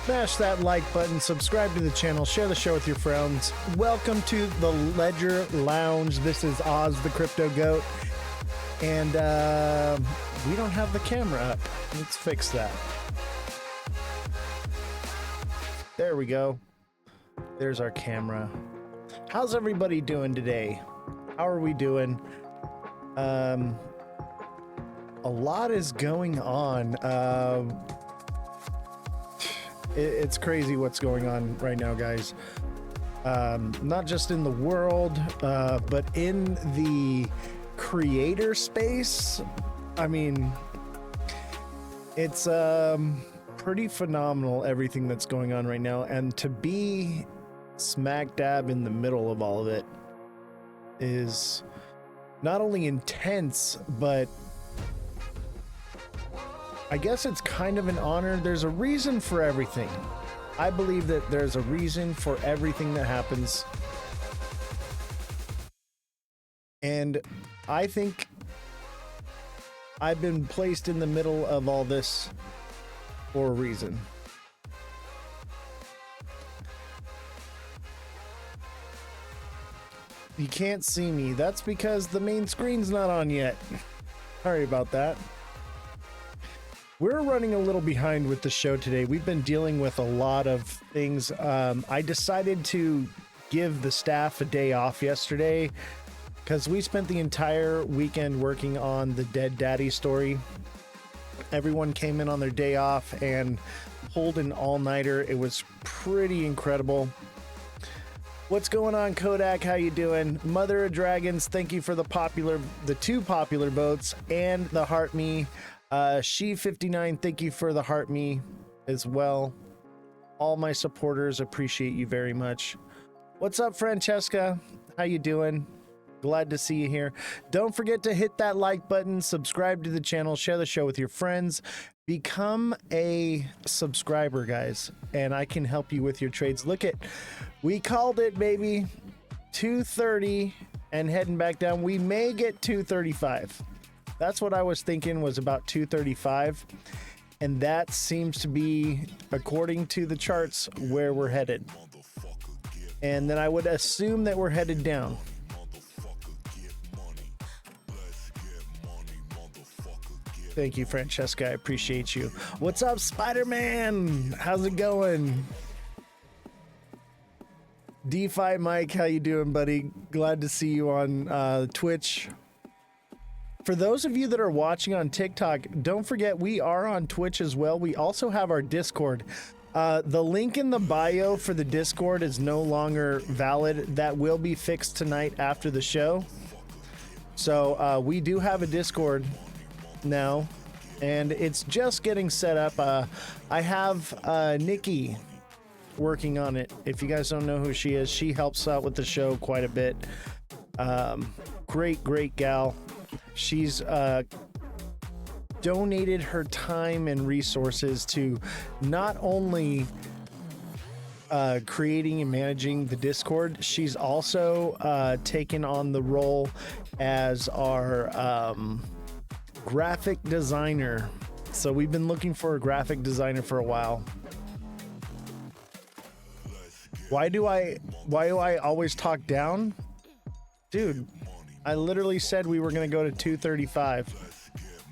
Smash that like button, subscribe to the channel, share the show with your friends. Welcome to the Ledger Lounge. This is Oz the Crypto Goat. And we don't have the camera up. Let's fix that. There we go. There's our camera. How's everybody doing today? How are we doing? A lot is going on. It's crazy what's going on right now, guys. Not just in the world, but in the creator space. I mean, it's pretty phenomenal, everything that's going on right now, and to be smack dab in the middle of all of it is not only intense, but I guess it's kind of an honor. There's a reason for everything. I believe that there's a reason for everything that happens. And I think I've been placed in the middle of all this for a reason. You can't see me. That's because the main screen's not on yet. Sorry about that. We're running a little behind with the show today. We've been dealing with a lot of things. I decided to give the staff a day off yesterday because we spent the entire weekend working on the Dead Daddy story. Everyone came in on their day off and pulled an all-nighter. It was pretty incredible. What's going on, Kodak? How you doing? Mother of Dragons, thank you for the two popular votes and the heart me. She59, thank you for the heart me as well. All my supporters appreciate you very much. What's up, Francesca? How you doing? Glad to see you here. Don't forget to hit that like button, subscribe to the channel, share the show with your friends. Become a subscriber, guys, and I can help you with your trades. Look at, we called it, baby. 230 and heading back down. We may get 235. That's what I was thinking, was about 235. And that seems to be, according to the charts, where we're headed. And then I would assume that we're headed down. Thank you, Francesca. I appreciate you. What's up, Spider-Man? How's it going? DeFi Mike, how you doing, buddy? Glad to see you on Twitch. For those of you that are watching on TikTok, don't forget we are on Twitch as well. We also have our Discord. The link in the bio for the Discord is no longer valid. That will be fixed tonight after the show. So we do have a Discord now, and it's just getting set up. I have Nikki working on it. If you guys don't know who she is, she helps out with the show quite a bit. Great gal. She's donated her time and resources to not only creating and managing the Discord, she's also taken on the role as our graphic designer. So we've been looking for a graphic designer for a while. Why do I always talk down? Dude, I literally said we were going to go to 235,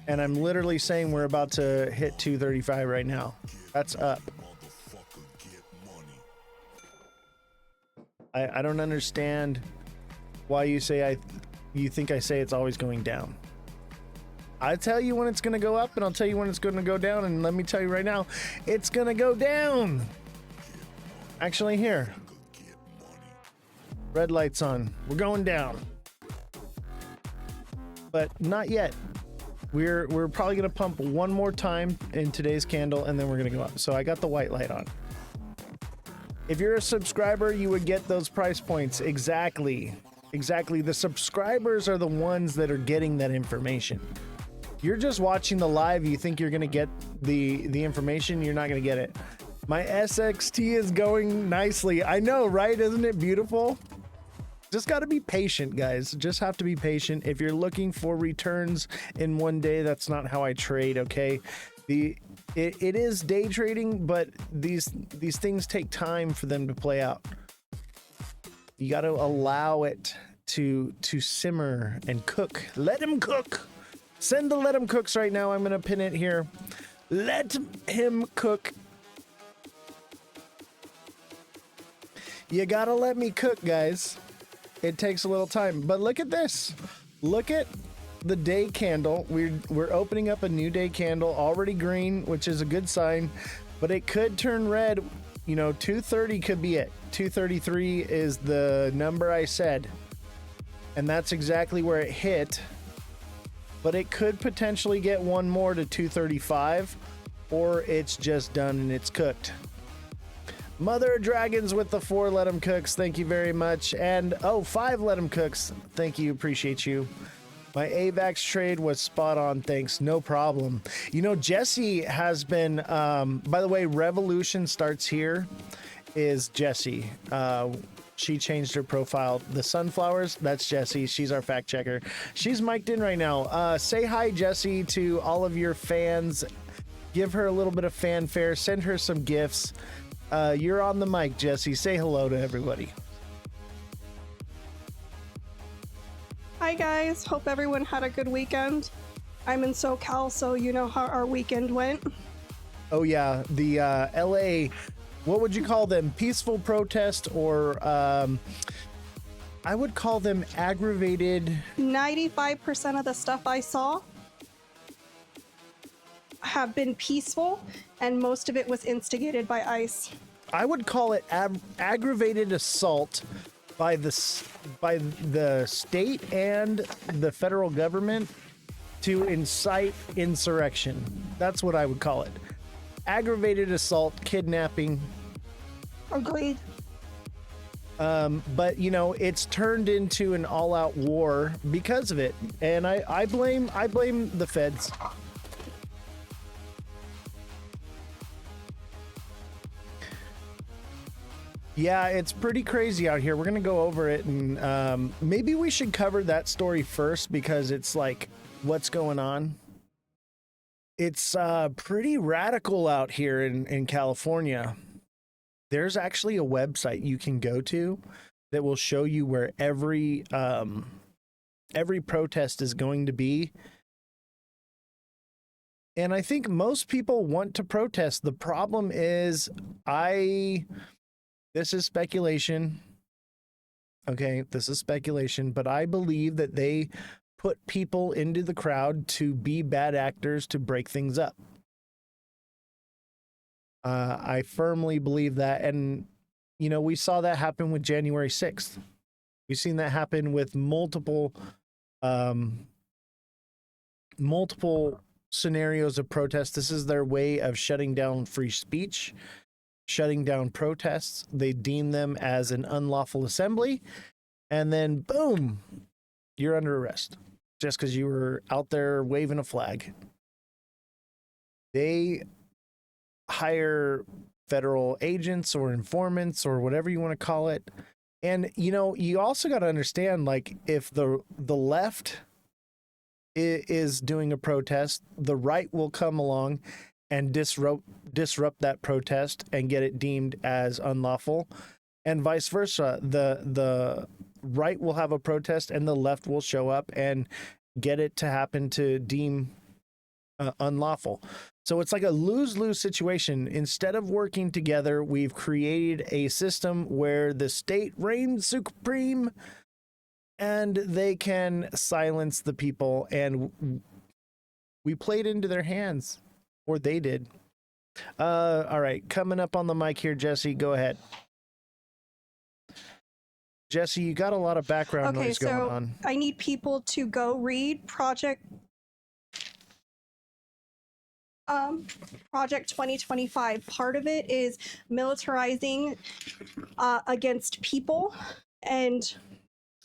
and I'm literally saying we're about to hit 235 right now. That's up. I don't understand why you say you think I say it's always going down. I tell you when it's going to go up, and I'll tell you when it's going to go down, and let me tell you right now, it's going to go down. Actually, here. Red light's on. We're going down. But not yet. We're probably going to pump one more time in today's candle, and then we're going to go up. So I got the white light on. If you're a subscriber, you would get those price points. Exactly. The subscribers are the ones that are getting that information. You're just watching the live. You think you're going to get the information. You're not going to get it. My SXT is going nicely. I know, right? Isn't it beautiful? Just got to be patient, guys. Just have to be patient. If you're looking for returns in one day, that's not how I trade, okay? It is day trading, but these things take time for them to play out. You got to allow it to simmer and cook. Let him cook. Send the let him cooks right now. I'm gonna pin it here. Let him cook. You gotta let me cook, guys. It takes a little time, but look at this. Look at the day candle. We're opening up a new day candle, already green, which is a good sign, but it could turn red. You know, 230 could be it. 233 is the number I said, and that's exactly where it hit. But it could potentially get one more to 235, or it's just done and it's cooked. Mother of Dragons with the 4 let 'em cooks, thank you very much. And 5 let 'em cooks, thank you, appreciate you. My AVAX trade was spot on, thanks, no problem. You know, Jesse has been, by the way, Revolution starts here is Jesse. She changed her profile. The sunflowers, that's Jessie. She's our fact checker. She's mic'd in right now. Say hi, Jessie, to all of your fans. Give her a little bit of fanfare. Send her some gifts. You're on the mic, Jessie. Say hello to everybody. Hi, guys. Hope everyone had a good weekend. I'm in SoCal, so you know how our weekend went. Oh, yeah. The LA... What would you call them? Peaceful protest, or I would call them aggravated. 95% of the stuff I saw have been peaceful, and most of it was instigated by ICE. I would call it aggravated assault by the state and the federal government to incite insurrection. That's what I would call it. Aggravated assault, kidnapping. Agreed. But you know, it's turned into an all-out war because of it, and I blame the feds. Yeah, it's pretty crazy out here. We're gonna go over it, and maybe we should cover that story first because it's like, what's going on? It's pretty radical out here in California. There's actually a website you can go to that will show you where every protest is going to be. And I think most people want to protest. The problem is, this is speculation. Okay, this is speculation, but I believe that they put people into the crowd to be bad actors to break things up. I firmly believe that. And, you know, we saw that happen with January 6th. We've seen that happen with multiple scenarios of protest. This is their way of shutting down free speech, shutting down protests. They deem them as an unlawful assembly, and then boom, you're under arrest just because you were out there waving a flag. They hire federal agents or informants or whatever you want to call it. And, you know, you also got to understand, like, if the left is doing a protest, the right will come along and disrupt that protest and get it deemed as unlawful, and vice versa. The right will have a protest and the left will show up and get it to happen to deem unlawful. So it's like a lose-lose situation. Instead of working together, we've created a system where the state reigns supreme and they can silence the people, and we played into their hands, or they did. All right, coming up on the mic here, Jesse, go ahead. Jesse, you got a lot of background noise going on. I need people to go read Project 2025. Part of it is militarizing against people, and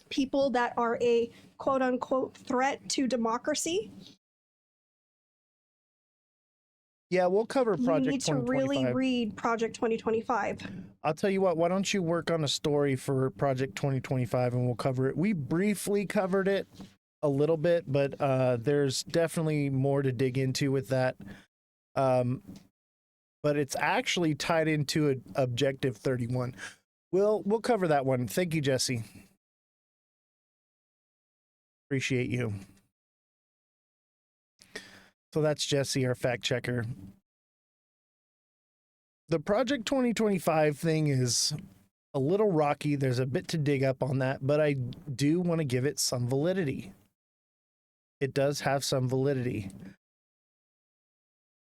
people that are a quote-unquote threat to democracy. Yeah, we'll cover Project 2025. You need to really read Project 2025. I'll tell you what, why don't you work on a story for Project 2025 and we'll cover it. We briefly covered it a little bit, but there's definitely more to dig into with that. But it's actually tied into Objective 31. We'll cover that one. Thank you, Jesse. Appreciate you. So that's Jesse, our fact checker. The Project 2025 thing is a little rocky. There's a bit to dig up on that, but I do want to give it some validity. It does have some validity.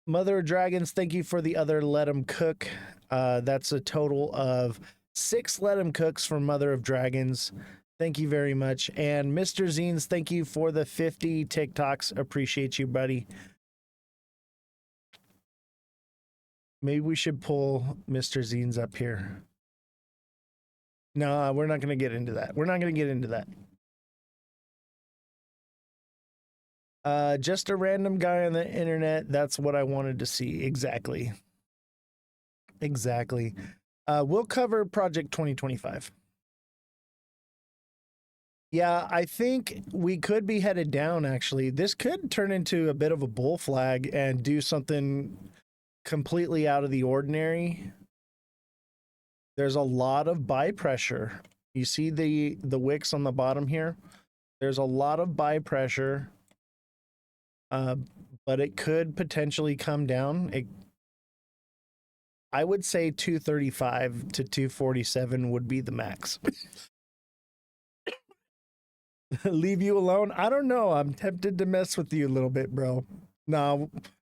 Mother of Dragons, thank you for the other Let 'em Cook. That's a total of 6 Let 'em Cooks for Mother of Dragons. Thank you very much. And Mr. Zines, thank you for the 50 TikToks. Appreciate you, buddy. Maybe we should pull Mr. Zines up here. No, we're not going to get into that. We're not going to get into that. Just a random guy on the internet. That's what I wanted to see. Exactly. Exactly. We'll cover Project 2025. Yeah, I think we could be headed down, actually. This could turn into a bit of a bull flag and do something completely out of the ordinary. There's a lot of buy pressure. You see the wicks on the bottom here? There's a lot of buy pressure. But it could potentially come down. I would say 235 to 247 would be the max. Leave you alone? I don't know. I'm tempted to mess with you a little bit, bro. No,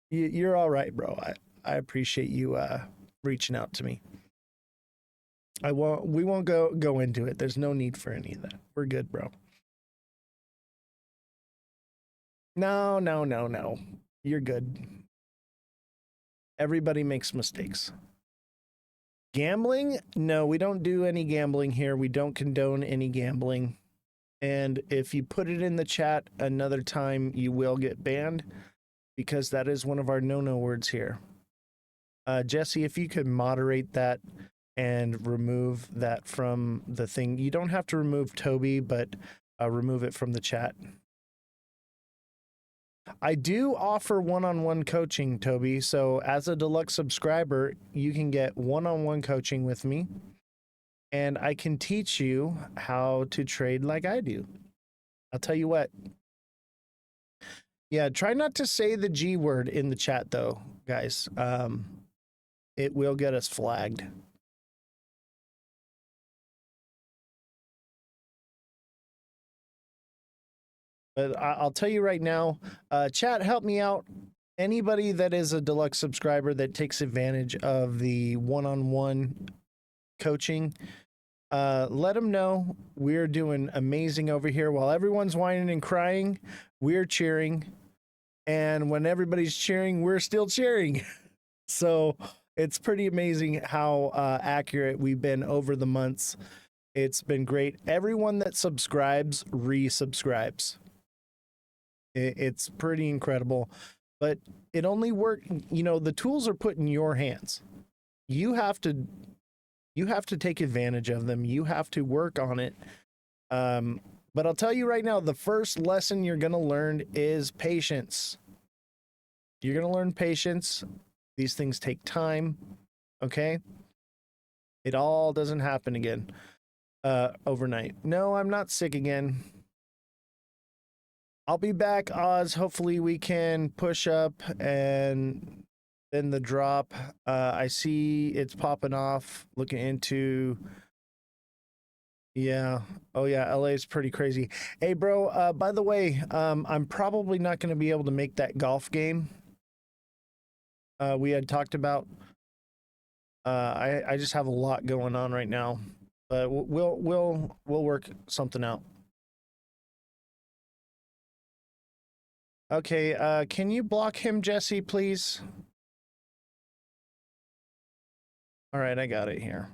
you're all right, bro. I appreciate you reaching out to me. We won't go into it. There's no need for any of that. We're good, bro. No. You're good. Everybody makes mistakes. Gambling? No, we don't do any gambling here. We don't condone any gambling. And if you put it in the chat another time, you will get banned because that is one of our no-no words here. Jesse, if you could moderate that and remove that from the thing. You don't have to remove Toby, but remove it from the chat. I do offer one-on-one coaching, Toby. So as a deluxe subscriber, you can get one-on-one coaching with me. And I can teach you how to trade like I do. I'll tell you what. Yeah, try not to say the G word in the chat, though, guys. It will get us flagged. But I'll tell you right now, chat, help me out. Anybody that is a deluxe subscriber that takes advantage of the one-on-one coaching, let them know we're doing amazing over here. While everyone's whining and crying, we're cheering. And when everybody's cheering, we're still cheering. So it's pretty amazing how accurate we've been over the months. It's been great. Everyone that subscribes resubscribes. It's pretty incredible. But it only works, you know, the tools are put in your hands. You have to take advantage of them. You have to work on it. But I'll tell you right now, the first lesson you're going to learn is patience. You're going to learn patience. These things take time. Okay? It all doesn't happen again overnight. No, I'm not sick again. I'll be back, Oz. Hopefully we can push up and then the drop. I see it's popping off. Looking into... Yeah. Oh, yeah. LA is pretty crazy. Hey, bro, by the way, I'm probably not going to be able to make that golf game we had talked about. I just have a lot going on right now, but we'll work something out. Okay, can you block him, Jesse, please? All right, I got it here.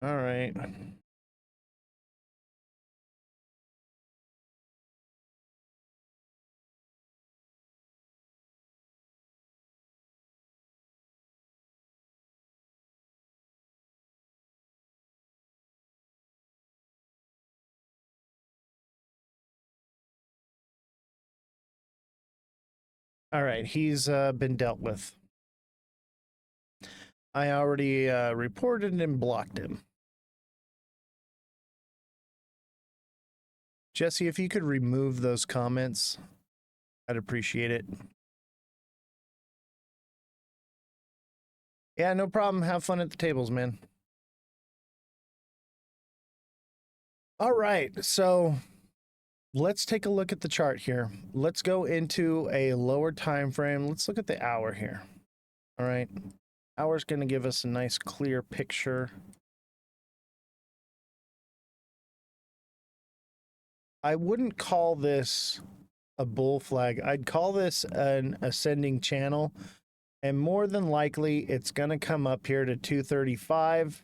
All right. All right, he's been dealt with. I already reported and blocked him. Jesse, if you could remove those comments, I'd appreciate it. Yeah, no problem. Have fun at the tables, man. All right, so let's take a look at the chart here. Let's go into a lower time frame. Let's look at the hour here. All right, hour's going to give us a nice clear picture. I wouldn't call this a bull flag. I'd call this an ascending channel, and more than likely it's going to come up here to 235,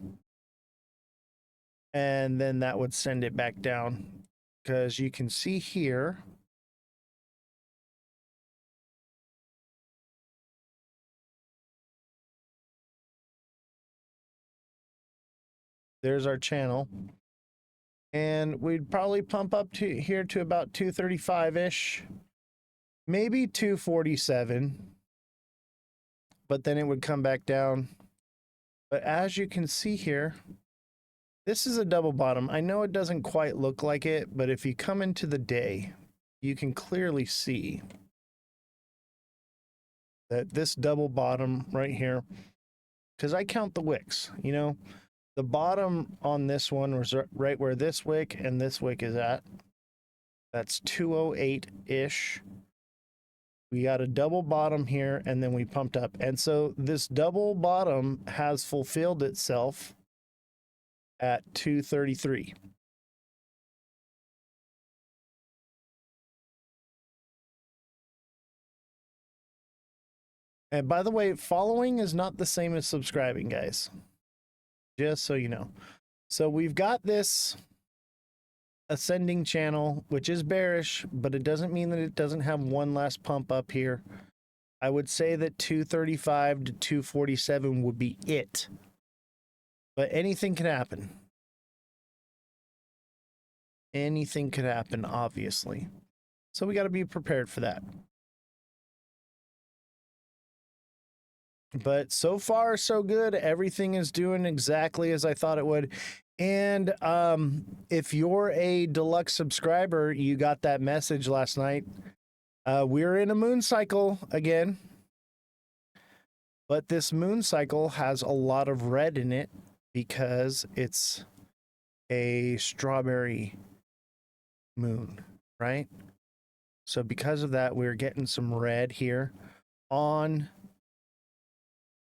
and then that would send it back down, because you can see here there's our channel, and we'd probably pump up to here to about 235-ish, maybe 247, but then it would come back down. But as you can see here, this is a double bottom. I know it doesn't quite look like it, but if you come into the day, you can clearly see that this double bottom right here, because I count the wicks, you know, the bottom on this one was right where this wick and this wick is at. That's 208-ish. We got a double bottom here, and then we pumped up. And so this double bottom has fulfilled itself at 233. And by the way, following is not the same as subscribing, guys. Just so you know. So we've got this ascending channel, which is bearish, but it doesn't mean that it doesn't have one last pump up here. I would say that 235 to 247 would be it. But anything can happen. Anything could happen, obviously. So we got to be prepared for that. But so far, so good. Everything is doing exactly as I thought it would. And if you're a deluxe subscriber, you got that message last night. We're in a moon cycle again. But this moon cycle has a lot of red in it because it's a strawberry moon, right? So because of that, we're getting some red here on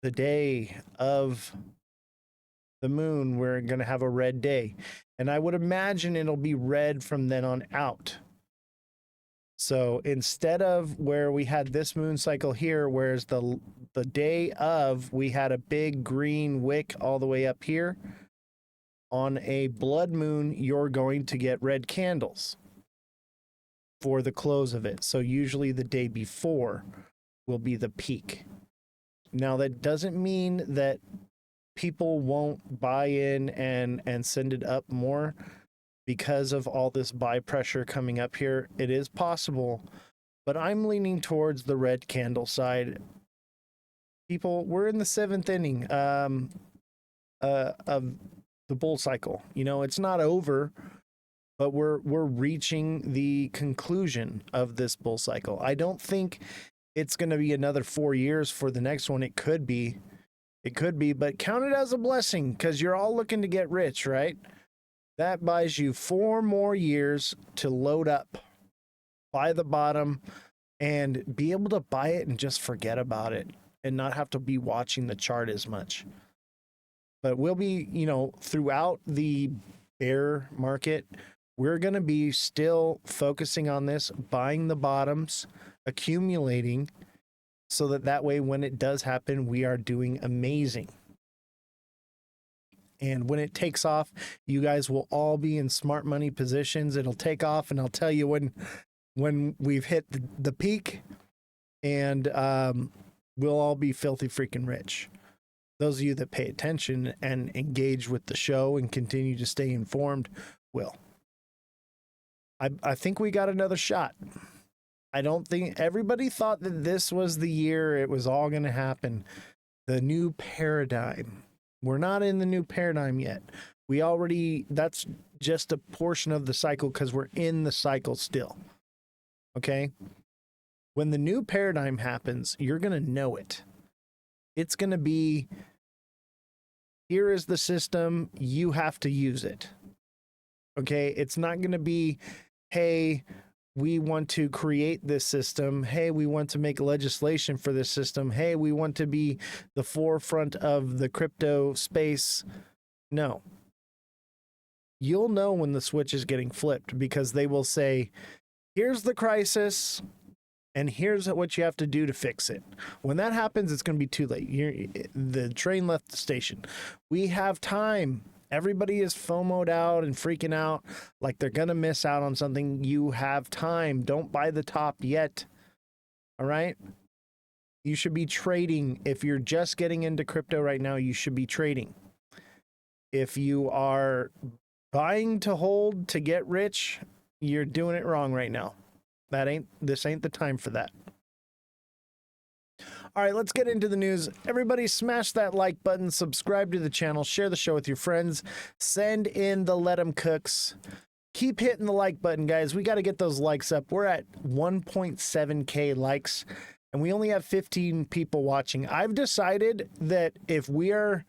the day of the moon. We're going to have a red day, and I would imagine it'll be red from then on out. So instead of where we had this moon cycle here, whereas the day of we had a big green wick all the way up here, on a blood moon you're going to get red candles for the close of it. So usually the day before will be the peak. Now, that doesn't mean that people won't buy in and send it up more because of all this buy pressure coming up here. It is possible, but I'm leaning towards the red candle side. People, we're in the 7th inning of the bull cycle. You know, it's not over, but we're reaching the conclusion of this bull cycle. I don't think it's going to be another 4 years for the next one. It could be, but count it as a blessing because you're all looking to get rich, right? That buys you 4 more years to load up, buy the bottom, and be able to buy it and just forget about it and not have to be watching the chart as much. But we'll be, you know, throughout the bear market, we're going to be still focusing on this, buying the bottoms, accumulating, so that way when it does happen, we are doing amazing. And when it takes off, you guys will all be in smart money positions. It'll take off, and I'll tell you when we've hit the peak, and we'll all be filthy freaking rich. Those of you that pay attention and engage with the show and continue to stay informed will. I think we got another shot. I don't think everybody thought that this was the year it was all going to happen. The new paradigm. We're not in the new paradigm yet. That's just a portion of the cycle because we're in the cycle still. Okay? When the new paradigm happens, you're going to know it. It's going to be, here is the system, you have to use it. Okay? It's not going to be, hey, we want to create this system. Hey, we want to make legislation for this system. Hey, we want to be the forefront of the crypto space. No. You'll know when the switch is getting flipped because they will say, here's the crisis and here's what you have to do to fix it. When that happens, it's going to be too late. The train left the station. We have time. Everybody is FOMO'd out and freaking out like they're going to miss out on something. You have time. Don't buy the top yet. All right? You should be trading. If you're just getting into crypto right now, you should be trading. If you are buying to hold to get rich, you're doing it wrong right now. This ain't the time for that. All right, let's get into the news. Everybody smash that like button, subscribe to the channel, share the show with your friends, send in the Let 'em Cooks. Keep hitting the like button, guys. We got to get those likes up. We're at 1.7K likes, and we only have 15 people watching. I've decided that if we are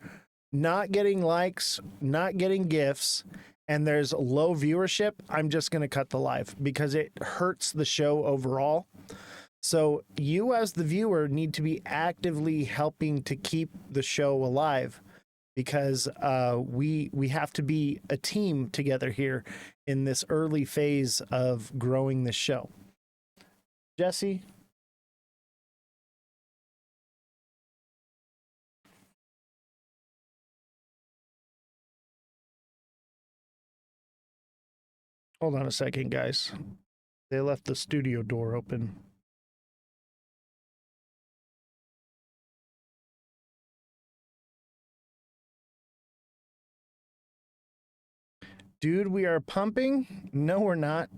not getting likes, not getting gifts, and there's low viewership, I'm just going to cut the live because it hurts the show overall. So you as the viewer need to be actively helping to keep the show alive because we have to be a team together here in this early phase of growing the show. Jesse? Hold on a second, guys. They left the studio door open. Dude, we are pumping? No, we're not.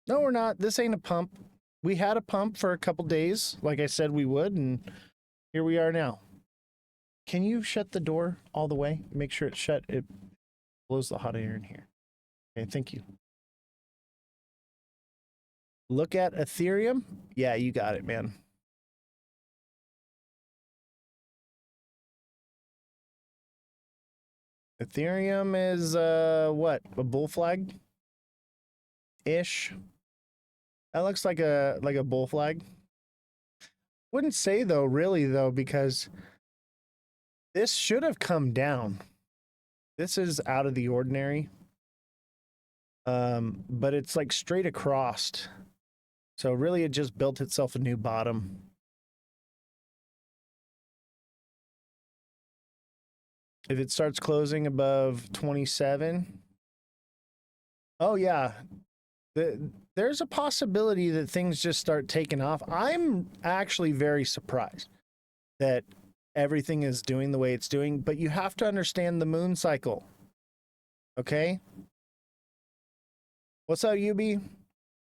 No, we're not. This ain't a pump. We had a pump for a couple days, like I said we would, and here we are now. Can you shut the door all the way? Make sure it's shut. It blows the hot air in here. Okay, thank you. Look at Ethereum. Yeah, you got it, man. Ethereum is what? A bull flag? Ish. That looks like a bull flag. Wouldn't say though, really though, because this should have come down. This is out of the ordinary. But it's like straight across. So really it just built itself a new bottom. If it starts closing above 27. Oh yeah. There's a possibility that things just start taking off. I'm actually very surprised that everything is doing the way it's doing, but you have to understand the moon cycle. Okay? What's up, Yubi?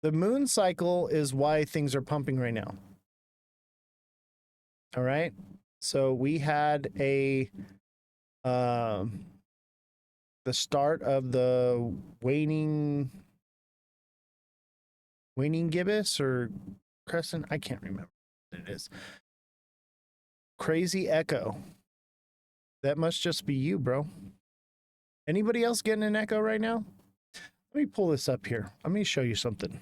The moon cycle is why things are pumping right now. All right? So we had the start of the waning gibbous or crescent. I can't remember what it is. Crazy echo. That must just be you, bro. Anybody else getting an echo right now? Let me pull this up here. Let me show you something.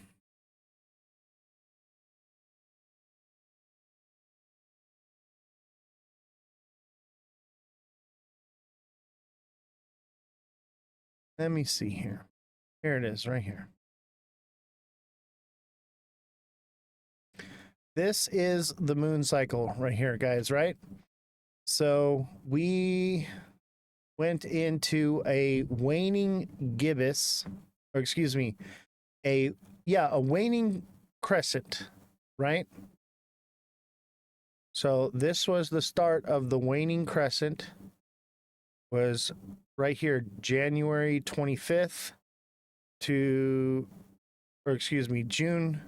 Let me see here. Here it is, right here. This is the moon cycle right here, guys, right? So we went into a waning gibbous, or excuse me, a waning crescent, right? So this was the start of the waning crescent, was right here, January 25th to, or excuse me, June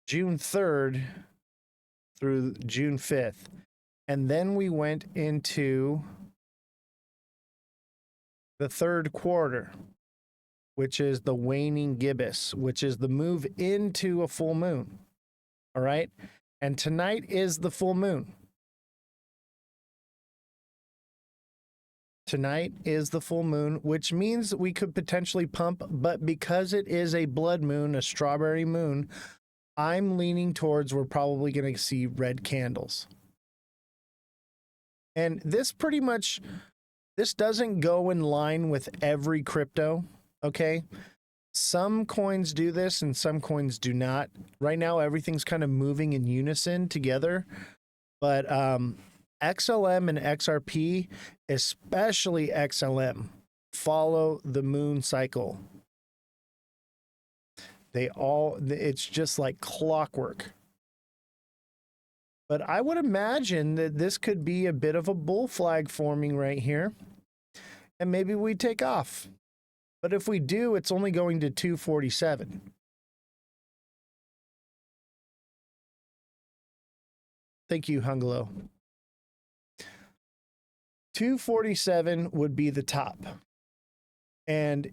June 3rd through June 5th. And then we went into the third quarter, which is the waning gibbous, which is the move into a full moon. All right. And tonight is the full moon. Tonight is the full moon, which means we could potentially pump, but because it is a blood moon, a strawberry moon, I'm leaning towards we're probably going to see red candles. And this pretty much, this doesn't go in line with every crypto, okay? Some coins do this and some coins do not. Right now, everything's kind of moving in unison together, but XLM and XRP, especially XLM, follow the moon cycle. It's just like clockwork. But I would imagine that this could be a bit of a bull flag forming right here. And maybe we take off. But if we do, it's only going to 247. Thank you, Hungalo. 247 would be the top. And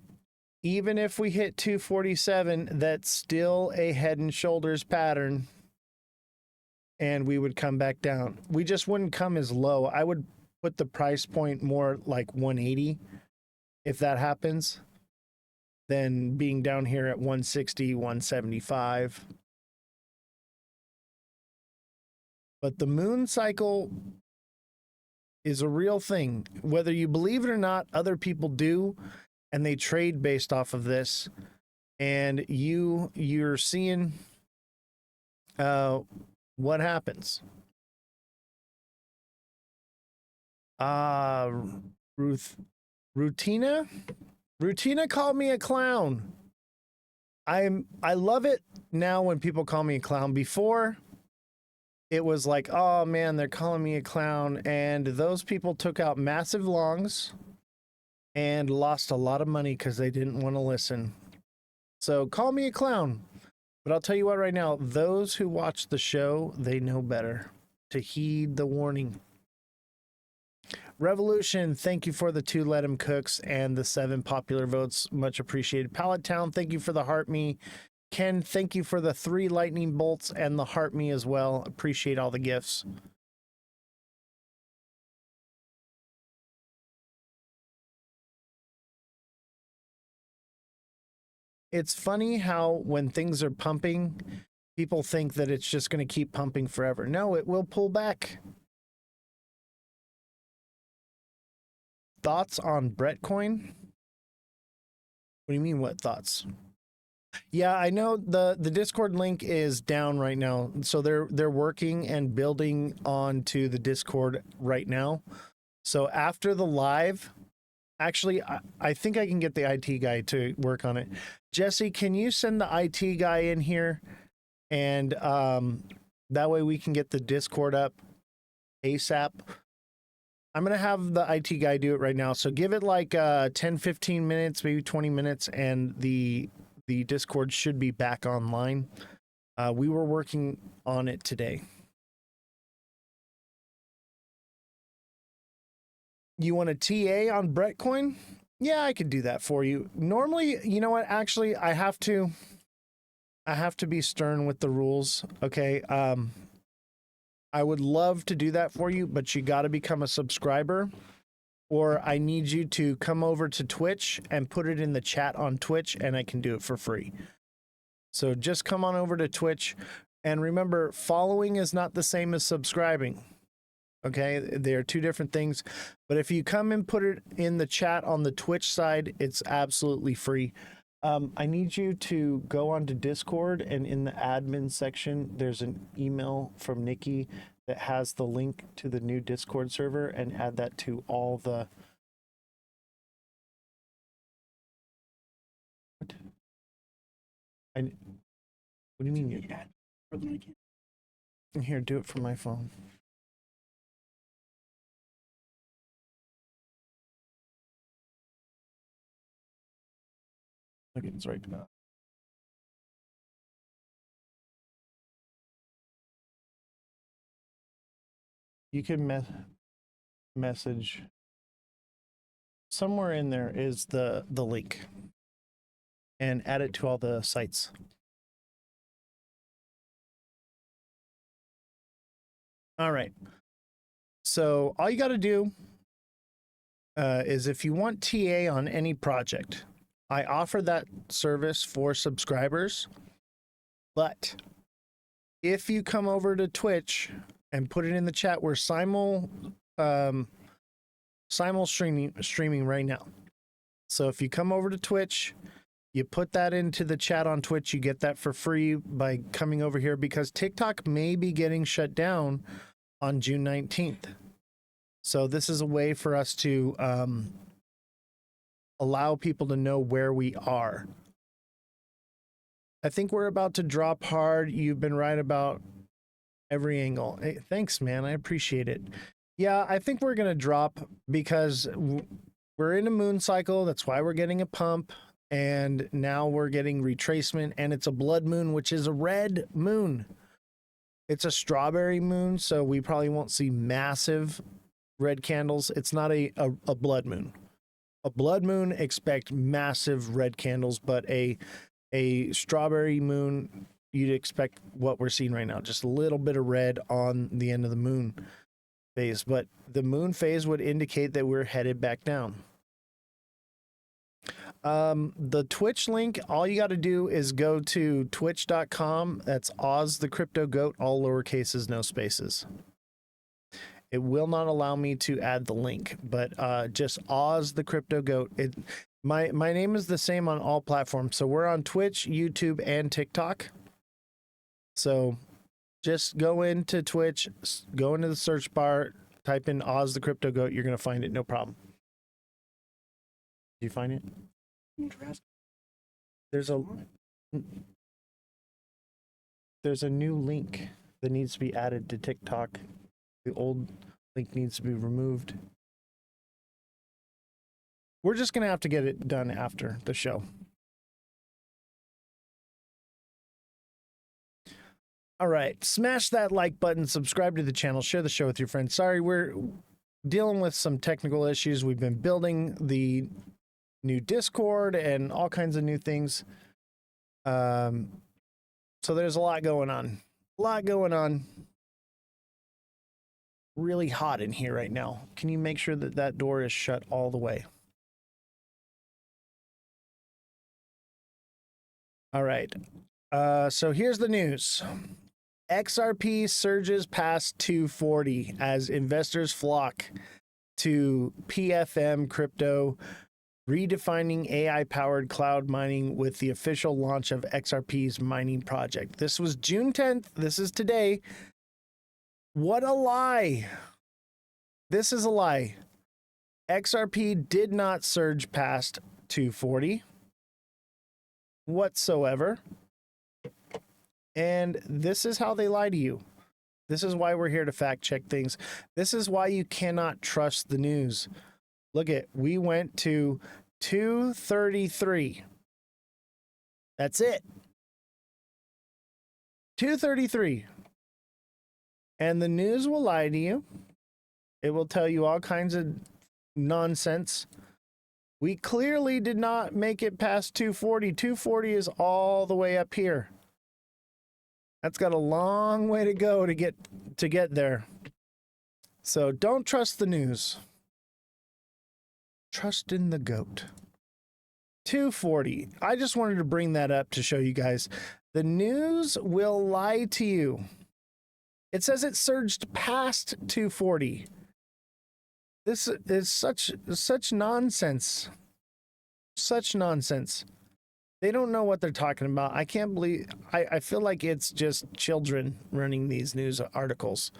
even if we hit 247, that's still a head and shoulders pattern. And we would come back down. We just wouldn't come as low. I would put the price point more like 180 if that happens, than being down here at 160, 175. But the moon cycle is a real thing. Whether you believe it or not, other people do, and they trade based off of this. And you're seeing what happens. Rutina called me a clown. I love it now when people call me a clown. Before, it was like, oh man, they're calling me a clown, and those people took out massive longs and lost a lot of money because they didn't want to listen. So call me a clown. But I'll tell you what right now, those who watch the show, they know better to heed the warning. Revolution, thank you for the 2 Let 'em Cooks and the 7 popular votes. Much appreciated. Pallet Town, thank you for the heart me. Ken, thank you for the 3 lightning bolts and the heart me as well. Appreciate all the gifts. It's funny how when things are pumping, people think that it's just going to keep pumping forever. No, it will pull back. Thoughts on Bretcoin? What do you mean, what thoughts? Yeah, I know the Discord link is down right now. So they're working and building onto the Discord right now. So after the live, actually, I think I can get the IT guy to work on it. Jesse, can you send the IT guy in here? And that way we can get the Discord up ASAP. I'm going to have the IT guy do it right now. So give it like 10, 15 minutes, maybe 20 minutes, and the Discord should be back online. We were working on it today. You want a TA on Bretcoin? Yeah, I could do that for you. Normally, you know what? Actually, I have to be stern with the rules. Okay. I would love to do that for you, but you got to become a subscriber, or I need you to come over to Twitch and put it in the chat on Twitch, and I can do it for free. So just come on over to Twitch, and remember, following is not the same as subscribing. Okay, they are 2 different things. But if you come and put it in the chat on the Twitch side, it's absolutely free. I need you to go onto Discord, and in the admin section, there's an email from Nikki that has the link to the new Discord server, and add that to all the... What? What do you mean? Here, do it from my phone. Okay, it's right now. You can message. Somewhere in there is the link. And add it to all the sites. All right. So all you got to do is if you want TA on any project, I offer that service for subscribers. But if you come over to Twitch and put it in the chat, we're simul streaming right now. So if you come over to Twitch, you put that into the chat on Twitch, you get that for free by coming over here, because TikTok may be getting shut down on June 19th. So this is a way for us to allow people to know where we are. I think we're about to drop hard. You've been right about every angle. Hey, thanks, man. I appreciate it. Yeah, I think we're going to drop because we're in a moon cycle. That's why we're getting a pump. And now we're getting retracement, and it's a blood moon, which is a red moon. It's a strawberry moon, so we probably won't see massive red candles. It's not a blood moon. A blood moon, expect massive red candles, but a strawberry moon, you'd expect what we're seeing right now, just a little bit of red on the end of the moon phase. But the moon phase would indicate that we're headed back down. The Twitch link, all you got to do is go to twitch.com. That's Oz the Crypto Goat, all lowercases, no spaces. It will not allow me to add the link, but just Oz the Crypto Goat. My name is the same on all platforms. So we're on Twitch, YouTube, and TikTok. So just go into Twitch, go into the search bar, type in Oz the Crypto Goat. You're going to find it, no problem. Do you find it? There's a new link that needs to be added to TikTok. The old link needs to be removed. We're just going to have to get it done after the show. All right. Smash that like button, subscribe to the channel, share the show with your friends. Sorry, we're dealing with some technical issues. We've been building the new Discord and all kinds of new things. So there's a lot going on. Really hot in here right now. Can you make sure that that door is shut all the way? All right. So here's the news. XRP surges past 240 as investors flock to PFM crypto, redefining AI-powered cloud mining with the official launch of XRP's mining project. This was June 10th. This is today. What a lie. This is a lie. XRP did not surge past 240 whatsoever. And this is how they lie to you. This is why we're here to fact check things. This is why you cannot trust the news. Look at, we went to 233. That's it. 233. And the news will lie to you. It will tell you all kinds of nonsense. We clearly did not make it past 240. 240 is all the way up here. That's got a long way to go to get there. So don't trust the news. Trust in the goat. 240. I just wanted to bring that up to show you guys. The news will lie to you. It says it surged past 240. This is such nonsense. Such nonsense. They don't know what they're talking about. I can't believe, I feel like it's just children running these news articles.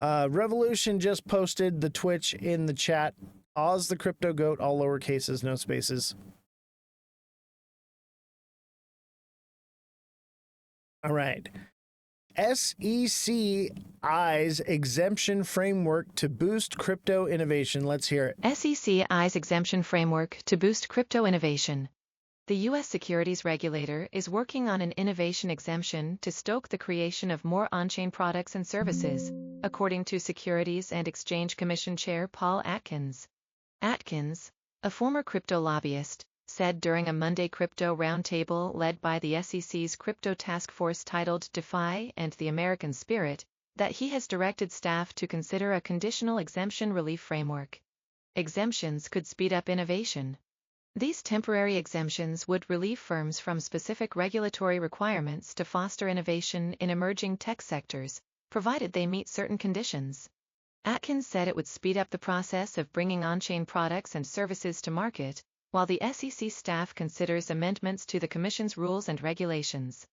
Revolution just posted the Twitch in the chat. Oz the Crypto Goat, all lowercases, no spaces. All right. SEC eyes exemption framework to boost crypto innovation. Let's hear it. SEC eyes exemption framework to boost crypto innovation. The U.S. securities regulator is working on an innovation exemption to stoke the creation of more on-chain products and services, according to Securities and Exchange Commission Chair Paul Atkins. Atkins, a former crypto lobbyist, said during a Monday crypto roundtable led by the SEC's crypto task force titled DeFi and the American Spirit, that he has directed staff to consider a conditional exemption relief framework. Exemptions could speed up innovation. These temporary exemptions would relieve firms from specific regulatory requirements to foster innovation in emerging tech sectors, provided they meet certain conditions. Atkins said it would speed up the process of bringing on-chain products and services to market, while the SEC staff considers amendments to the Commission's rules and regulations.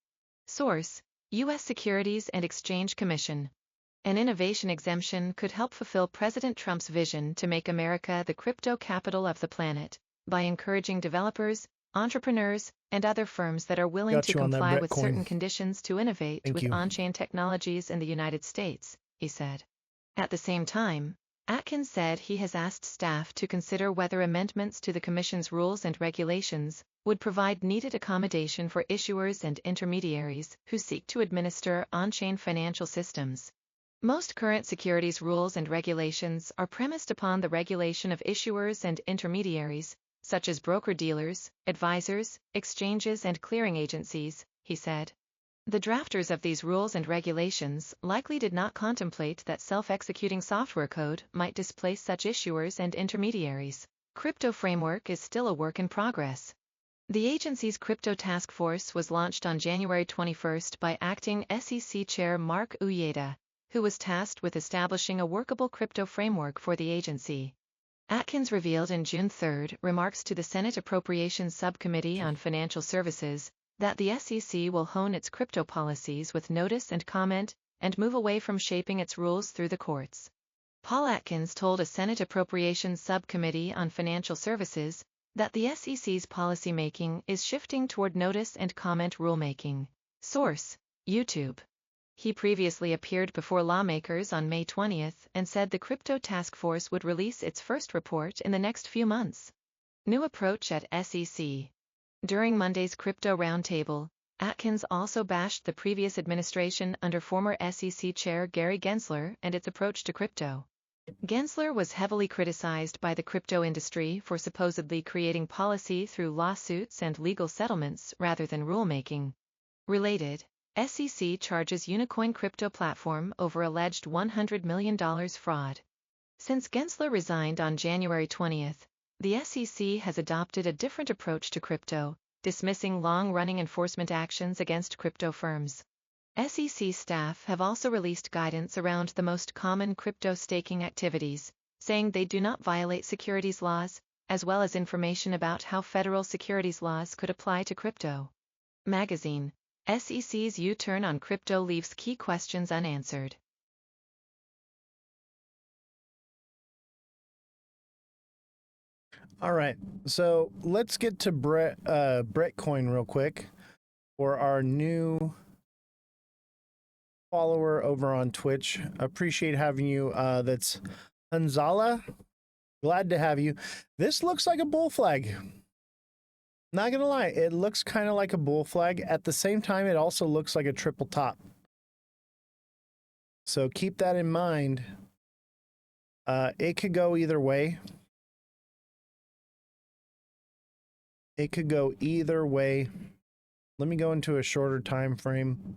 Source: U.S. Securities and Exchange Commission. An innovation exemption could help fulfill President Trump's vision to make America the crypto capital of the planet, by encouraging developers, entrepreneurs, and other firms that are willing to comply with certain conditions to innovate with on-chain technologies in the United States, he said. At the same time, Atkins said he has asked staff to consider whether amendments to the Commission's rules and regulations would provide needed accommodation for issuers and intermediaries who seek to administer on-chain financial systems. Most current securities rules and regulations are premised upon the regulation of issuers and intermediaries, such as broker-dealers, advisors, exchanges and clearing agencies, he said. The drafters of these rules and regulations likely did not contemplate that self-executing software code might displace such issuers and intermediaries. Crypto framework is still a work in progress. The agency's crypto task force was launched on January 21 by acting SEC Chair Mark Uyeda, who was tasked with establishing a workable crypto framework for the agency. Atkins revealed in June 3 remarks to the Senate Appropriations Subcommittee on Financial Services that the SEC will hone its crypto policies with notice and comment and move away from shaping its rules through the courts. Paul Atkins told a Senate Appropriations Subcommittee on Financial Services that the SEC's policymaking is shifting toward notice and comment rulemaking. Source: YouTube. He previously appeared before lawmakers on May 20 and said the Crypto Task Force would release its first report in the next few months. New approach at SEC. During Monday's Crypto Roundtable, Atkins also bashed the previous administration under former SEC Chair Gary Gensler and its approach to crypto. Gensler was heavily criticized by the crypto industry for supposedly creating policy through lawsuits and legal settlements rather than rulemaking. Related, SEC charges Unicoin crypto platform over alleged $100 million fraud. Since Gensler resigned on January 20, the SEC has adopted a different approach to crypto, dismissing long-running enforcement actions against crypto firms. SEC staff have also released guidance around the most common crypto staking activities, saying they do not violate securities laws, as well as information about how federal securities laws could apply to crypto. Magazine. SEC's U-turn on crypto leaves key questions unanswered. All right, so let's get to Bretcoin real quick for our new follower over on Twitch. Appreciate having you. That's Hanzala. Glad to have you. This looks like a bull flag. Not gonna lie, it looks kind of like a bull flag. At the same time, it also looks like a triple top. So keep that in mind. It could go either way. It could go either way. Let me go into a shorter time frame.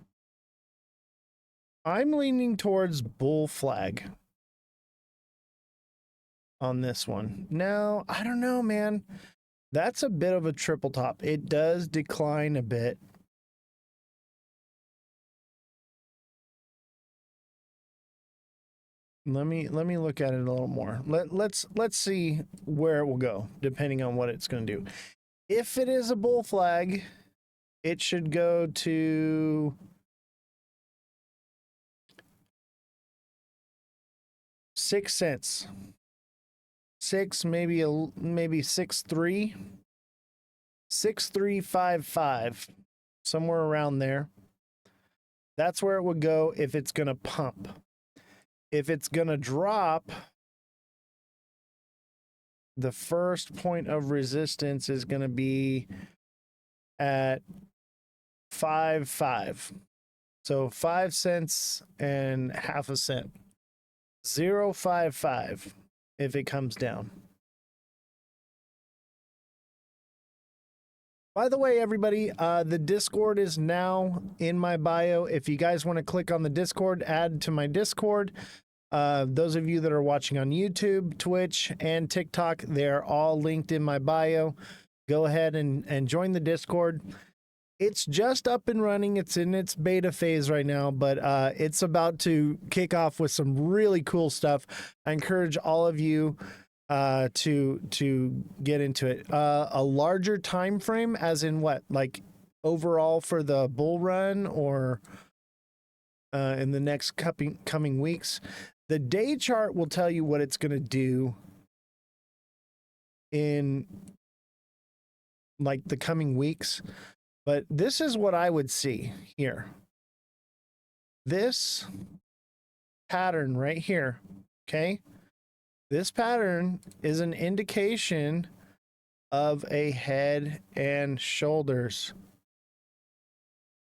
I'm leaning towards bull flag on this one. Now, I don't know, man. That's a bit of a triple top. It does decline a bit. Let me look at it a little more. Let's see where it will go, depending on what it's going to do. If it is a bull flag, it should go to 6 cents. 6, maybe 6.3. 6.355, somewhere around there. That's where it would go if it's going to pump. If it's going to drop, the first point of resistance is going to be at 5.5. So 5 cents and half a cent. 0.55 if it comes down. By the way, everybody, the Discord is now in my bio. If you guys want to click on the Discord, add to my Discord. Those of you that are watching on YouTube, Twitch, and TikTok, they're all linked in my bio. Go ahead and join the Discord. It's just up and running. It's in its beta phase right now, but it's about to kick off with some really cool stuff. I encourage all of you to get into it. A larger time frame, as in what, like overall for the bull run, or in the next coming weeks. The day chart will tell you what it's going to do in like the coming weeks. But this is what I would see here. This pattern right here, okay? This pattern is an indication of a head and shoulders.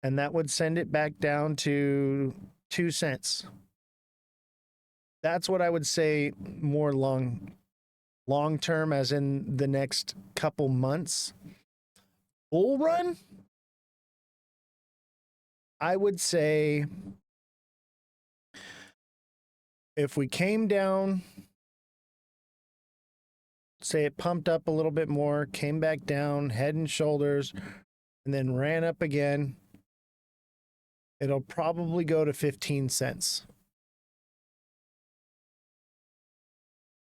And that would send it back down to 2 cents. That's what I would say more long term, as in the next couple months. Bull run, I would say if we came down, say it pumped up a little bit more, came back down, head and shoulders, and then ran up again, it'll probably go to 15 cents.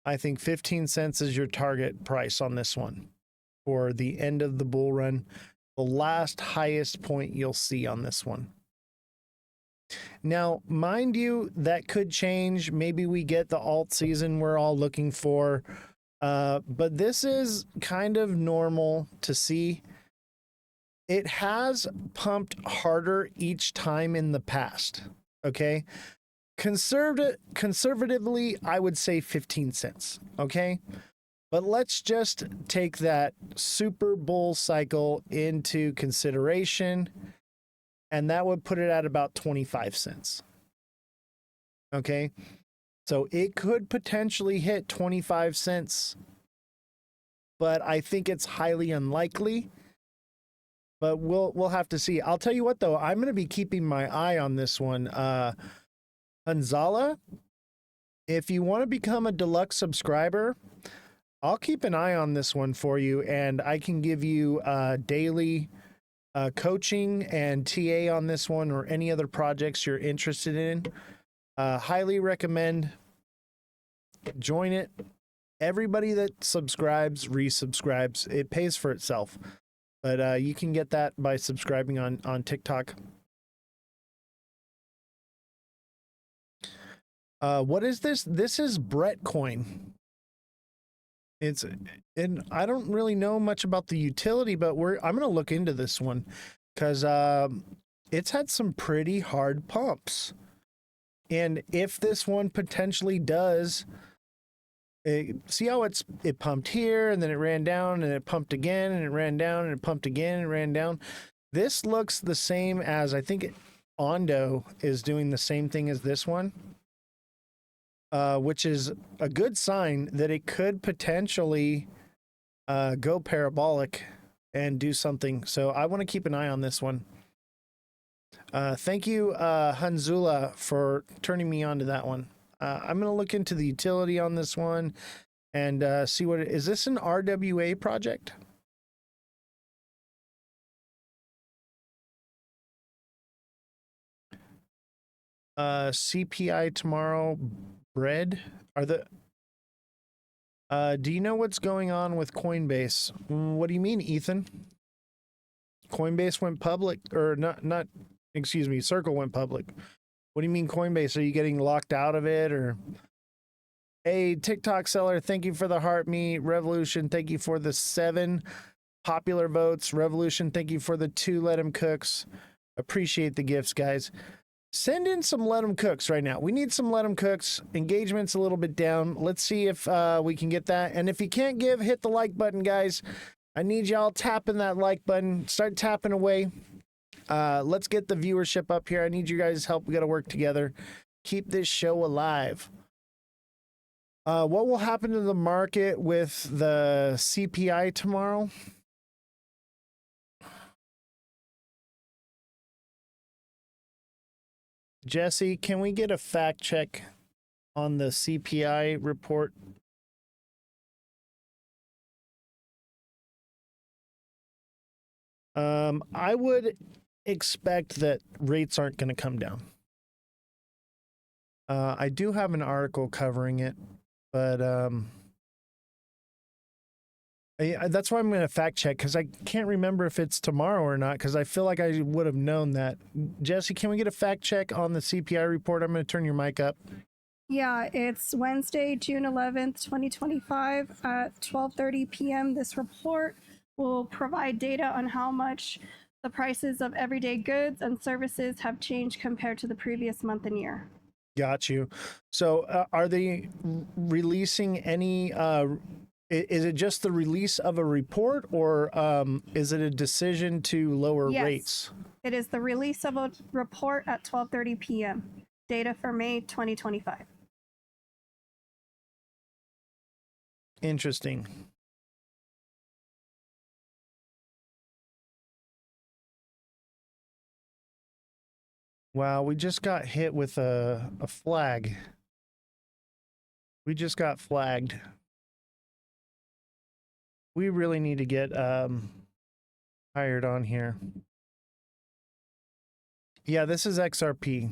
I think 15 cents is your target price on this one for the end of the bull run, the last highest point you'll see on this one. Now, mind you, that could change. Maybe we get the alt season we're all looking for, but this is kind of normal to see. It has pumped harder each time in the past, okay? Conservatively, I would say 15 cents, okay? But let's just take that super bull cycle into consideration, and that would put it at about 25 cents, okay? So it could potentially hit 25 cents, but I think it's highly unlikely. But we'll have to see. I'll tell you what, though, I'm going to be keeping my eye on this one. Hanzala, if you want to become a deluxe subscriber, I'll keep an eye on this one for you, and I can give you daily coaching and TA on this one, or any other projects you're interested in. Highly recommend. Join it. Everybody that subscribes resubscribes. It pays for itself. But you can get that by subscribing on TikTok. What is this? This is Brett Coin. And I don't really know much about the utility, but I'm going to look into this one because it's had some pretty hard pumps. And if this one potentially does, see how it pumped here, and then it ran down, and it pumped again, and it ran down, and it pumped again, and it ran down. This looks the same as, I think Ondo is doing the same thing as this one. Which is a good sign that it could potentially go parabolic and do something. So I want to keep an eye on this one. Thank you, Hanzula, for turning me on to that one. I'm going to look into the utility on this one and see what is this an RWA project? CPI tomorrow. Bread are the do you know what's going on with Coinbase? What do you mean, Ethan? Coinbase went public, or not excuse me, Circle went public. What do you mean Coinbase? Are you getting locked out of it? Or hey, TikTok seller, thank you for the heart me. Revolution, thank you for the 7 popular votes. Revolution, thank you for the 2 let 'em cooks. Appreciate the gifts, guys. Send in some let 'em cooks right now. We need some let 'em cooks. Engagement's a little bit down. Let's see if we can get that. And if you can't give, hit the like button, guys. I need y'all tapping that like button. Start tapping away. Let's get the viewership up here. I need you guys' help. We got to work together. Keep this show alive. What will happen to the market with the CPI tomorrow? Jesse, can we get a fact check on the CPI report? I would expect that rates aren't going to come down. I do have an article covering it, but that's why I'm going to fact check, because I can't remember if it's tomorrow or not, because I feel like I would have known that. Jesse, can we get a fact check on the CPI report? I'm going to turn your mic up. Yeah, it's Wednesday, June 11th, 2025 at 12:30 p.m. This report will provide data on how much the prices of everyday goods and services have changed compared to the previous month and year. Got you. So are they releasing any, is it just the release of a report, or is it a decision to lower Yes. rates? It is the release of a report at 12:30 p.m. Data for May 2025. Interesting. Wow, we just got hit with a flag. We just got flagged. We really need to get hired on here. Yeah, this is XRP.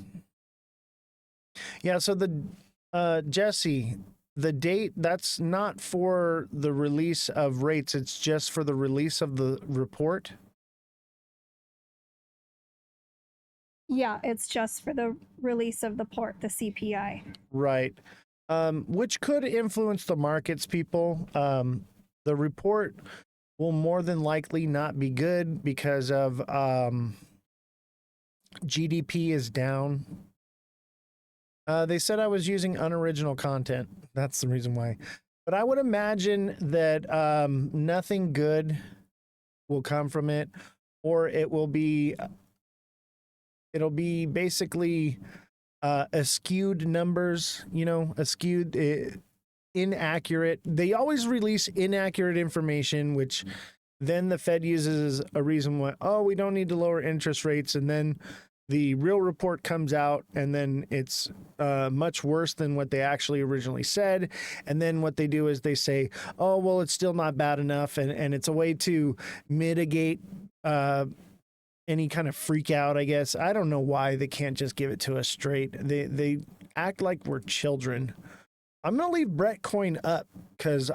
Yeah, so the Jesse, the date, that's not for the release of rates, it's just for the release of the report. Yeah, it's just for the release of the the CPI. Right. Which could influence the markets, people. The report will more than likely not be good because of GDP is down. They said I was using unoriginal content. That's the reason why. But I would imagine that nothing good will come from it, or it'll be basically skewed numbers, skewed, inaccurate. They always release inaccurate information, which then the Fed uses as a reason why, oh, we don't need to lower interest rates. And then the real report comes out, and then it's much worse than what they actually originally said. And then what they do is they say, oh, well, it's still not bad enough. And it's a way to mitigate any kind of freak out, I guess. I don't know why they can't just give it to us straight. They act like we're children. I'm going to leave Brett Coin up because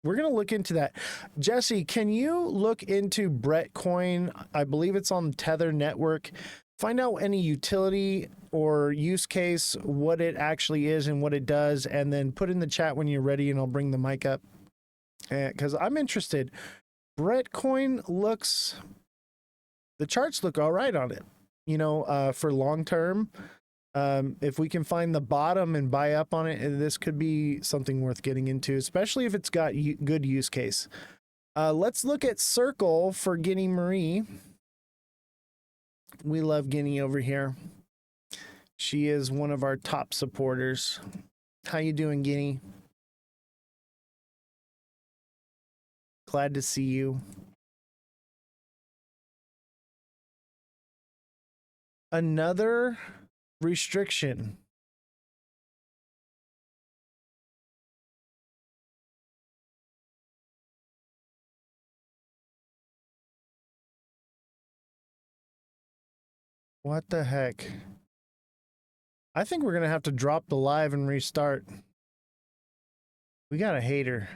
we're going to look into that. Jesse, can you look into Brett Coin? I believe it's on Tether Network. Find out any utility or use case, what it actually is and what it does, and then put in the chat when you're ready, and I'll bring the mic up because I'm interested. Brett Coin looks... the charts look all right on it, for long term. If we can find the bottom and buy up on it, this could be something worth getting into, especially if it's got good use case. Let's look at Circle for Guinea Marie. We love Guinea over here. She is one of our top supporters. How you doing, Guinea? Glad to see you. Another restriction. What the heck? I think we're gonna have to drop the live and restart. We got a hater.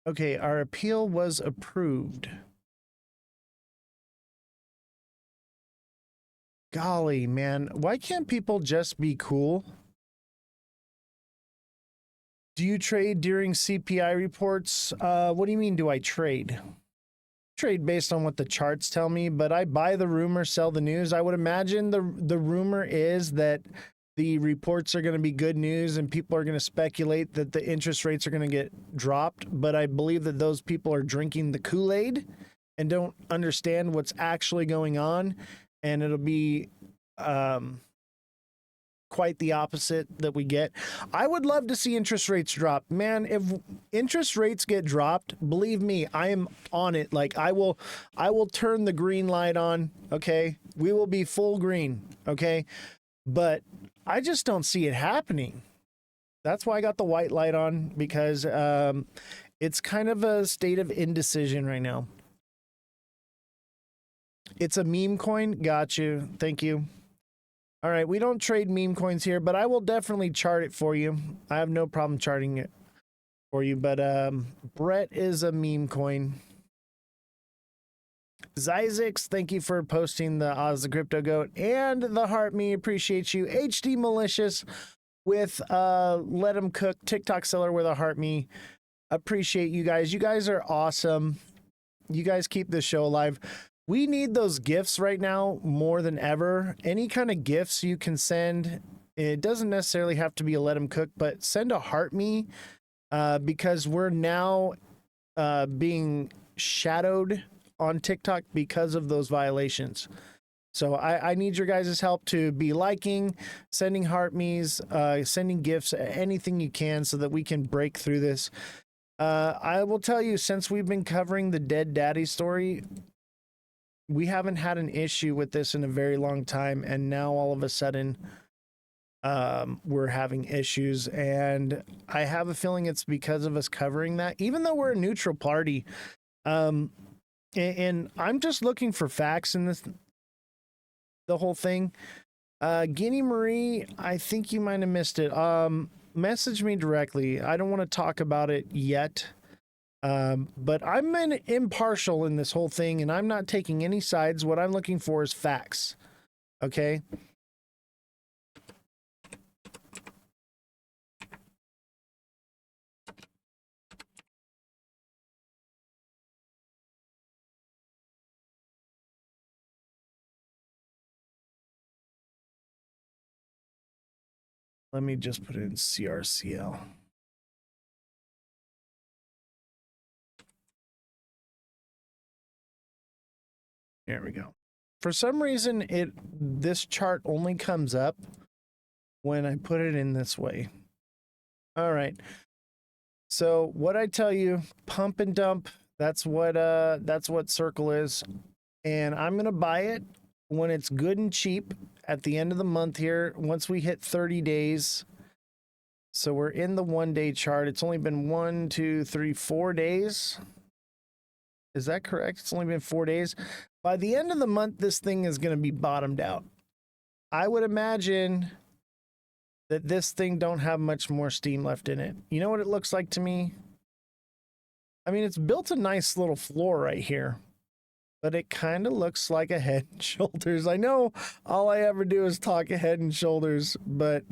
Okay, our appeal was approved. Golly, man, why can't people just be cool? Do you trade during CPI reports? What do you mean, do I trade? trade based on what the charts tell me, but I buy the rumor, sell the news. I would imagine the rumor is that the reports are going to be good news and people are going to speculate that the interest rates are going to get dropped. But I believe that those people are drinking the Kool-Aid and don't understand what's actually going on. And it'll be quite the opposite that we get. I would love to see interest rates drop. Man, if interest rates get dropped, believe me, I am on it. Like I will turn the green light on, okay? We will be full green, okay? But I just don't see it happening. That's why I got the white light on, because it's kind of a state of indecision right now. It's a meme coin. Got you. Thank you. All right, we don't trade meme coins here, but I will definitely chart it for you. I have no problem charting it for you, but Brett is a meme coin. Zizix, thank you for posting the Oz the Crypto Goat and the Heart Me. Appreciate you. HD Malicious with Let 'em Cook, TikTok seller with a Heart Me. Appreciate you guys. You guys are awesome. You guys keep this show alive. We need those gifts right now more than ever. Any kind of gifts you can send. It doesn't necessarily have to be a Let 'em Cook, but send a Heart Me because we're now being shadowed on TikTok because of those violations. So I need your guys' help to be liking, sending Heart Me's, sending gifts, anything you can so that we can break through this. I will tell you, since we've been covering the Dead Daddy story, we haven't had an issue with this in a very long time, and now all of a sudden we're having issues, and I have a feeling it's because of us covering that, even though we're a neutral party. And I'm just looking for facts in this, the whole thing. Guinea Marie, I think you might have missed it. Message me directly. I don't want to talk about it yet. But I'm impartial in this whole thing, and I'm not taking any sides. What I'm looking for is facts. Okay? Let me just put it in CRCL. There we go. For some reason, this chart only comes up when I put it in this way. All right. So what I tell you, pump and dump, that's what Circle is. And I'm going to buy it when it's good and cheap at the end of the month here, once we hit 30 days. So we're in the 1 day chart. It's only been 1, 2, 3, 4 days. Is that correct? It's only been 4 days. By the end of the month, this thing is going to be bottomed out. I would imagine that this thing don't have much more steam left in it. You know what it looks like to me? I mean, it's built a nice little floor right here, but it kind of looks like a Head and Shoulders. I know all I ever do is talk a Head and Shoulders, but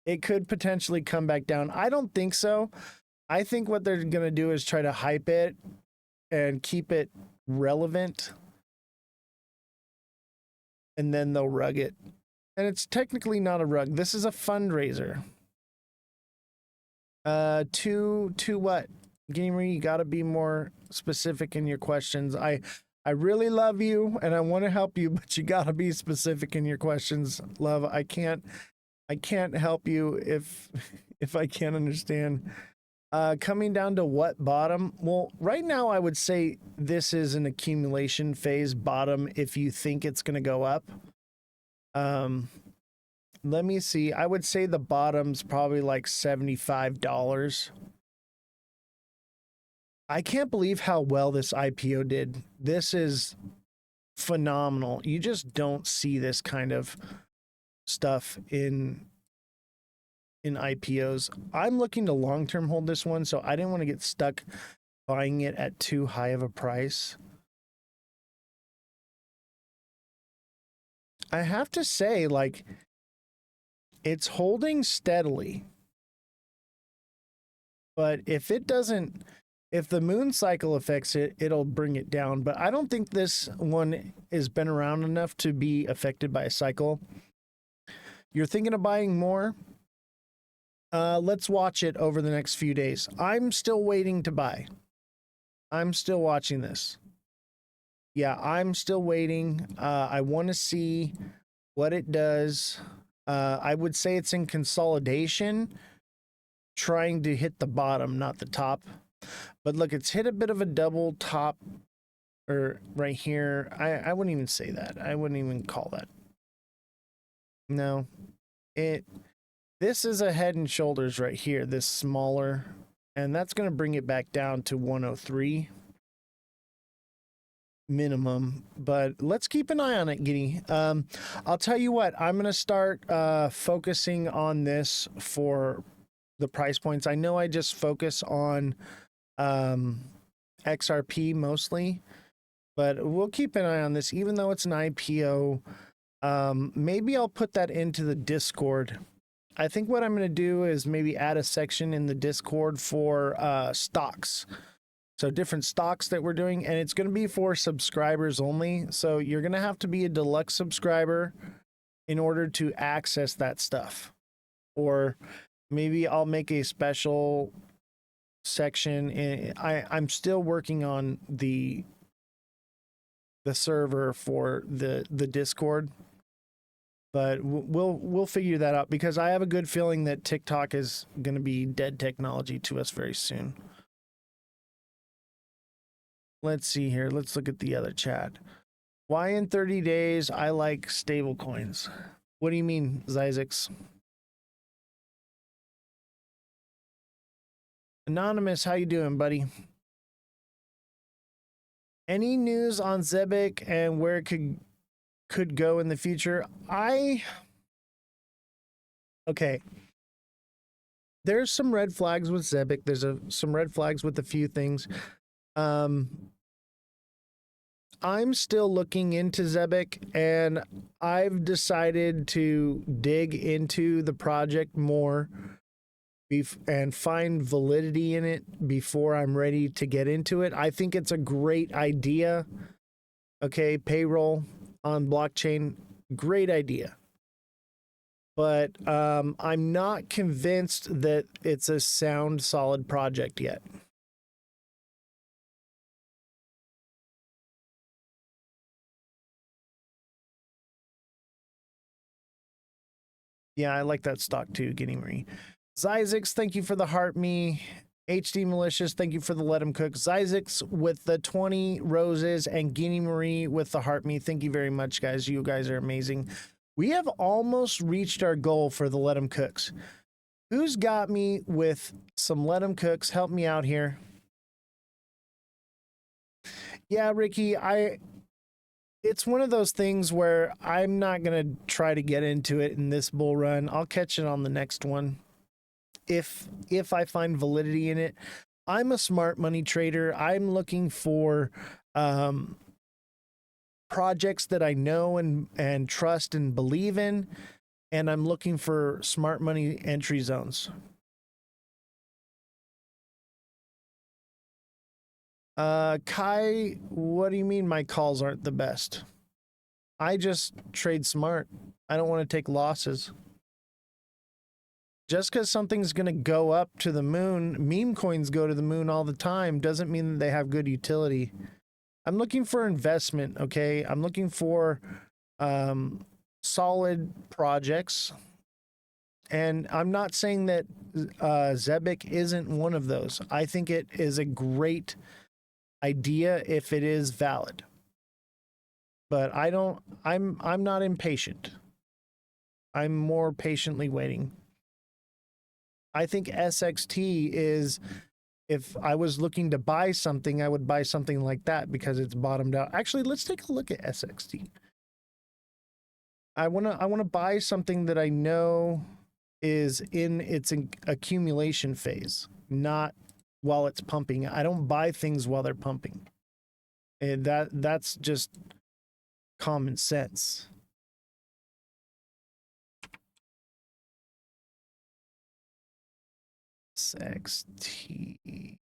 it could potentially come back down. I don't think so. I think what they're going to do is try to hype it and keep it relevant, and then they'll rug it. And it's technically not a rug. This is a fundraiser. To what? Gamer, you got to be more specific in your questions. I really love you and I want to help you, but you got to be specific in your questions, love. I can't help you if I can't understand. Coming down to what bottom? Well, right now I would say this is an accumulation phase bottom if you think it's going to go up. Let me see. I would say the bottom's probably like $75. I can't believe how well this IPO did. This is phenomenal. You just don't see this kind of stuff in IPOs. I'm looking to long-term hold this one, so I didn't want to get stuck buying it at too high of a price. I have to say, like, it's holding steadily. But if it doesn't If the moon cycle affects it, it'll bring it down. But I don't think this one has been around enough to be affected by a cycle. You're thinking of buying more? Let's watch it over the next few days. I'm still waiting to buy. I'm still watching this. Yeah, I'm still waiting. I want to see what it does. I would say it's in consolidation, trying to hit the bottom, not the top. But look, it's hit a bit of a double top, or right here. I wouldn't even say that. I wouldn't even call that. No, this is a head and shoulders right here, this smaller, and that's going to bring it back down to 103 minimum. But let's keep an eye on it, Giddy. I'll tell you what, I'm going to start focusing on this for the price points. I know I just focus on XRP mostly, but we'll keep an eye on this, even though it's an IPO. Maybe I'll put that into the Discord. I think what I'm going to do is maybe add a section in the Discord for stocks. So different stocks that we're doing, and it's going to be for subscribers only. So you're going to have to be a deluxe subscriber in order to access that stuff. Or maybe I'll make a special section. I'm still working on the server for the Discord, but we'll figure that out, because I have a good feeling that TikTok is going to be dead technology to us very soon. Let's see here. Let's look at the other chat. Why in 30 days I like stable coins? What do you mean, Zyzix? Anonymous, how you doing, buddy? Any news on Zebic and where it could go in the future? Okay. There's some red flags with Zebic. There's some red flags with a few things. I'm still looking into Zebic, and I've decided to dig into the project more and find validity in it before I'm ready to get into it. I think it's a great idea. Okay, payroll on blockchain, great idea. But I'm not convinced that it's a sound, solid project yet. Yeah, I like that stock too, Guinea Marie. Zyzix, thank you for the heart me. HD Malicious, thank you for the let him cook. Zyzix with the 20 roses, and Guinea Marie with the heart me. Thank you very much, guys. You guys are amazing. We have almost reached our goal for the let him cooks. Who's got me with some let him cooks? Help me out here. Yeah, Ricky, it's one of those things where I'm not going to try to get into it in this bull run. I'll catch it on the next one. If I find validity in it. I'm a smart money trader. I'm looking for projects that I know and trust and believe in, and I'm looking for smart money entry zones. Kai, what do you mean my calls aren't the best? I just trade smart. I don't want to take losses. Just because something's going to go up to the moon, meme coins go to the moon all the time, doesn't mean that they have good utility. I'm looking for investment, okay? I'm looking for solid projects. And I'm not saying that Zebic isn't one of those. I think it is a great idea if it is valid. But I'm not impatient. I'm more patiently waiting. I think SXT is, if I was looking to buy something, I would buy something like that because it's bottomed out. Actually, let's take a look at SXT. I want to buy something that I know is in its accumulation phase, not while it's pumping. I don't buy things while they're pumping. And that's just common sense. XT.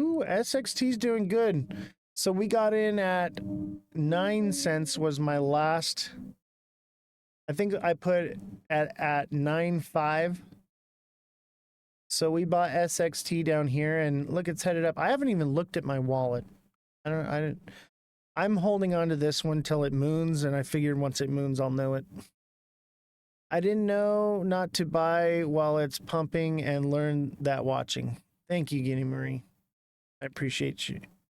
Ooh, SXT's doing good. So we got in at 9 cents was my last. I think I put at 9.5. So we bought SXT down here, and look, it's headed up. I haven't even looked at my wallet. I'm holding on to this one till it moons, and I figured once it moons, I'll know it. I didn't know not to buy while it's pumping and learn that watching. Thank you, Guinea Marie. I appreciate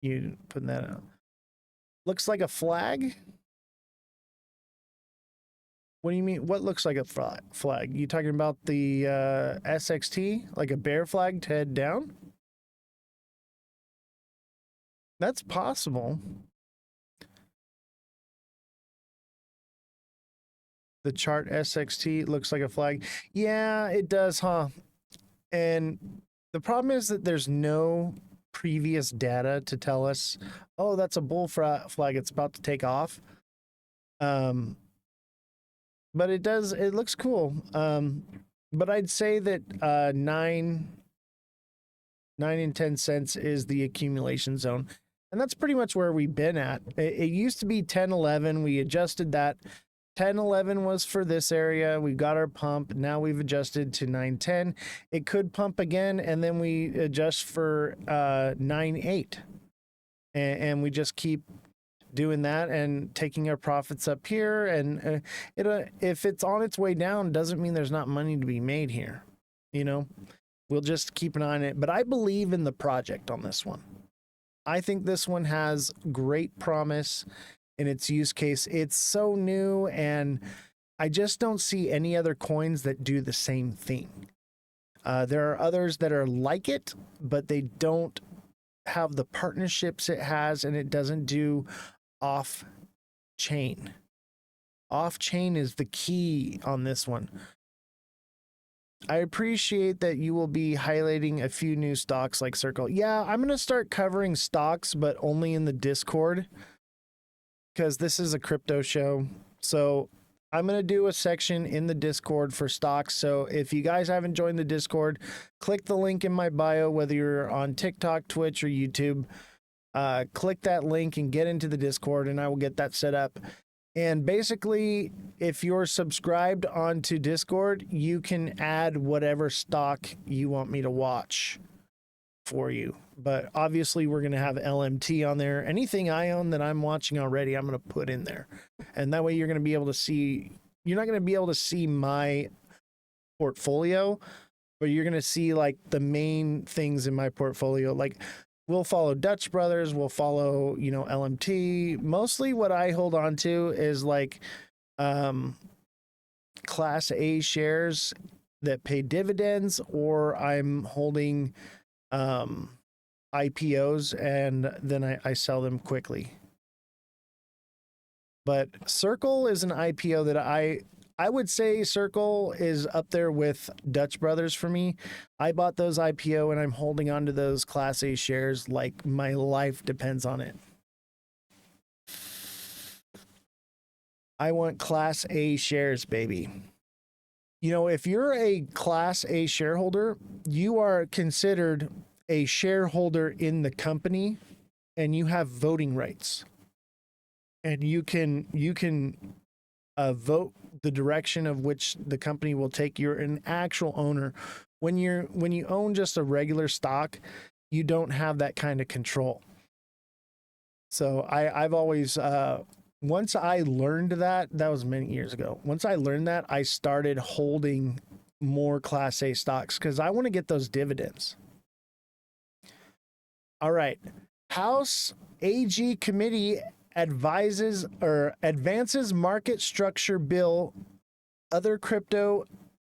you putting that out. Looks like a flag? What do you mean? What looks like a flag? You talking about the SXT? Like a bear flag to head down? That's possible. The chart SXT looks like a flag. Yeah, it does, huh? And the problem is that there's no previous data to tell us, oh, that's a bull flag. It's about to take off. But it looks cool. But I'd say that 9 and 10 cents is the accumulation zone. And that's pretty much where we've been at. It used to be 10.11. We adjusted that. 10.11 was for this area. We got our pump. Now we've adjusted to 9.10. It could pump again, and then we adjust for 9.8. And we just keep doing that and taking our profits up here. And if it's on its way down, doesn't mean there's not money to be made here. You know, we'll just keep an eye on it. But I believe in the project on this one. I think this one has great promise in its use case. It's so new, and I just don't see any other coins that do the same thing. There are others that are like it, but they don't have the partnerships it has, and it doesn't do off-chain. Off-chain is the key on this one. I appreciate that you will be highlighting a few new stocks like Circle. Yeah, I'm going to start covering stocks, but only in the Discord, because this is a crypto show. So I'm going to do a section in the Discord for stocks. So if you guys haven't joined the Discord, click the link in my bio, whether you're on TikTok, Twitch, or YouTube. Click that link and get into the Discord, and I will get that set up. And basically, if you're subscribed onto Discord, you can add whatever stock you want me to watch for you. But obviously, we're going to have LMT on there. Anything I own that I'm watching already, I'm going to put in there. And that way you're going to be able to see, you're not going to be able to see my portfolio, but you're going to see like the main things in my portfolio. Like, we'll follow Dutch Brothers. We'll follow, LMT. Mostly what I hold on to is like Class A shares that pay dividends, or I'm holding IPOs and then I sell them quickly. But Circle is an IPO that I would say Circle is up there with Dutch Brothers for me. I bought those IPO and I'm holding on to those Class A shares like my life depends on it. I want Class A shares, baby. If you're a Class A shareholder, you are considered a shareholder in the company and you have voting rights. And you can vote the direction of which the company will take. You're an actual owner. When you own just a regular stock, you don't have that kind of control. So I've always once I learned that was many years ago. Once I learned that, I started holding more Class A stocks because I want to get those dividends. All right. House AG committee advances market structure bill, other crypto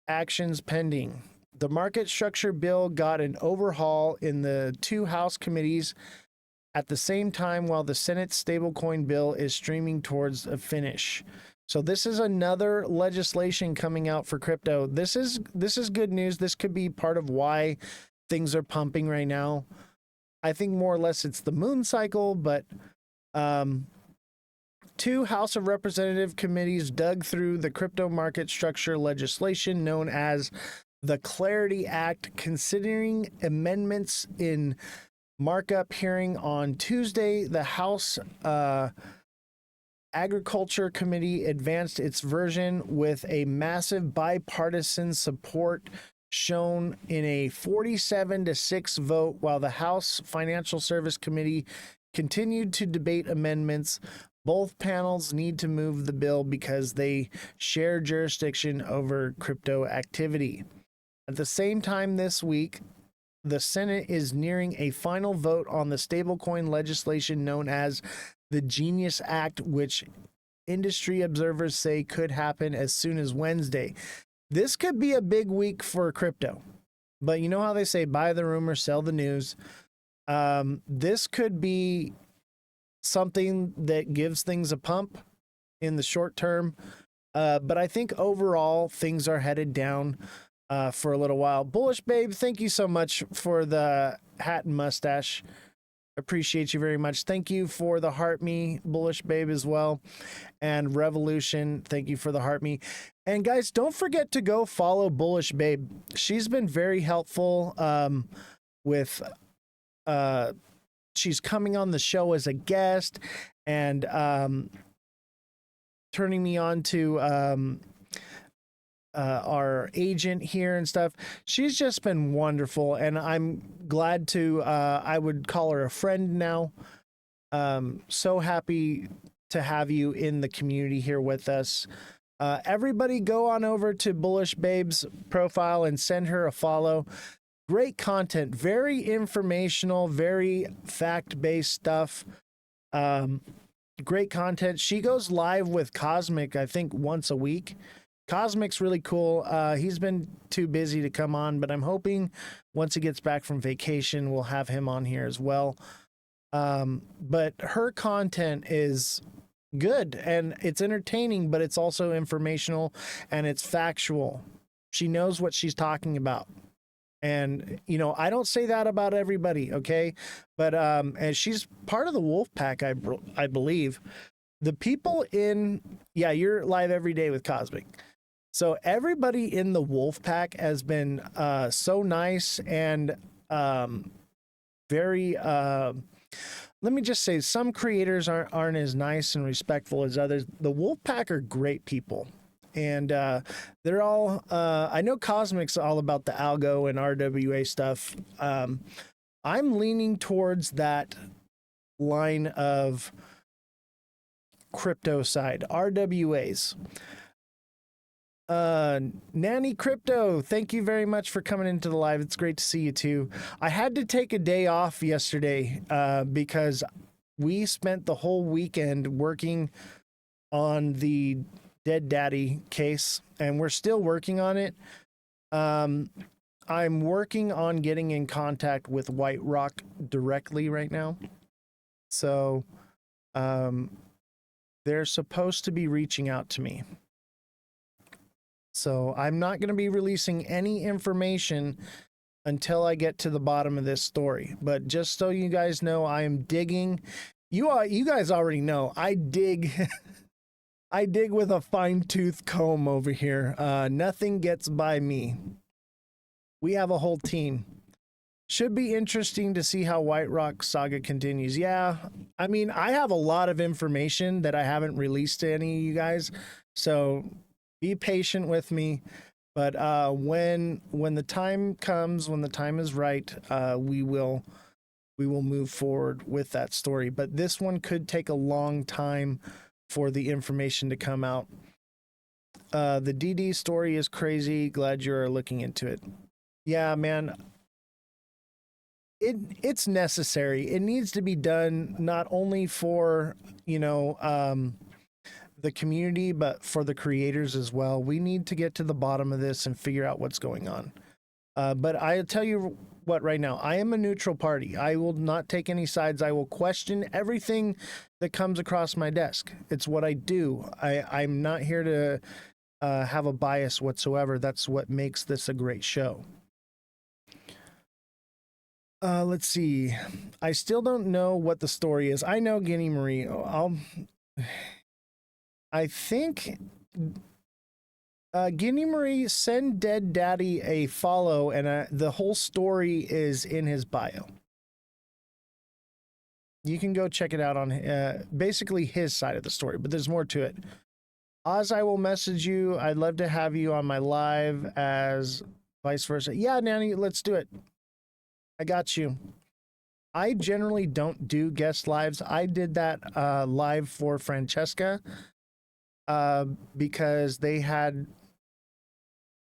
actions pending. The market structure bill got an overhaul in the two House committees at the same time while the Senate stablecoin bill is streaming towards a finish. So this is another legislation coming out for crypto. This is good news. This could be part of why things are pumping right now. I think more or less it's the moon cycle, but two House of Representative committees dug through the crypto market structure legislation known as the Clarity Act, considering amendments in markup hearing on Tuesday. The House Agriculture Committee advanced its version with a massive bipartisan support shown in a 47-6 vote, while the House Financial Service Committee continued to debate amendments. Both panels need to move the bill because they share jurisdiction over crypto activity. At the same time this week, the Senate is nearing a final vote on the stablecoin legislation known as the Genius Act, which industry observers say could happen as soon as Wednesday. This could be a big week for crypto, but you know how they say, buy the rumor, sell the news. This could be something that gives things a pump in the short term. But I think overall things are headed down for a little while. Bullish Babe, thank you so much for the hat and mustache. Appreciate you very much. Thank you for the Heart Me, Bullish Babe, as well. And Revolution, thank you for the Heart Me. And guys, don't forget to go follow Bullish Babe. She's been very helpful with she's coming on the show as a guest and turning me on to our agent here and stuff. She's just been wonderful, and I'm glad to I would call her a friend now. So happy to have you in the community here with us. Everybody go on over to Bullish Babe's profile and send her a follow. Great content, very informational, very fact-based stuff. Great content. She goes live with Cosmic, I think, once a week. Cosmic's really cool. He's been too busy to come on, but I'm hoping once he gets back from vacation, we'll have him on here as well. But her content is good and it's entertaining, but it's also informational and it's factual. She knows what she's talking about. And, you know, I don't say that about everybody, okay? But and she's part of the wolf pack, I believe. The people in, yeah, you're live every day with Cosmic. So everybody in the wolf pack has been so nice and very, let me just say, some creators aren't as nice and respectful as others. The wolf pack are great people. And they're all, I know Cosmic's all about the algo and RWA stuff. I'm leaning towards that line of crypto side, RWAs. Nanny Crypto, thank you very much for coming into the live. It's great to see you too. I had to take a day off yesterday because we spent the whole weekend working on the Dead Daddy case, and we're still working on it. I'm working on getting in contact with White Rock directly right now. So they're supposed to be reaching out to me. So I'm not going to be releasing any information until I get to the bottom of this story. But just so you guys know, I am digging. You guys already know I dig. I dig with a fine-tooth comb over here. Nothing gets by me. We have a whole team. Should be interesting to see how White Rock saga continues. Yeah, I mean, I have a lot of information that I haven't released to any of you guys, so be patient with me. But when the time comes, when the time is right, we will move forward with that story. But this one could take a long time for the information to come out. The DD story is crazy. Glad you're looking into it. Yeah, man. It's necessary. It needs to be done not only for, the community, but for the creators as well. We need to get to the bottom of this and figure out what's going on. But I'll tell you what, right now, I am a neutral party. I will not take any sides. I will question everything that comes across my desk. It's what I do. I'm not here to have a bias whatsoever. That's what makes this a great show. Let's see. I still don't know what the story is. I know Guinea Marie. I think Guinea Marie, send Dead Daddy a follow, and the whole story is in his bio. You can go check it out on basically his side of the story, but there's more to it. Oz, I will message you. I'd love to have you on my live as vice versa. Yeah, Nanny, let's do it. I got you. I generally don't do guest lives. I did that live for Francesca because they had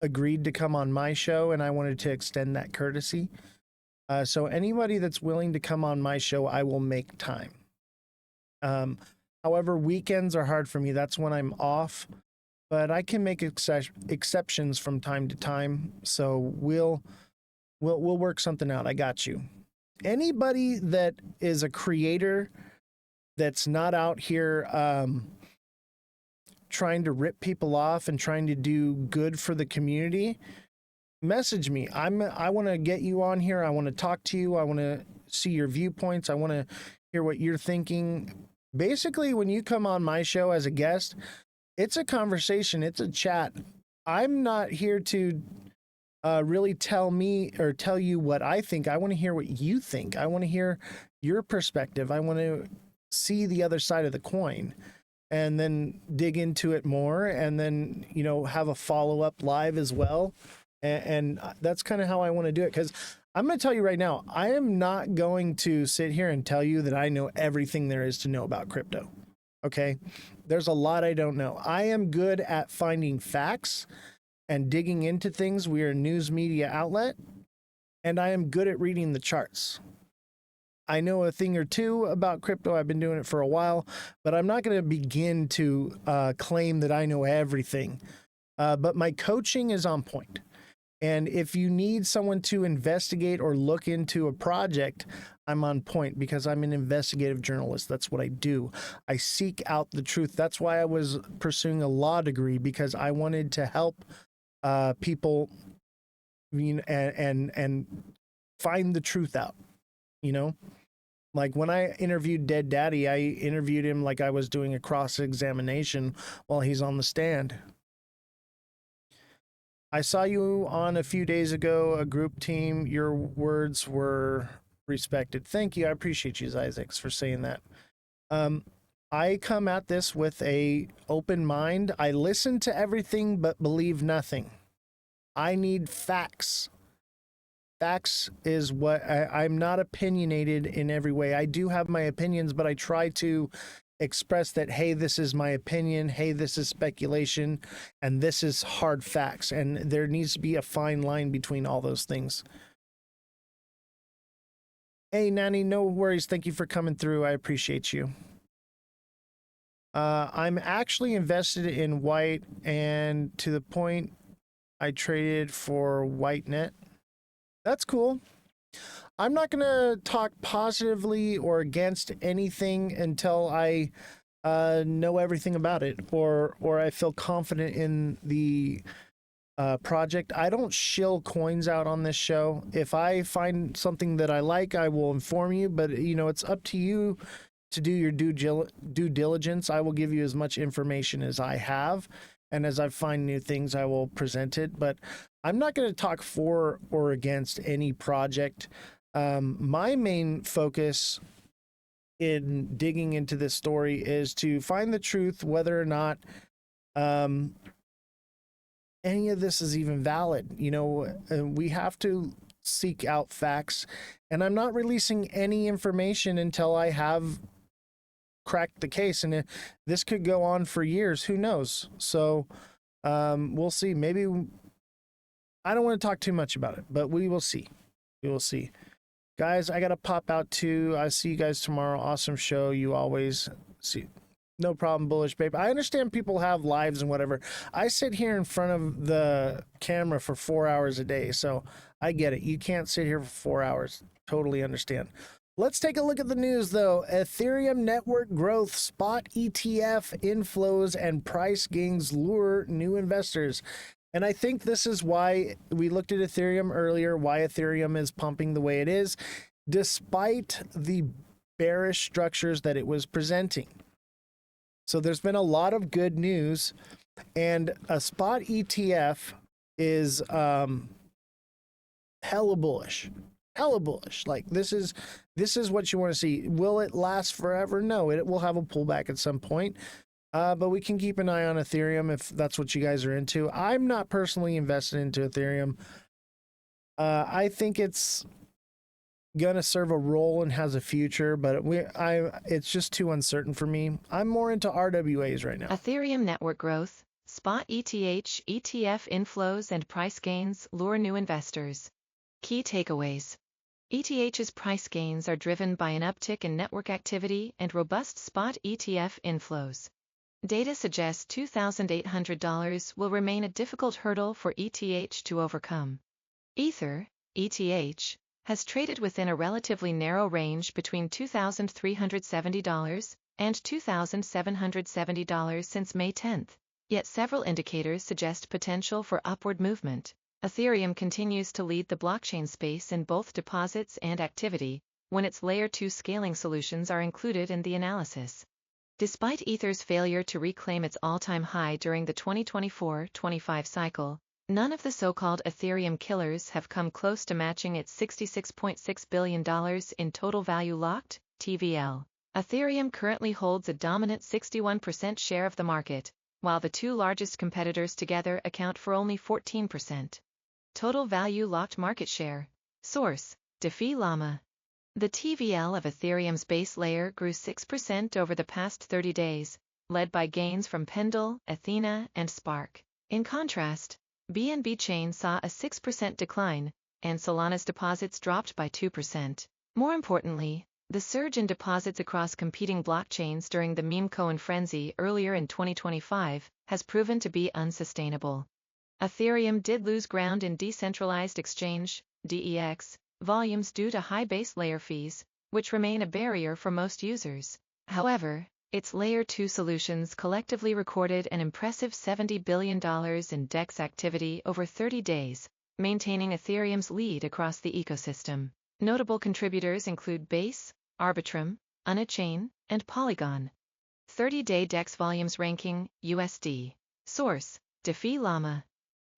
agreed to come on my show and I wanted to extend that courtesy. So anybody that's willing to come on my show, I will make time. However, weekends are hard for me. That's when I'm off, but I can make exceptions from time to time. So we'll work something out. I got you. Anybody that is a creator that's not out here trying to rip people off and trying to do good for the community, message me. I want to get you on here. I want to talk to you. I want to see your viewpoints. I want to hear what you're thinking. Basically, when you come on my show as a guest, it's a conversation. It's a chat. I'm not here to really tell you what I think. I want to hear what you think. I want to hear your perspective. I want to see the other side of the coin and then dig into it more and then, have a follow-up live as well. And that's kind of how I want to do it. Because I'm going to tell you right now, I am not going to sit here and tell you that I know everything there is to know about crypto. Okay? There's a lot I don't know. I am good at finding facts and digging into things. We are a news media outlet, and I am good at reading the charts. I know a thing or two about crypto. I've been doing it for a while, but I'm not going to begin to claim that I know everything. But my coaching is on point. And if you need someone to investigate or look into a project, I'm on point because I'm an investigative journalist. That's what I do. I seek out the truth. That's why I was pursuing a law degree, because I wanted to help people and find the truth out, Like when I interviewed Dead Daddy, I interviewed him like I was doing a cross-examination while he's on the stand. I saw you on a few days ago, a group team. Your words were respected. Thank you. I appreciate you, Isaacs, for saying that. I come at this with a open mind. I listen to everything but believe nothing. I need facts. Facts is what I'm not opinionated in every way. I do have my opinions, but I try to express that, hey, this is my opinion, hey, this is speculation, and this is hard facts. And there needs to be a fine line between all those things. Hey, Nanny, no worries. Thank you for coming through. I appreciate you. I'm actually invested in white, and to the point I traded for whitenet. That's cool. I'm not going to talk positively or against anything until I know everything about it or I feel confident in the project. I don't shill coins out on this show. If I find something that I like, I will inform you, but it's up to you to do your due diligence. I will give you as much information as I have, and as I find new things, I will present it, but I'm not going to talk for or against any project. My main focus in digging into this story is to find the truth, whether or not any of this is even valid. We have to seek out facts, and I'm not releasing any information until I have cracked the case, and this could go on for years. Who knows? So we'll see. Maybe I don't want to talk too much about it, but we will see. We will see. Guys, I got to pop out too. I see you guys tomorrow. Awesome show. You always see. No problem, Bullish Babe. I understand people have lives and whatever. I sit here in front of the camera for 4 hours a day, so I get it. You can't sit here for 4 hours. Totally understand. Let's take a look at the news, though. Ethereum network growth, spot ETF inflows, and price gains lure new investors. And I think this is why we looked at Ethereum earlier, why Ethereum is pumping the way it is, despite the bearish structures that it was presenting. So there's been a lot of good news, and a spot ETF is hella bullish. hella bullish. Like this is what you want to see. Will it last forever? No, it will have a pullback at some point. But we can keep an eye on Ethereum if that's what you guys are into. I'm not personally invested into Ethereum. I think it's gonna serve a role and has a future, but it's just too uncertain for me. I'm more into RWAs right now. Ethereum network growth, spot ETH, ETF inflows and price gains lure new investors. Key takeaways. ETH's price gains are driven by an uptick in network activity and robust spot ETF inflows. Data suggests $2,800 will remain a difficult hurdle for ETH to overcome. Ether, ETH, has traded within a relatively narrow range between $2,370 and $2,770 since May 10, yet several indicators suggest potential for upward movement. Ethereum continues to lead the blockchain space in both deposits and activity, when its Layer 2 scaling solutions are included in the analysis. Despite Ether's failure to reclaim its all-time high during the 2024-25 cycle, none of the so-called Ethereum killers have come close to matching its $66.6 billion in total value locked, TVL. Ethereum currently holds a dominant 61% share of the market, while the two largest competitors together account for only 14%. Total value locked market share. Source: DeFi Llama. The TVL of Ethereum's base layer grew 6% over the past 30 days, led by gains from Pendle, Athena, and Spark. In contrast, BNB Chain saw a 6% decline, and Solana's deposits dropped by 2%. More importantly, the surge in deposits across competing blockchains during the meme coin frenzy earlier in 2025 has proven to be unsustainable. Ethereum did lose ground in decentralized exchange, DEX, volumes due to high base layer fees, which remain a barrier for most users. However, its Layer 2 solutions collectively recorded an impressive $70 billion in DEX activity over 30 days, maintaining Ethereum's lead across the ecosystem. Notable contributors include Base, Arbitrum, Unichain, and Polygon. 30-day DEX volumes ranking, USD. Source: DeFi Llama.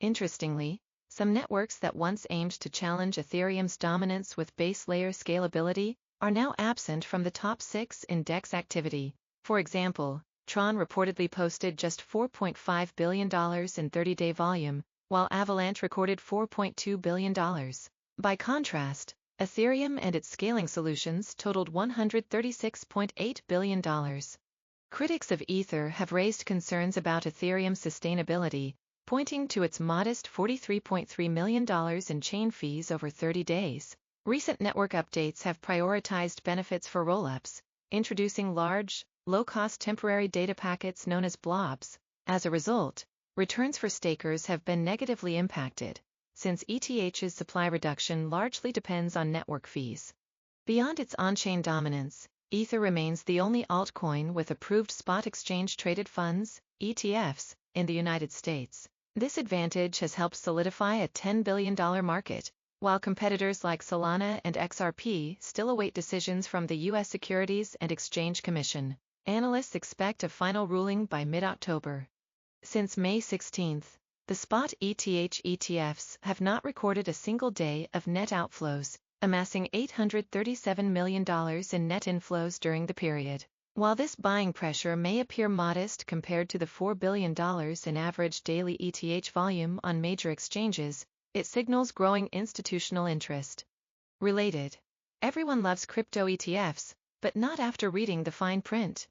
Interestingly, some networks that once aimed to challenge Ethereum's dominance with base layer scalability are now absent from the top 6 in DEX activity. For example, Tron reportedly posted just $4.5 billion in 30-day volume, while Avalanche recorded $4.2 billion. By contrast, Ethereum and its scaling solutions totaled $136.8 billion. Critics of Ether have raised concerns about Ethereum's sustainability, pointing to its modest $43.3 million in chain fees over 30 days. Recent network updates have prioritized benefits for rollups, introducing large, low-cost temporary data packets known as blobs. As a result, returns for stakers have been negatively impacted, since ETH's supply reduction largely depends on network fees. Beyond its on-chain dominance, Ether remains the only altcoin with approved spot exchange-traded funds, ETFs, in the United States. This advantage has helped solidify a $10 billion market, while competitors like Solana and XRP still await decisions from the U.S. Securities and Exchange Commission. Analysts expect a final ruling by mid-October. Since May 16, the spot ETH ETFs have not recorded a single day of net outflows, amassing $837 million in net inflows during the period. While this buying pressure may appear modest compared to the $4 billion in average daily ETH volume on major exchanges, it signals growing institutional interest. Related. Everyone loves crypto ETFs, but not after reading the fine print.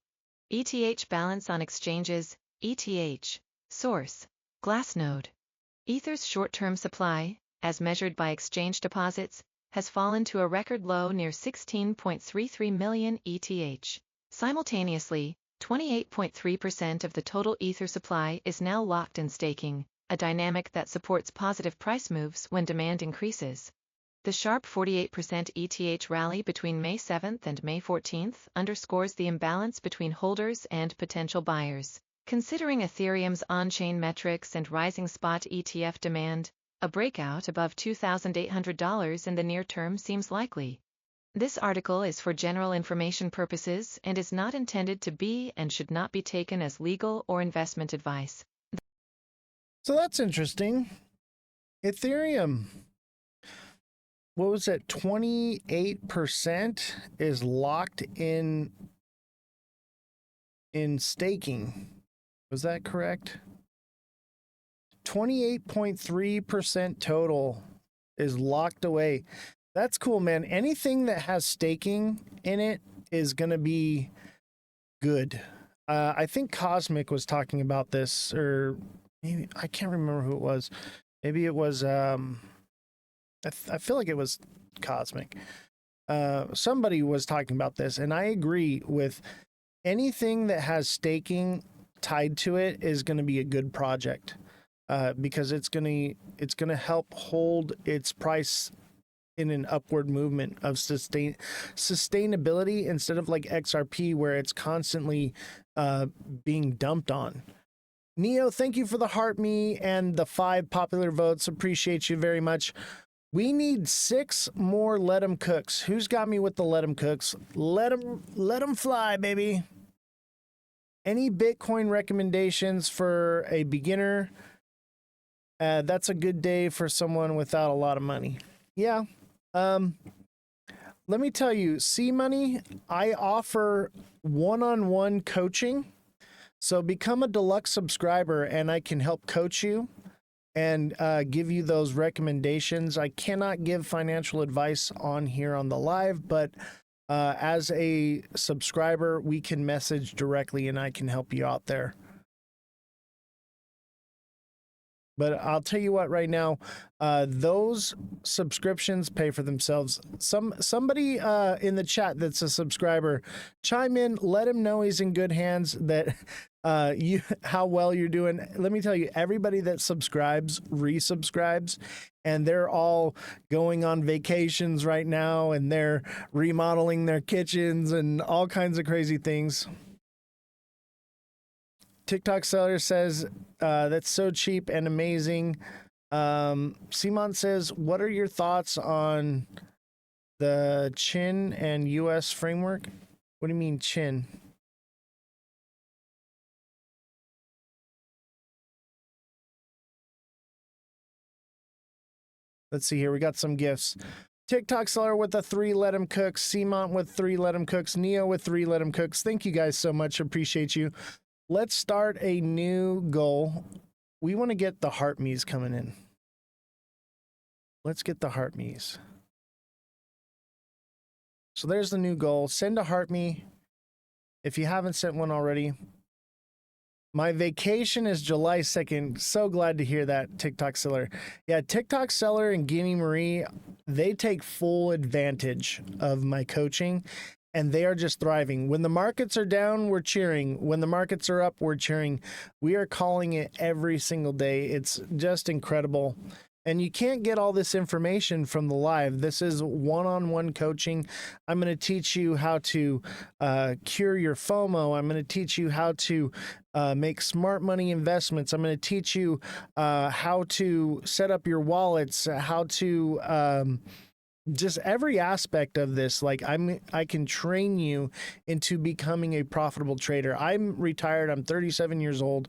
ETH balance on exchanges, ETH. Source: Glassnode. Ether's short-term supply, as measured by exchange deposits, has fallen to a record low near 16.33 million ETH. Simultaneously, 28.3% of the total Ether supply is now locked in staking, a dynamic that supports positive price moves when demand increases. The sharp 48% ETH rally between May 7 and May 14 underscores the imbalance between holders and potential buyers. Considering Ethereum's on-chain metrics and rising spot ETF demand, a breakout above $2,800 in the near term seems likely. This article is for general information purposes and is not intended to be and should not be taken as legal or investment advice. So that's interesting. Ethereum. what was it? 28% is locked in staking. Was that correct? 28.3% total is locked away. That's cool, man. Anything that has staking in it is going to be good. I think Cosmic was talking about this, or maybe I can't remember who it was. Maybe it was, I feel like it was Cosmic. Somebody was talking about this, and I agree with anything that has staking tied to it is going to be a good project. Because it's gonna help hold its price in an upward movement of sustainability instead of like XRP where it's constantly being dumped on. Neo, thank you for the heart me and the 5 popular votes. Appreciate you very much. We need 6 more let 'em cooks. Who's got me with the let 'em cooks? Let 'em fly, baby. Any Bitcoin recommendations for a beginner? That's a good day for someone without a lot of money. Yeah. Let me tell you, C-Money, I offer one-on-one coaching. So become a deluxe subscriber and I can help coach you and give you those recommendations. I cannot give financial advice on here on the live, but as a subscriber, we can message directly and I can help you out there. But I'll tell you what, right now, those subscriptions pay for themselves. Somebody in the chat that's a subscriber, chime in, let him know he's in good hands, that how well you're doing. Let me tell you, everybody that subscribes resubscribes, and they're all going on vacations right now, and they're remodeling their kitchens and all kinds of crazy things. TikTok seller says that's so cheap and amazing. Simon says, what are your thoughts on the Chin and US framework? What do you mean Chin? Let's see here. We got some gifts. TikTok seller with a 3 let 'em cooks. Simon with 3 let 'em cooks. Neo with 3 let 'em cooks. Thank you guys so much. Appreciate you. Let's start a new goal. We want to get the heart me's coming in. Let's get the heart me's. So there's the new goal. Send a heart me if you haven't sent one already. My vacation is July 2nd. So glad to hear that, TikTok seller. Yeah, TikTok seller and Guinea Marie, they take full advantage of my coaching. And they are just thriving. When the markets are down, we're cheering. When the markets are up, we're cheering. We are calling it every single day. It's just incredible. And you can't get all this information from the live. This is one-on-one coaching. I'm going to teach you how to cure your FOMO. I'm going to teach you how to make smart money investments. I'm going to teach you how to set up your wallets, how to... just every aspect of this. Like I can train you into becoming a profitable trader. I'm retired. I'm 37 years old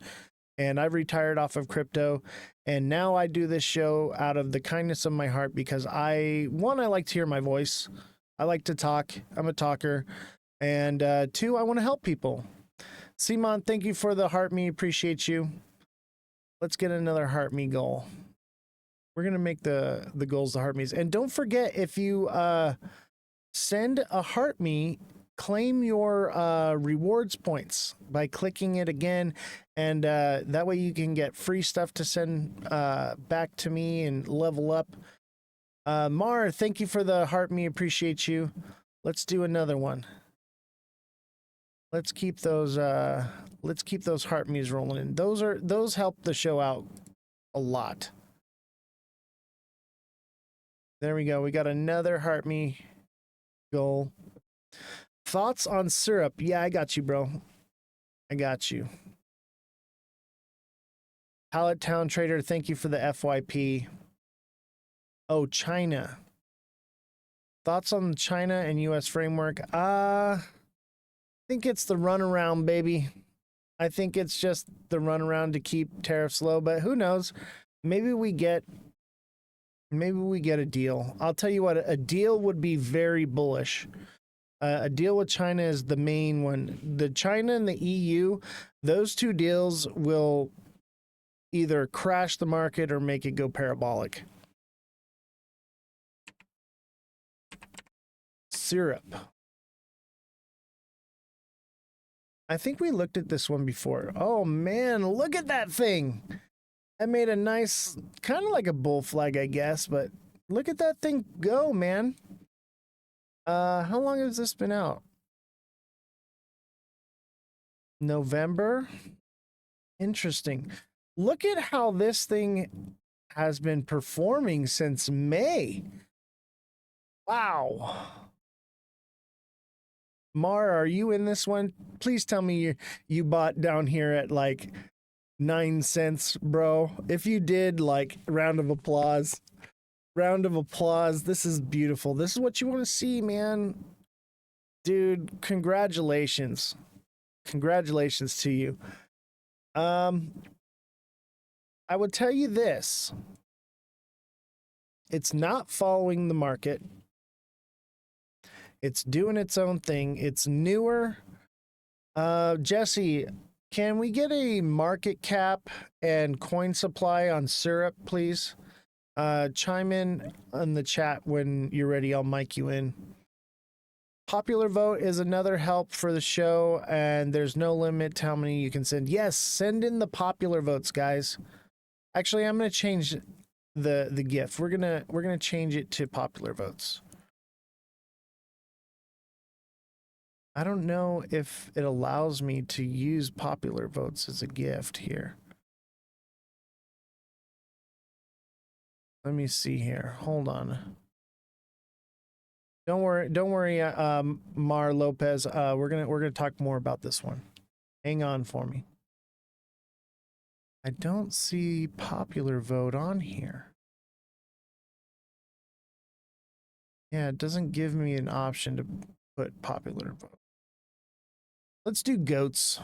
and I've retired off of crypto. And now I do this show out of the kindness of my heart because I like to hear my voice. I like to talk. I'm a talker. And 2, I want to help people. Simon, thank you for the heart me. Appreciate you. Let's get another heart me goal. We're going to make the goals the heart me's. And don't forget, if you send a heart me, claim your rewards points by clicking it again. And that way you can get free stuff to send back to me and level up. Mar, thank you for the heart me. Appreciate you. Let's do another one. Let's keep those heart me's rolling in. Those help the show out a lot. There we go. We got another heart me goal. Thoughts on syrup? Yeah, I got you, bro. I got you. Pallet Town Trader, thank you for the FYP. Oh, China. Thoughts on China and US framework? I think it's the runaround, baby. I think it's just the runaround to keep tariffs low, but who knows? Maybe we get Maybe we get a deal. I'll tell you what, a deal would be very bullish. A deal with China is the main one. The China and the EU, those two deals will either crash the market or make it go parabolic. Syrup. I think we looked at this one before. Oh man, look at that thing. I made a nice, kind of like a bull flag, I guess, but look at that thing go, man. How long has this been out? November? Interesting. Look at how this thing has been performing since May. Wow. Mar, are you in this one? Please tell me you bought down here at like 9 cents, bro. If you did, like, round of applause. Round of applause. This is beautiful. This is what you want to see, man. Dude, congratulations. Congratulations to you. I would tell you this. It's not following the market. It's doing its own thing. It's newer. Jesse, can we get a market cap and coin supply on syrup, please? Chime in the chat when you're ready. I'll mic you in. Popular vote is another help for the show, and there's no limit to how many you can send. Yes, send in the popular votes, guys. Actually, I'm gonna change the GIF. We're gonna change it to popular votes. I don't know if it allows me to use popular votes as a gift here. Let me see here. Hold on. Don't worry, Mar Lopez. We're gonna talk more about this one. Hang on for me. I don't see popular vote on here. Yeah, it doesn't give me an option to put popular vote. Let's do goats.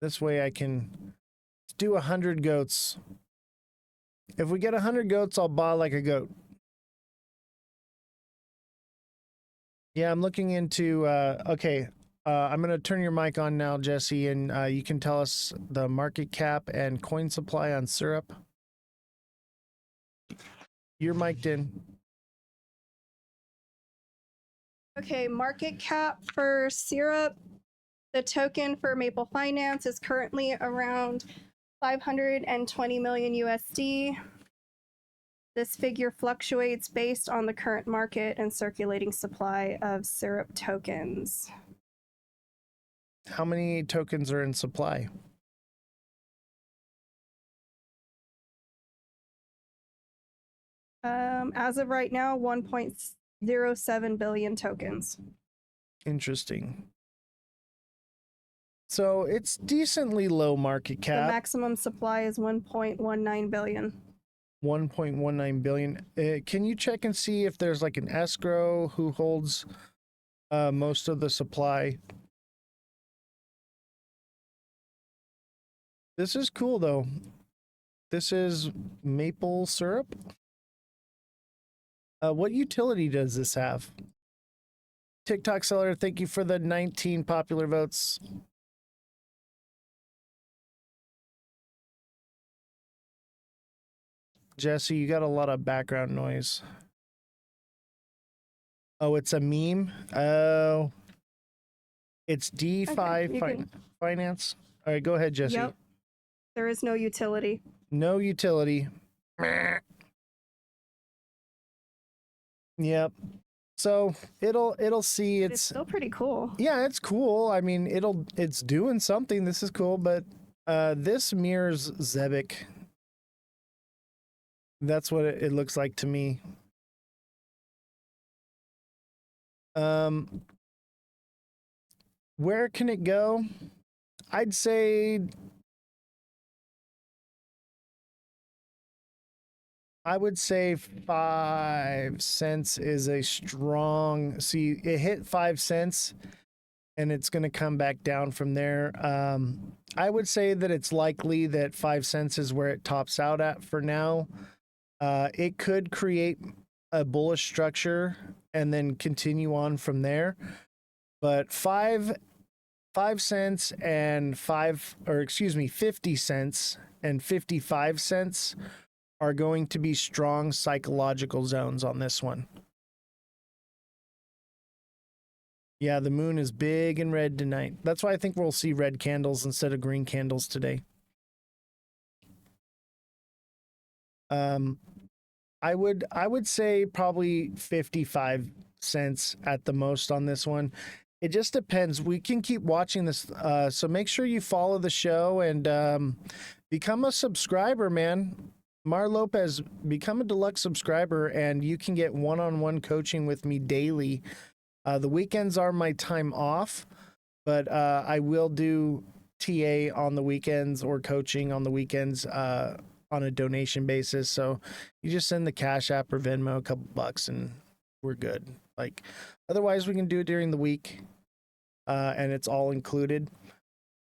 This way I can do 100 goats. If we get 100 goats, I'll buy like a goat. Yeah, I'm looking into, okay. I'm going to turn your mic on now, Jesse, and you can tell us the market cap and coin supply on syrup. You're mic'd in. Okay, market cap for syrup. The token for Maple Finance is currently around 520 million USD. This figure fluctuates based on the current market and circulating supply of syrup tokens. How many tokens are in supply? As of right now, 1.07 billion tokens. Interesting. So it's decently low market The cap. maximum supply is 1.19 billion. 1.19 billion. Can you check and see if there's like an escrow who holds most of the supply? This is cool though. This is maple syrup. What utility does this have? TikTok seller, thank you for the 19 popular votes. Jesse, you got a lot of background noise. Oh, it's a meme? Oh. It's DeFi Okay, finance. All right, go ahead, Jesse. Yep. There is no utility. No utility. Yep. So it'll see It's still pretty cool. yeah, it's cool. I mean, it's doing something. This is cool, but this mirrors Zebic. That's what it looks like to me. Where can it go? I'd say I would say 5 cents is a strong. See, it hit 5 cents and it's going to come back down from there. I would say that it's likely that 5 cents is where it tops out at for now. It could create a bullish structure and then continue on from there. But 5 cents and 50 cents and 55 cents are going to be strong psychological zones on this one. Yeah, the moon is big and red tonight. That's why I think we'll see red candles instead of green candles today. I would say probably 55 cents at the most on this one. It just depends. We can keep watching this. So make sure you follow the show and become a subscriber, man. Mar Lopez, become a deluxe subscriber and you can get one-on-one coaching with me daily. The weekends are my time off, but I will do TA on the weekends or coaching on the weekends on a donation basis. So you just send the Cash App or Venmo a couple bucks and we're good. Like otherwise we can do it during the week and it's all included.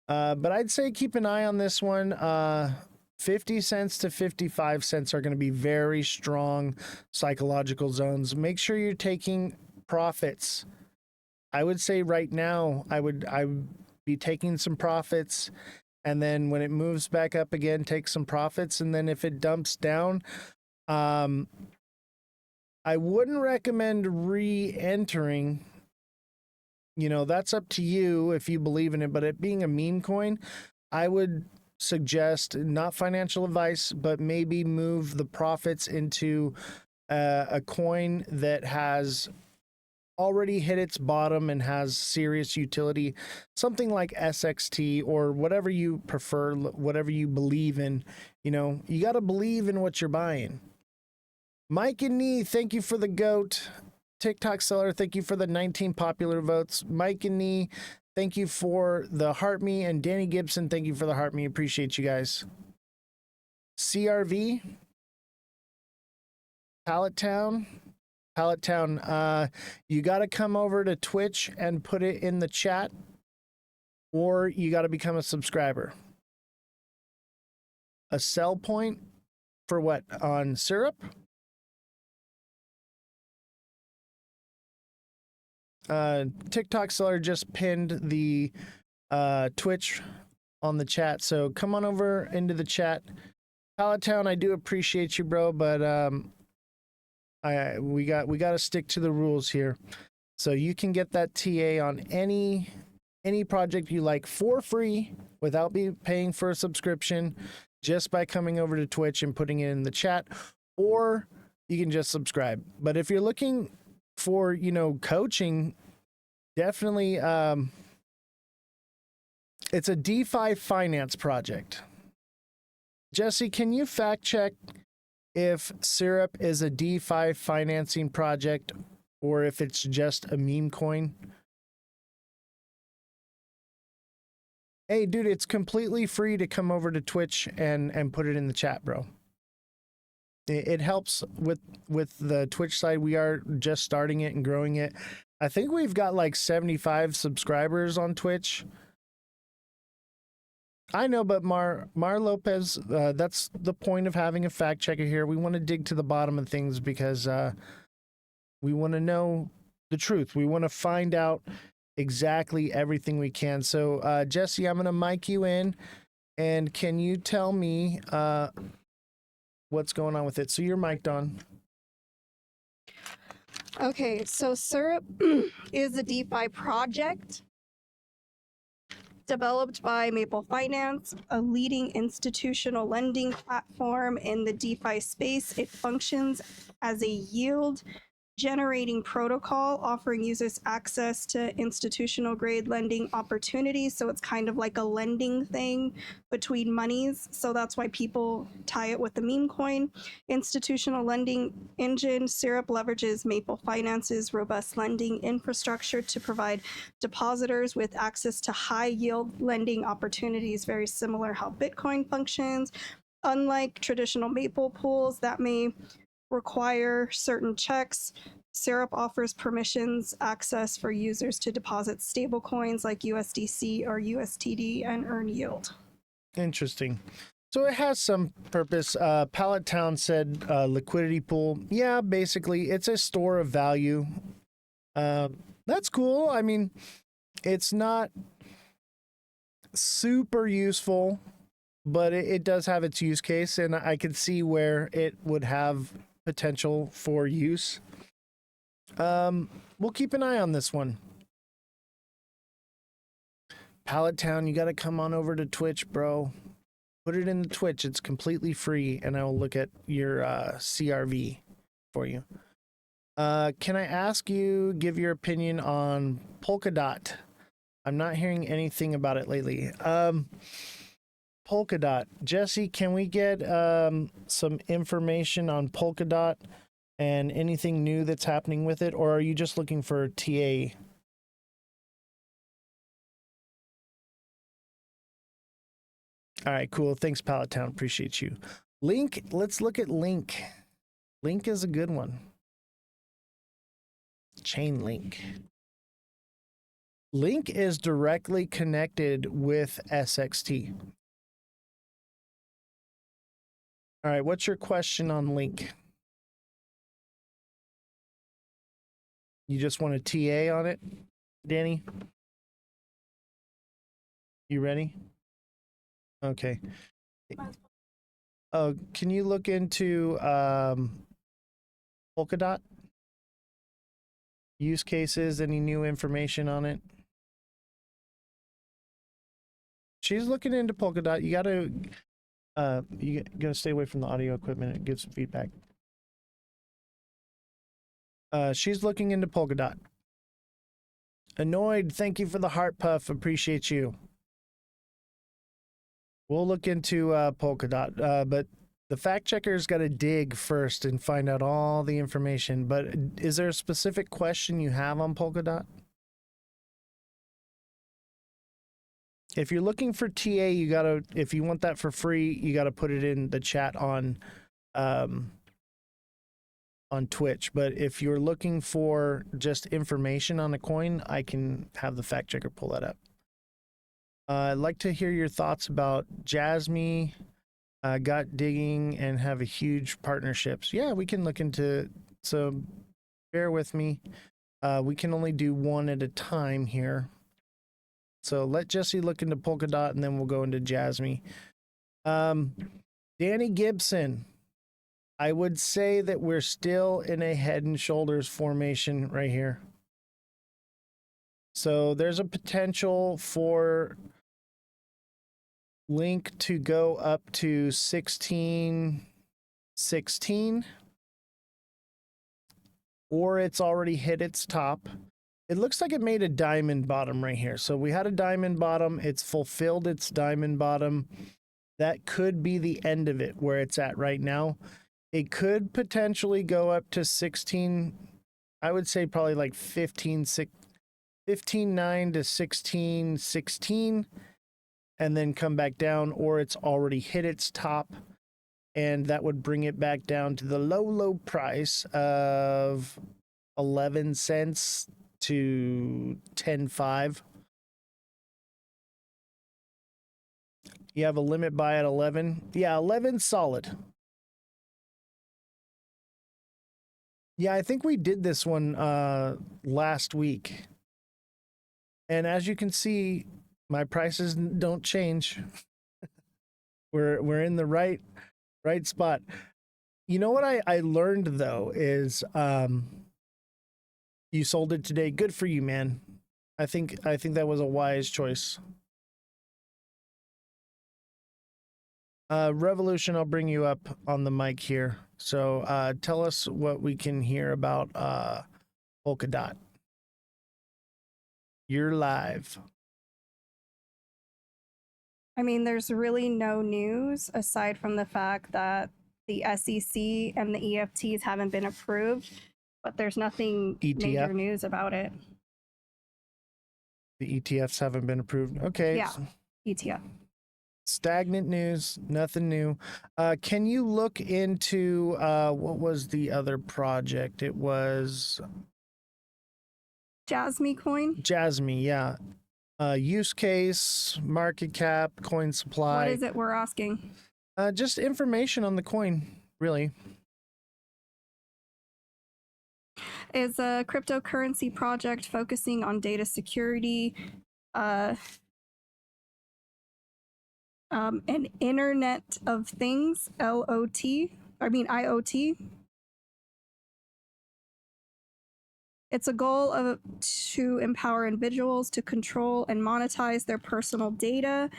But I'd say keep an eye on this one. 50 cents to 55 cents are going to be very strong psychological zones. Make sure you're taking profits. I would say right now I would be taking some profits, and then when it moves back up again, take some profits, and then if it dumps down, I wouldn't recommend re-entering. You know, that's up to you if you believe in it, but it being a meme coin, I would suggest, not financial advice, but maybe move the profits into a coin that has already hit its bottom and has serious utility, something like SXT or whatever you prefer, whatever you believe in. You know, you got to believe in what you're buying. Mike and Nee, thank you for the GOAT. TikTok seller, thank you for the 19 popular votes. Mike and Nee, thank you for the Heart Me, and Danny Gibson, thank you for the Heart Me. Appreciate you guys. CRV, Pallet Town, you got to come over to Twitch and put it in the chat, or you got to become a subscriber. A sell point for what? On syrup? TikTok seller just pinned the Twitch on the chat, so come on over into the chat. Pallet Town, I do appreciate you, bro, but we got to stick to the rules here. So you can get that TA on any project you like for free without paying for a subscription, just by coming over to Twitch and putting it in the chat, or you can just subscribe. But if you're looking for, you know, coaching, definitely it's a DeFi finance project. Jesse, can you fact check if Syrup is a DeFi financing project or if it's just a meme coin? Hey, dude, it's completely free to come over to Twitch and put it in the chat, bro. It helps with the Twitch side. We are just starting it and growing it. I think we've got like 75 subscribers on Twitch. I know, but Mar Lopez, that's the point of having a fact checker here. We want to dig to the bottom of things because we want to know the truth. We want to find out exactly everything we can. So, Jesse, I'm going to mic you in, and can you tell me what's going on with it? So you're mic'd on. Okay, so Syrup is a DeFi project developed by Maple Finance, a leading institutional lending platform in the DeFi space. It functions as a yield generating protocol, offering users access to institutional grade lending opportunities. So it's kind of like a lending thing between monies. So that's why people tie it with the meme coin. Institutional lending engine, Syrup leverages Maple Finance's robust lending infrastructure to provide depositors with access to high yield lending opportunities, very similar how Bitcoin functions. Unlike traditional Maple pools that may require certain checks, Syrup offers permissions access for users to deposit stablecoins like USDC or USTD and earn yield. Interesting. So it has some purpose. Pallet Town said liquidity pool. Yeah, basically, it's a store of value. That's cool. I mean, it's not super useful, but it does have its use case, and I could see where it would have potential for use. We'll keep an eye on this one. Pallet Town, you got to come on over to Twitch, bro. Put it in the Twitch. It's completely free, and I will look at your CRV for you. Can I ask you, give your opinion on Polkadot? I'm not hearing anything about it lately. Polkadot. Jesse, can we get some information on Polkadot and anything new that's happening with it, or are you just looking for TA? All right, cool. Thanks, Pallet Town. Appreciate you. Link, let's look at Link. Link is a good one. Chain Link. Link is directly connected with SXT. All right, what's your question on Link? You just want a TA on it, Danny? You ready? Okay. Oh, can you look into Polkadot? Use cases, any new information on it? She's looking into Polkadot. You gotta stay away from the audio equipment. It gives feedback. She's looking into Polkadot. Annoyed, thank you for the heart puff. Appreciate you. We'll look into Polkadot, but the fact checker's got to dig first and find out all the information. But is there a specific question you have on Polkadot? If you're looking for TA, you gotta, if you want that for free, you gotta put it in the chat on Twitch. But if you're looking for just information on a coin, I can have the fact checker pull that up. I'd like to hear your thoughts about Jasmy, got digging and have a huge partnerships. Yeah, we can look into, so bear with me. We can only do one at a time here. So let Jesse look into Polkadot and then we'll go into Jasmy. Danny Gibson, I would say that we're still in a head and shoulders formation right here. So there's a potential for Link to go up to 1616, or it's already hit its top. It looks like it made a diamond bottom right here. So we had a diamond bottom. It's fulfilled its diamond bottom. That could be the end of it where it's at right now. It could potentially go up to 16. I would say probably like 15.9 to 16.16, and then come back down, or it's already hit its top, and that would bring it back down to the low price of 11 cents to 10.5. You have a limit buy at 11. Yeah, 11 solid. Yeah, I think we did this one last week. And as you can see, my prices don't change. We're in the right spot. You know what I learned though is you sold it today. Good for you, man. I think that was a wise choice. Revolution, I'll bring you up on the mic here. So tell us what we can hear about Polkadot. You're live. I mean, there's really no news aside from the fact that the SEC and the EFTs haven't been approved, but there's nothing major news about it. The ETFs haven't been approved. Okay. Yeah, ETF. Stagnant news, nothing new. Can you look into what was the other project? It was Jasmy coin. Jasmy, yeah. Use case, market cap, coin supply. What is it we're asking? Just information on the coin, really. Is a cryptocurrency project focusing on data security, uh, and Internet of Things, IoT. It's a goal to empower individuals to control and monetize their personal data.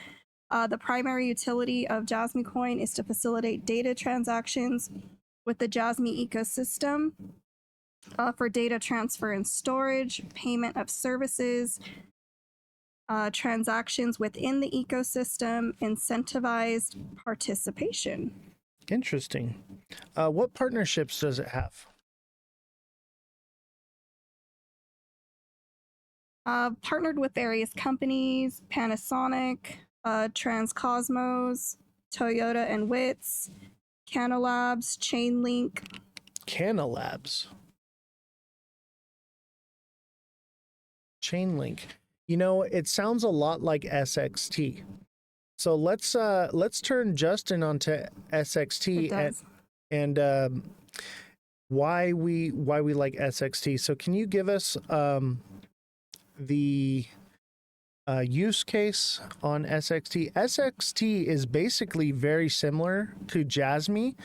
The primary utility of Jasmy Coin is to facilitate data transactions with the Jasmy ecosystem for data transfer and storage, payment of services, transactions within the ecosystem, incentivized participation. Interesting. What partnerships does it have? Partnered with various companies, Panasonic, Transcosmos, Toyota and Wits, Canalabs, Chainlink. Canalabs. Chainlink. You know, it sounds a lot like SXT. So let's turn Justin onto SXT and why we like SXT. So can you give us the use case on SXT? SXT is basically very similar to Jasmy,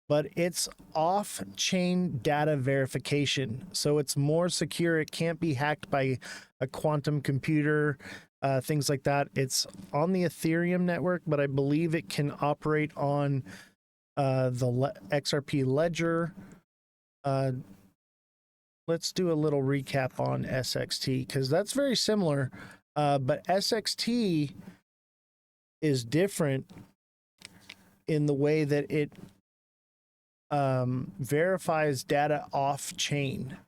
but it's off-chain data verification. So it's more secure. It can't be hacked by a quantum computer, things like that. It's on the Ethereum network, but I believe it can operate on the XRP ledger. Let's do a little recap on SXT, because that's very similar, but SXT is different in the way that it verifies data off-chain.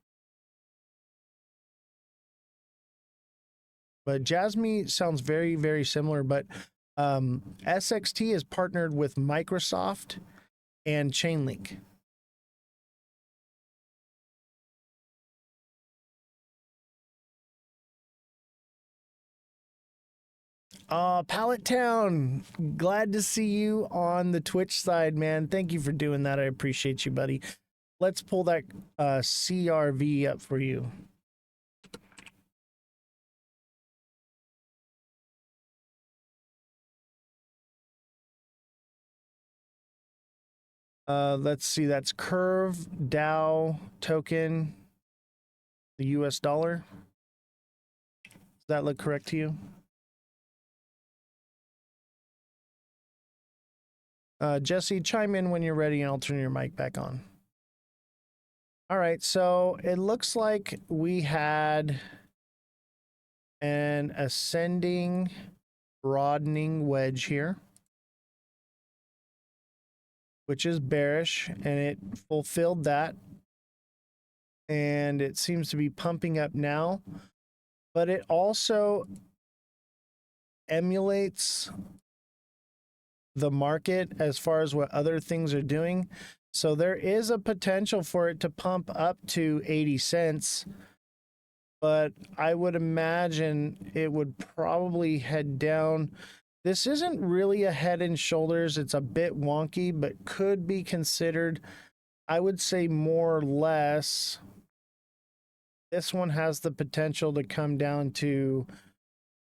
But Jasmy sounds very, very similar, but SXT is partnered with Microsoft and Chainlink. Pallet Town, glad to see you on the Twitch side, man. Thank you for doing that. I appreciate you, buddy. Let's pull that CRV up for you. Let's see, that's Curve DAO token, the US dollar. Does that look correct to you? Jesse, chime in when you're ready and I'll turn your mic back on. All right, so it looks like we had an ascending, broadening wedge here, which is bearish, and it fulfilled that. And it seems to be pumping up now, but it also emulates the market as far as what other things are doing. So there is a potential for it to pump up to 80 cents, but I would imagine it would probably head down. This isn't really a head and shoulders. It's a bit wonky, but could be considered, I would say, more or less. This one has the potential to come down to,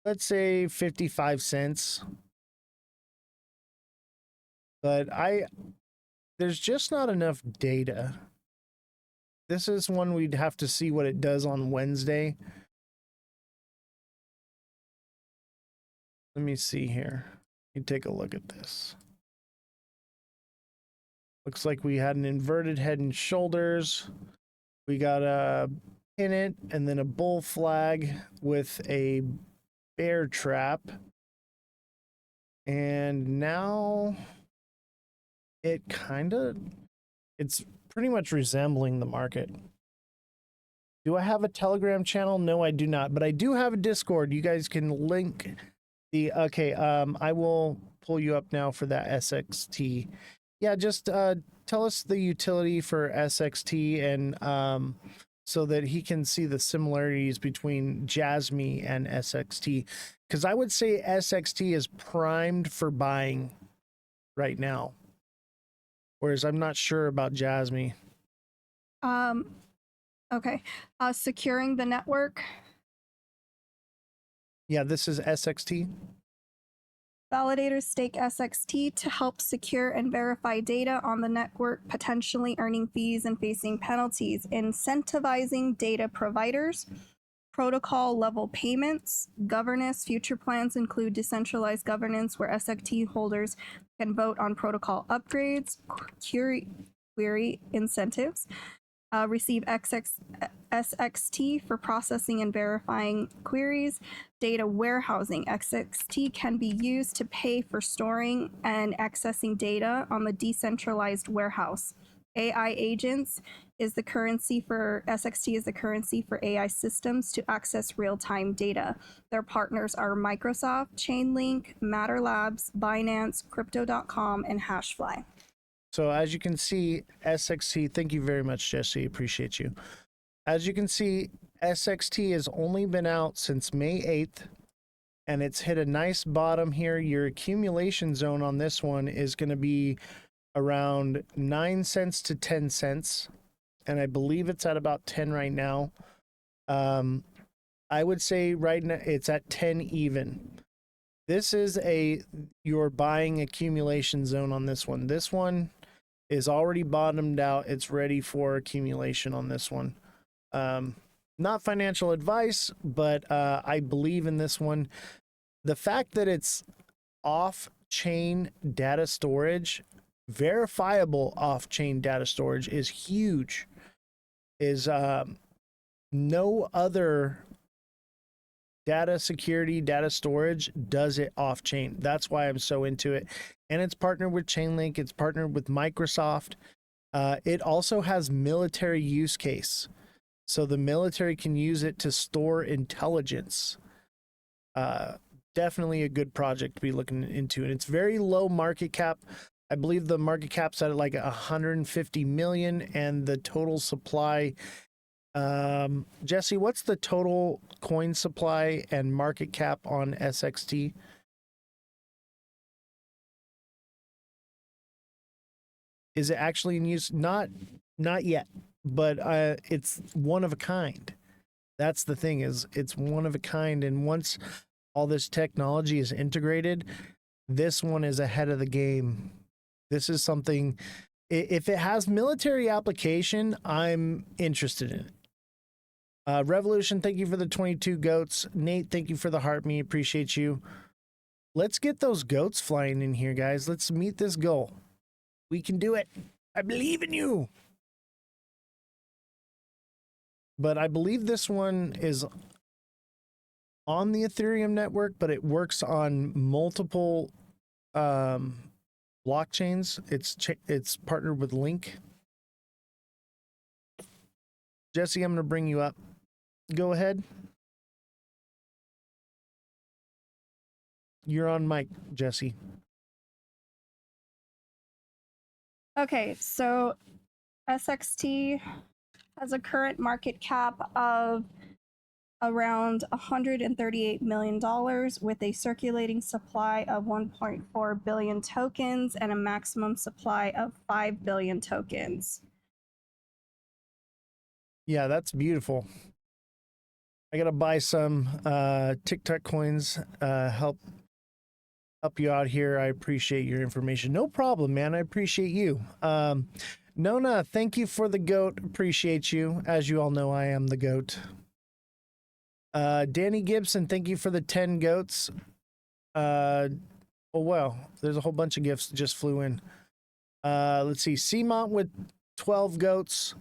let's say, 55 cents. But there's just not enough data. This is one we'd have to see what it does on Wednesday. Let me see here. You take a look at this. Looks like we had an inverted head and shoulders. We got a pennant and then a bull flag with a bear trap. And now it's pretty much resembling the market. Do I have a Telegram channel? No, I do not, but I do have a Discord. You guys can link the, okay, I will pull you up now for that SXT. Yeah, just tell us the utility for SXT, and so that he can see the similarities between Jasmy and SXT, because I would say SXT is primed for buying. right now. Whereas I'm not sure about Jasmine. Okay. Securing the network. Yeah, this is SXT. Validators stake SXT to help secure and verify data on the network, potentially earning fees and facing penalties. Incentivizing data providers. Protocol level payments. Governance. Future plans include decentralized governance where SXT holders can vote on protocol upgrades, query incentives. Receive SXT for processing and verifying queries. Data warehousing. SXT can be used to pay for storing and accessing data on the decentralized warehouse. AI agents is the currency for SXT is the currency for AI systems to access real-time data. Their partners are Microsoft, Chainlink, Matter Labs, Binance, Crypto.com, and Hashfly. So as you can see, SXT, thank you very much, Jesse. Appreciate you. As you can see, SXT has only been out since May 8th, and it's hit a nice bottom here. Your accumulation zone on this one is going to be around 9 cents to 10 cents. And I believe it's at about 10 right now. I would say right now it's at 10 even. This is your buying accumulation zone on this one. This one is already bottomed out. It's ready for accumulation on this one. Not financial advice, but I believe in this one. The fact that it's off-chain data storage, verifiable off-chain data storage is huge. No other data security, data storage does it off-chain. That's why I'm so into it. And it's partnered with Chainlink. It's partnered with Microsoft. It also has military use case. So the military can use it to store intelligence. Definitely a good project to be looking into. And it's very low market cap. I believe the market cap's at like 150 million and the total supply. Jesse, what's the total coin supply and market cap on SXT? Is it actually in use? Not yet, but it's one of a kind. That's the thing, is it's one of a kind, and once all this technology is integrated, this one is ahead of the game. This is something, if it has military application, I'm interested in it. Revolution, thank you for the 22 goats. Nate, thank you for the heart me. Appreciate you. Let's get those goats flying in here, guys. Let's meet this goal. We can do it. I believe in you. But I believe this one is on the Ethereum network, but it works on multiple blockchains. It's partnered with Link. Jesse, I'm going to bring you up. Go ahead. You're on mic, Jesse. Okay, so SXT has a current market cap of around $138 million with a circulating supply of 1.4 billion tokens and a maximum supply of 5 billion tokens. Yeah, that's beautiful. I got to buy some TikTok coins, help you out here. I appreciate your information. No problem, man. I appreciate you. Nona, thank you for the goat. Appreciate you. As you all know, I am the goat. Danny Gibson, thank you for the 10 goats. Oh, well, there's a whole bunch of gifts that just flew in. Let's see. Seamont with 12 goats.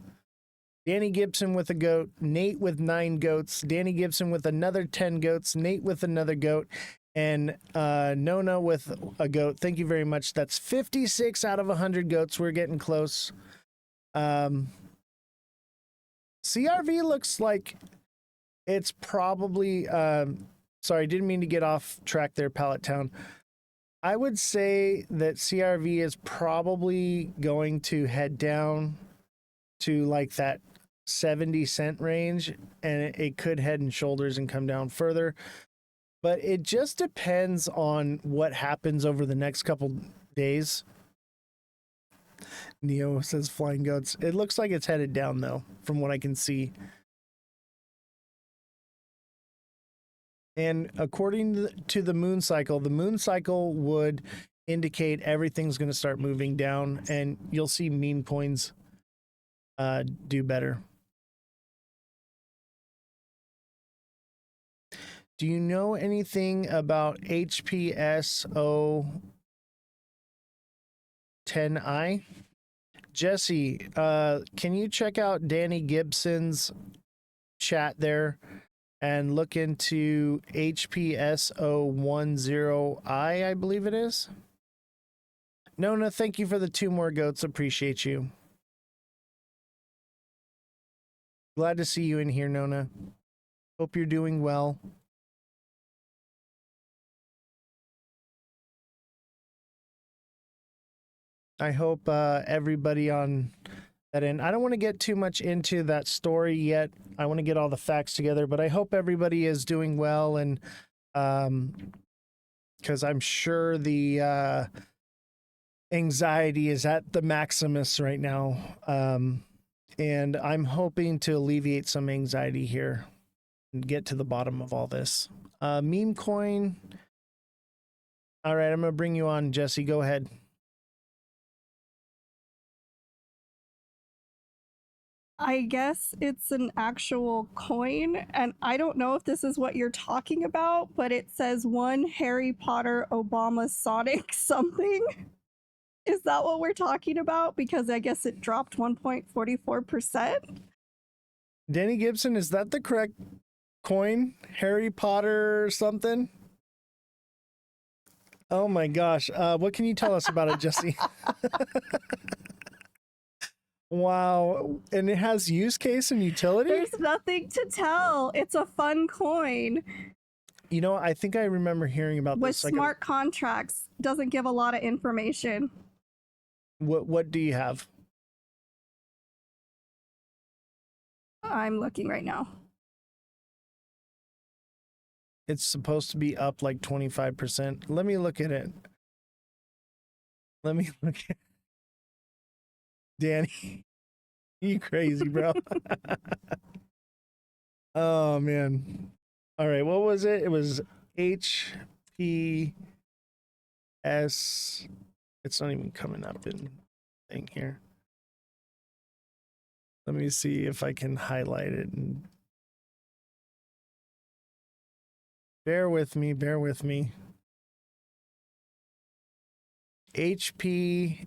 Danny Gibson with a goat. Nate with 9 goats. Danny Gibson with another 10 goats. Nate with another goat. And Nona with a goat. Thank you very much. That's 56 out of 100 goats. We're getting close. CRV looks like it's probably sorry, didn't mean to get off track there, Pallet Town. I would say that CRV is probably going to head down to like that 70-cent range, and it could head and shoulders and come down further. But it just depends on what happens over the next couple days. Neo says flying goats. It looks like it's headed down though, from what I can see. And according to the moon cycle would indicate everything's going to start moving down, and you'll see meme coins do better. Do you know anything about HPSO 10I? Jesse, can you check out Danny Gibson's chat there and look into HPSO10I, I believe it is? Nona, thank you for the 2 more goats. Appreciate you. Glad to see you in here, Nona. Hope you're doing well. I hope everybody on that end. I don't want to get too much into that story yet. I want to get all the facts together, but I hope everybody is doing well, and because I'm sure the anxiety is at the maximus right now, and I'm hoping to alleviate some anxiety here and get to the bottom of all this. Meme coin. All right, I'm gonna bring you on, Jesse. Go ahead. I guess it's an actual coin, and I don't know if this is what you're talking about, but it says one Harry Potter Obama Sonic something. Is that what we're talking about? Because I guess it dropped 1.44%. Danny Gibson, is that the correct coin? Harry Potter something? Oh my gosh. What can you tell us about it, Jesse? Wow. And it has use case and utility? There's nothing to tell. It's a fun coin. You know, I think I remember hearing about with this. Smart contracts. Doesn't give a lot of information. What do you have? I'm looking right now. It's supposed to be up like 25%. Let me look at it. Let me look at Danny. You crazy, bro. Oh, man. All right, what was it? It was HPS. It's not even coming up in thing here. Let me see if I can highlight it. And bear with me, bear with me. HPSO.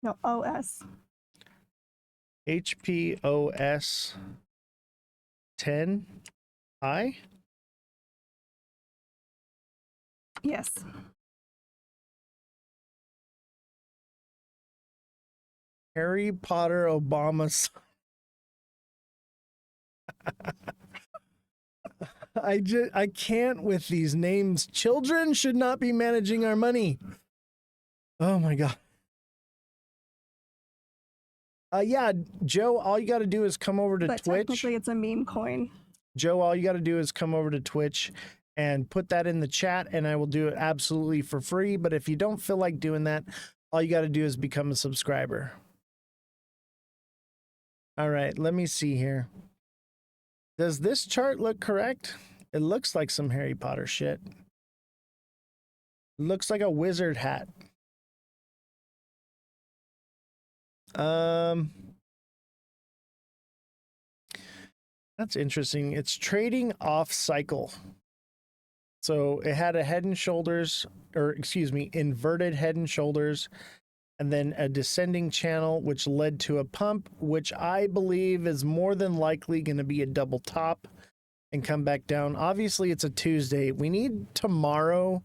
No, OS. HPOS 10I? Yes. Harry Potter Obama. I can't with these names. Children should not be managing our money. Oh my God. Yeah, Joe, all you got to do is come over to But Twitch. technically it's a meme coin. Joe, all you got to do is come over to Twitch and put that in the chat, and I will do it absolutely for free. But if you don't feel like doing that, all you got to do is become a subscriber. All right, let me see here. Does this chart look correct? It looks like some Harry Potter shit. It looks like a wizard hat. That's interesting. It's trading off cycle. So it had a head and shoulders, or excuse me, inverted head and shoulders, and then a descending channel, which led to a pump, which I believe is more than likely going to be a double top and come back down. Obviously, it's a Tuesday. We need tomorrow.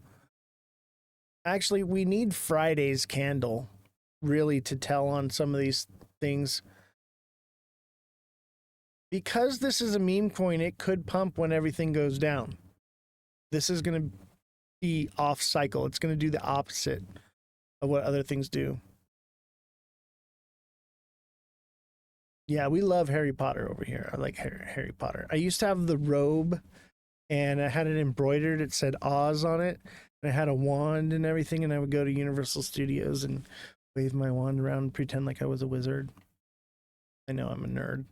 Actually, we need Friday's candle, really, to tell on some of these things. Because this is a meme coin, it could pump when everything goes down. This is going to be off cycle. It's going to do the opposite of what other things do. Yeah, we love Harry Potter over here. I like Harry Potter. I used to have the robe and I had it embroidered. It said Oz on it, and I had a wand and everything. And I would go to Universal Studios and wave my wand around and pretend like I was a wizard. I know I'm a nerd.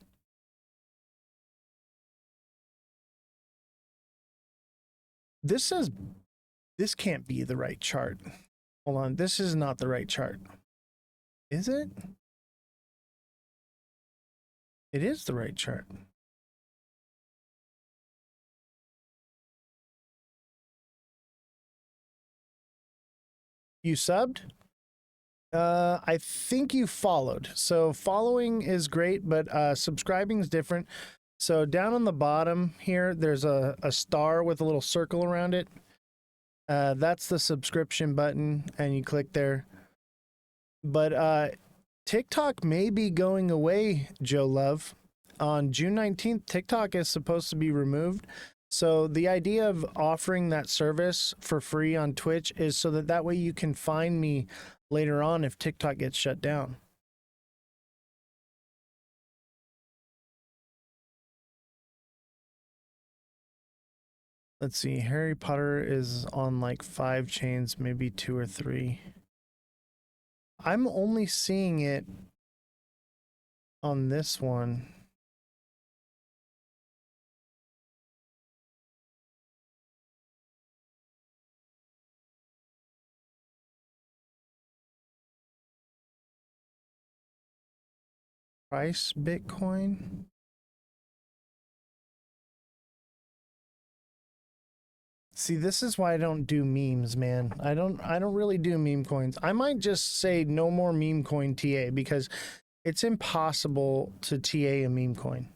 This says this can't be the right chart. Hold on, this is not the right chart. Is it? It is the right chart. You subbed? I think you followed. So following is great, but subscribing is different. So down on the bottom here, there's a star with a little circle around it. That's the subscription button, and you click there. But TikTok may be going away, Joe Love. On June 19th, TikTok is supposed to be removed. So the idea of offering that service for free on Twitch is so that way you can find me later on if TikTok gets shut down. Let's see, Harry Potter is on like 5 chains, maybe 2 or 3. I'm only seeing it on this one. Price Bitcoin. See, this is why I don't do memes, man. I don't really do meme coins. I might just say no more meme coin TA because it's impossible to TA a meme coin.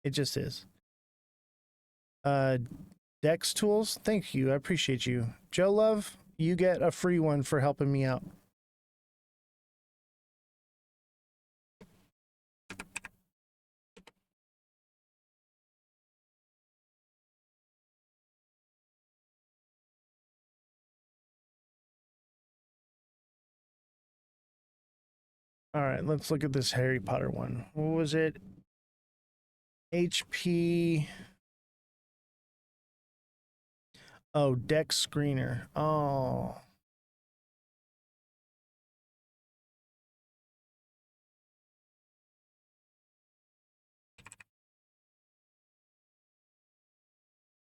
It just is. Dex Tools, thank you. I appreciate you. Joe Love, you get a free one for helping me out. All right, let's look at this Harry Potter one. What was it? HP. Oh, Dex Screener. Oh.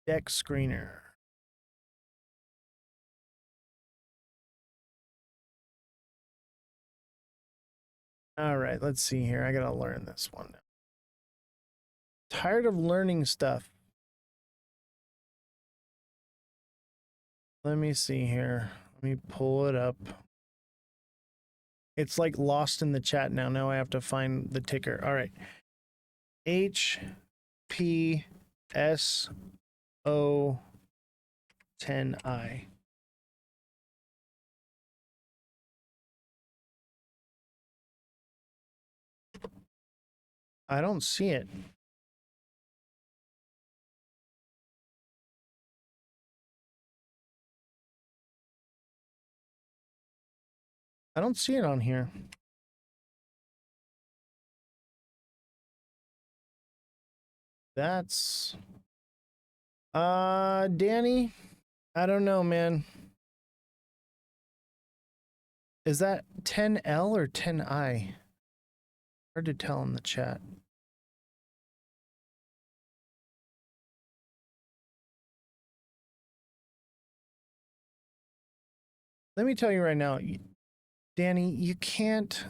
Dex Screener. All right, let's see here. I gotta learn this one. Tired of learning stuff. Let me see here. Let me pull it up. It's like lost in the chat now. Now I have to find the ticker. All right. HPSO10I. I don't see it. I don't see it on here. That's Danny, I don't know, man. Is that 10L or 10I? Hard to tell in the chat. Let me tell you right now, Danny, you can't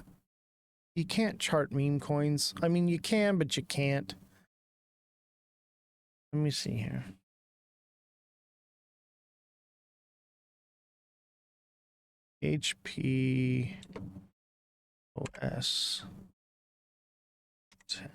chart meme coins. I mean, you can, but you can't. Let me see here. HPOS 10.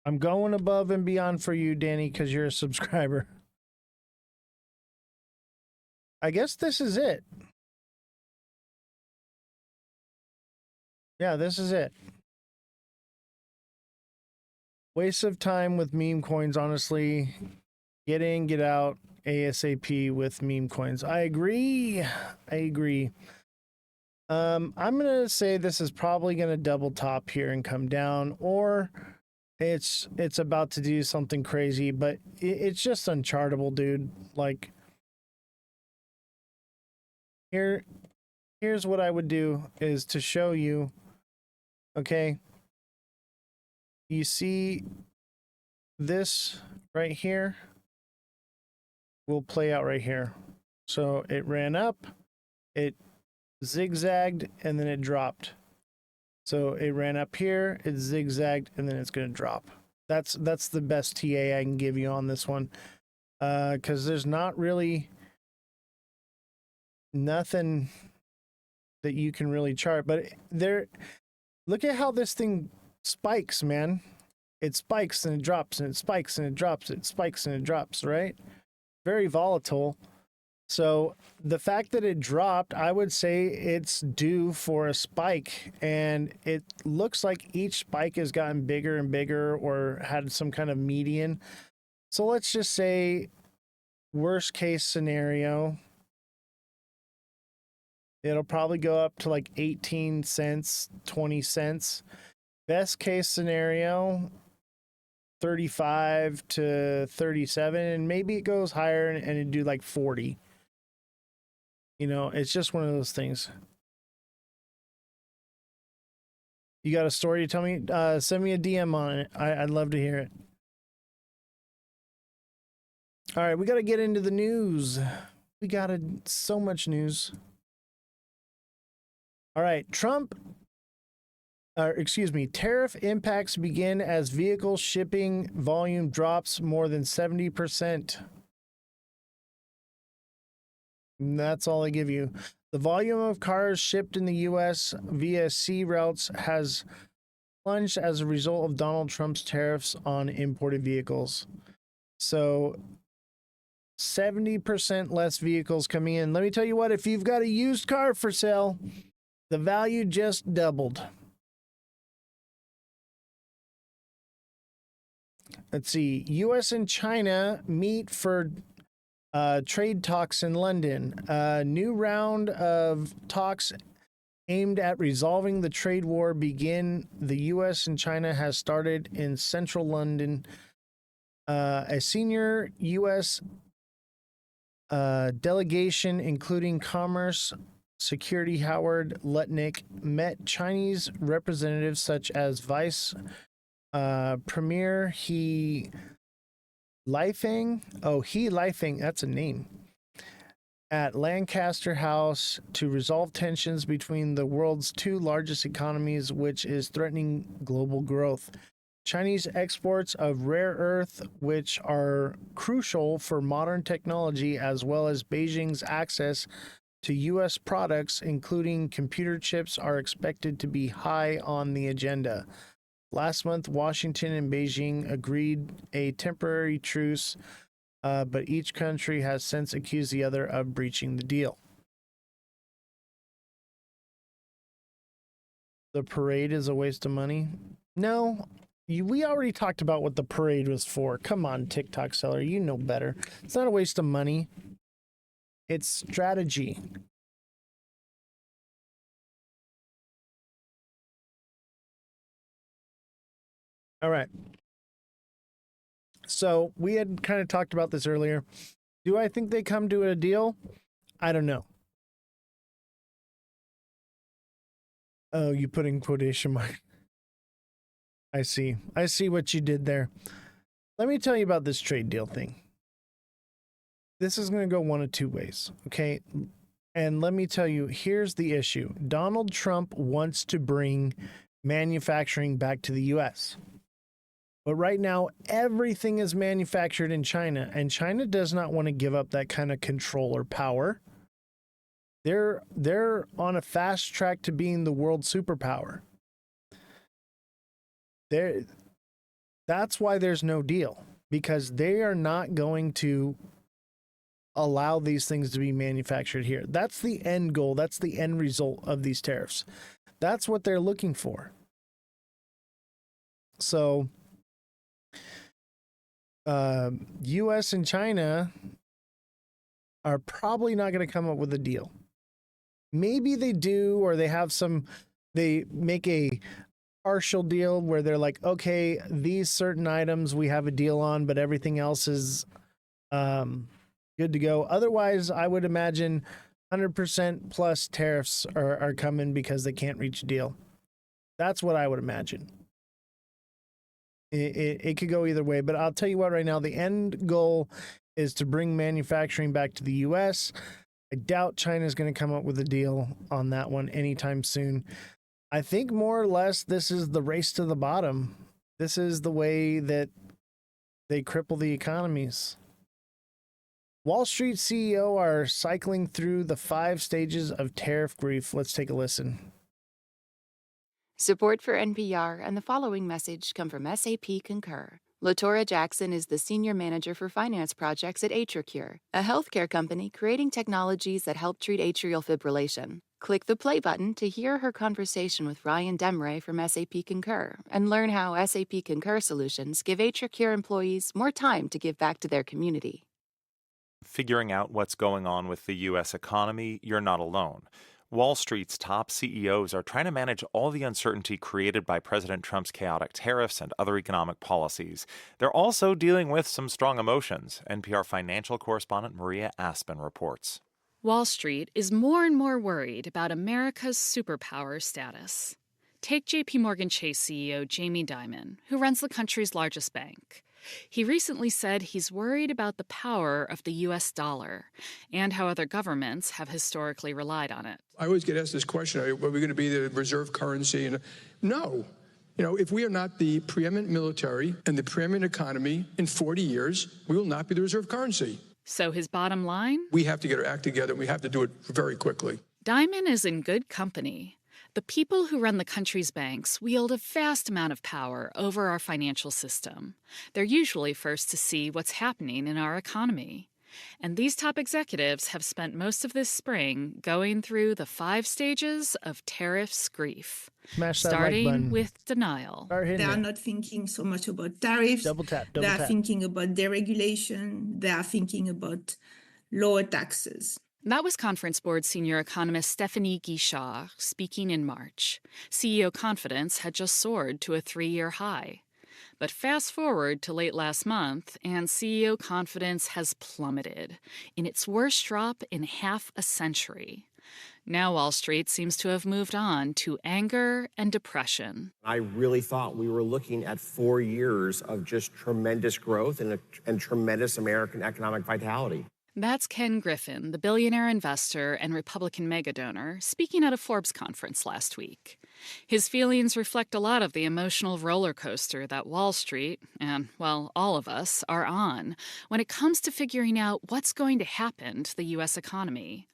I'm going above and beyond for you, Danny, because you're a subscriber. I guess this is it. Yeah, this is it. Waste of time with meme coins, honestly. Get in, get out ASAP with meme coins. I agree. I agree. I'm gonna say this is probably gonna double top here and come down, or it's about to do something crazy, but it's just unchartable, dude. Like here's what I would do is to show you, okay? You see this right here will play out right here. So it ran up, it zigzagged, and then it dropped. So it ran up here, it zigzagged, and then it's going to drop. That's the best TA I can give you on this one, because there's not really nothing that you can really chart. But there, look at how this thing spikes, man. It spikes and it drops and it spikes and it drops. It spikes and it drops, right? Very volatile. So the fact that it dropped, I would say it's due for a spike, and it looks like each spike has gotten bigger and bigger or had some kind of median. So let's just say worst case scenario, it'll probably go up to like 18 cents, 20 cents. Best case scenario, 35 to 37, and maybe it goes higher and it'd do like 40. You know, it's just one of those things. You got a story to tell me? Send me a DM on it. I'd love to hear it. All right, we got to get into the news. We got so much news. All right, tariff impacts begin as vehicle shipping volume drops more than 70%. And that's all I give you. The volume of cars shipped in the U.S. via sea routes has plunged as a result of Donald Trump's tariffs on imported vehicles. So 70% less vehicles coming in. Let me tell you what, if you've got a used car for sale, the value just doubled. Let's see. U.S. and China meet for trade talks in London. A new round of talks aimed at resolving the trade war begin. The U.S. and China has started in central London. A senior U.S. Delegation, including Commerce Security Howard Lutnick, met Chinese representatives such as Vice Premier He Lifeng, that's a name, at Lancaster House to resolve tensions between the world's two largest economies, which is threatening global growth. Chinese exports of rare earth, which are crucial for modern technology, as well as Beijing's access to U.S. products, including computer chips, are expected to be high on the agenda. Last month, Washington and Beijing agreed a temporary truce, but each country has since accused the other of breaching the deal. The parade is a waste of money? No, we already talked about what the parade was for. Come on, TikTok seller, you know better. It's not a waste of money. It's strategy. All right. So we had kind of talked about this earlier. Do I think they come to a deal? I don't know. Oh, you put in quotation mark. I see. I see what you did there. Let me tell you about this trade deal thing. This is going to go one of two ways, okay? And let me tell you, here's the issue. Donald Trump wants to bring manufacturing back to the U.S., but right now, everything is manufactured in China, and China does not want to give up that kind of control or power. They're on a fast track to being the world superpower. That's why there's no deal, because they are not going to allow these things to be manufactured here. That's the end goal. That's the end result of these tariffs. That's what they're looking for. So U.S. and China are probably not going to come up with a deal. Maybe they do, or they make a partial deal where they're like, okay, these certain items we have a deal on, but everything else is good to go. Otherwise, I would imagine 100% plus tariffs are coming because they can't reach a deal. That's what I would imagine. It could go either way, but I'll tell you what, right now, the end goal is to bring manufacturing back to the U.S. I doubt China's going to come up with a deal on that one anytime soon. I think more or less this is the race to the bottom. This is the way that they cripple the economies. Wall Street CEO are cycling through the 5 stages of tariff grief. Let's take a listen. Support for NPR and the following message come from SAP Concur. LaTora Jackson is the Senior Manager for Finance Projects at AtriCure, a healthcare company creating technologies that help treat atrial fibrillation. Click the play button to hear her conversation with Ryan Demray from SAP Concur and learn how SAP Concur solutions give AtriCure employees more time to give back to their community. Figuring out what's going on with the U.S. economy, you're not alone. Wall Street's top CEOs are trying to manage all the uncertainty created by President Trump's chaotic tariffs and other economic policies. They're also dealing with some strong emotions, NPR financial correspondent Maria Aspen reports. Wall Street is more and more worried about America's superpower status. Take JP Morgan Chase CEO Jamie Dimon, who runs the country's largest bank. He recently said he's worried about the power of the U.S. dollar and how other governments have historically relied on it. I always get asked this question, are we going to be the reserve currency? And no. If we are not the preeminent military and the preeminent economy in 40 years, we will not be the reserve currency. So his bottom line? We have to get our act together, and we have to do it very quickly. Dimon is in good company. The people who run the country's banks wield a vast amount of power over our financial system. They're usually first to see what's happening in our economy. And these top executives have spent most of this spring going through the 5 stages of tariffs grief. Smash that starting like button. With denial. They are not thinking so much about tariffs. Double tap. They are thinking about deregulation. They are thinking about lower taxes. That was Conference Board senior economist Stephanie Guichard speaking in March. CEO confidence had just soared to a 3-year high. But fast forward to late last month, and CEO confidence has plummeted in its worst drop in half a century. Now Wall Street seems to have moved on to anger and depression. I really thought we were looking at 4 years of just tremendous growth and tremendous American economic vitality. That's Ken Griffin, the billionaire investor and Republican megadonor, speaking at a Forbes conference last week. His feelings reflect a lot of the emotional roller coaster that Wall Street, and, well, all of us, are on when it comes to figuring out what's going to happen to the U.S. economy.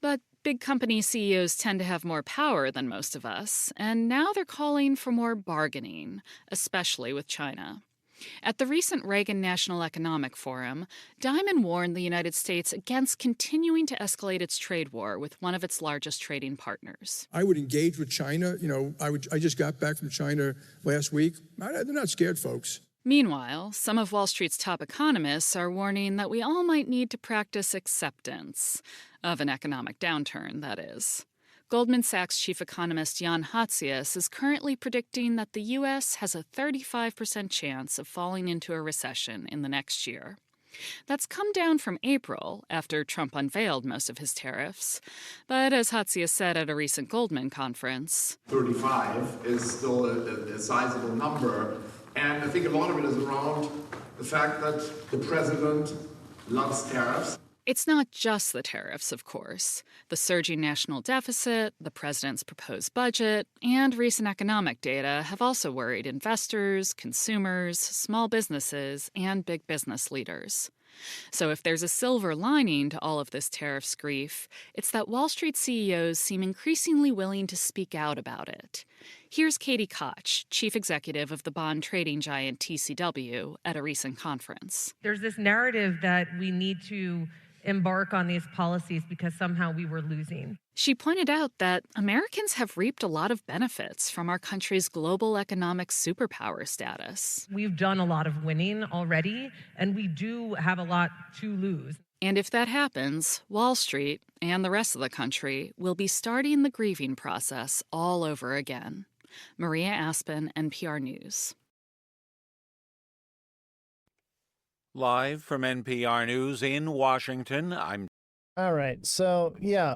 But big company CEOs tend to have more power than most of us, and now they're calling for more bargaining, especially with China. At the recent Reagan National Economic Forum, Dimon warned the United States against continuing to escalate its trade war with one of its largest trading partners. I would engage with China. I just got back from China last week. They're not scared, folks. Meanwhile, some of Wall Street's top economists are warning that we all might need to practice acceptance of an economic downturn, that is. Goldman Sachs chief economist Jan Hatzius is currently predicting that the U.S. has a 35% chance of falling into a recession in the next year. That's come down from April, after Trump unveiled most of his tariffs. But as Hatzius said at a recent Goldman conference, 35 is still a sizable number. And I think a lot of it is around the fact that the president loves tariffs. It's not just the tariffs, of course. The surging national deficit, the president's proposed budget, and recent economic data have also worried investors, consumers, small businesses, and big business leaders. So if there's a silver lining to all of this tariffs grief, it's that Wall Street CEOs seem increasingly willing to speak out about it. Here's Katie Koch, chief executive of the bond trading giant TCW, at a recent conference. There's this narrative that we need to embark on these policies because somehow we were losing. She pointed out that Americans have reaped a lot of benefits from our country's global economic superpower status. We've done a lot of winning already, and we do have a lot to lose. And if that happens, Wall Street and the rest of the country will be starting the grieving process all over again. Maria Aspen, NPR News. Live from NPR News in Washington, I'm... All right, so, yeah.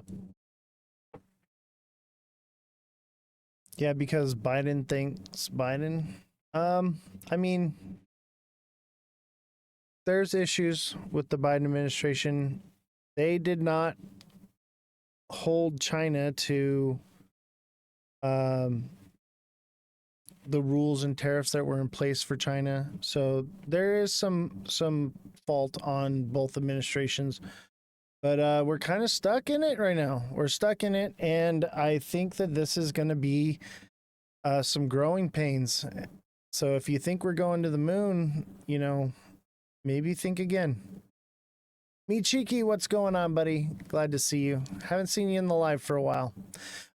Yeah, because Biden thinks Biden. I mean, there's issues with the Biden administration. They did not hold China to the rules and tariffs that were in place for China. So there is some fault on both administrations. But we're kind of stuck in it right now. We're stuck in it, and I think that this is going to be some growing pains. So if you think we're going to the moon, you know, maybe think again. Me Cheeky, what's going on, buddy? Glad to see you. Haven't seen you in the live for a while.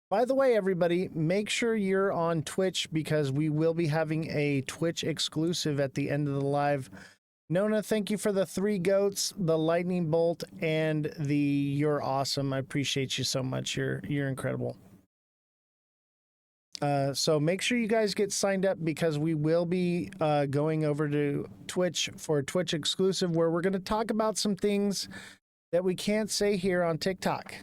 By the way, everybody, make sure you're on Twitch because we will be having a Twitch exclusive at the end of the live. Nona, thank you for the 3 goats, the lightning bolt, and the you're awesome. I appreciate you so much. You're incredible. So make sure you guys get signed up because we will be going over to Twitch for a Twitch exclusive where we're going to talk about some things that we can't say here on TikTok.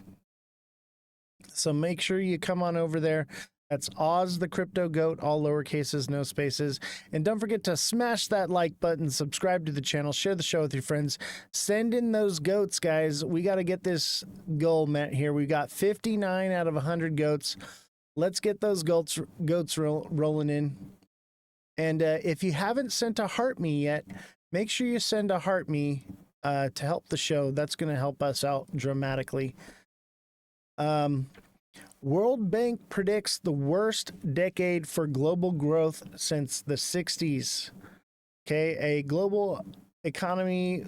So make sure you come on over there. That's Oz the Crypto Goat, all lowercases, no spaces. And don't forget to smash that like button, subscribe to the channel, share the show with your friends. Send in those goats, guys. We got to get this goal met here. We got 59 out of 100 goats. Let's get those goats rolling in. And if you haven't sent a heart me yet, make sure you send a heart me to help the show. That's going to help us out dramatically. World Bank predicts the worst decade for global growth since the 60s. Okay, the global economy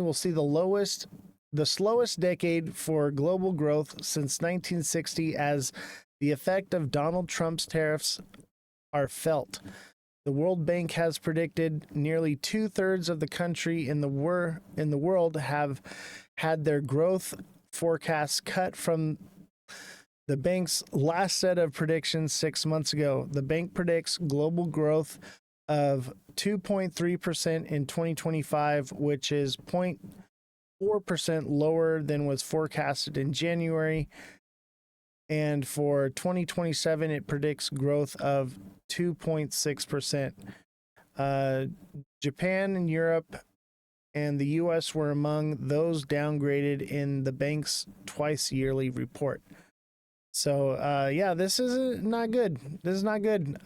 will see the slowest decade for global growth since 1960 as the effect of Donald Trump's tariffs are felt. The World Bank has predicted nearly 2/3 of the country in the world have had their growth forecasts cut from the bank's last set of predictions 6 months ago. The bank predicts global growth of 2.3% in 2025, which is 0.4% lower than was forecasted in January. And for 2027, it predicts growth of 2.6%. Japan and Europe and the U.S. were among those downgraded in the bank's twice-yearly report. So, yeah, this is not good. This is not good.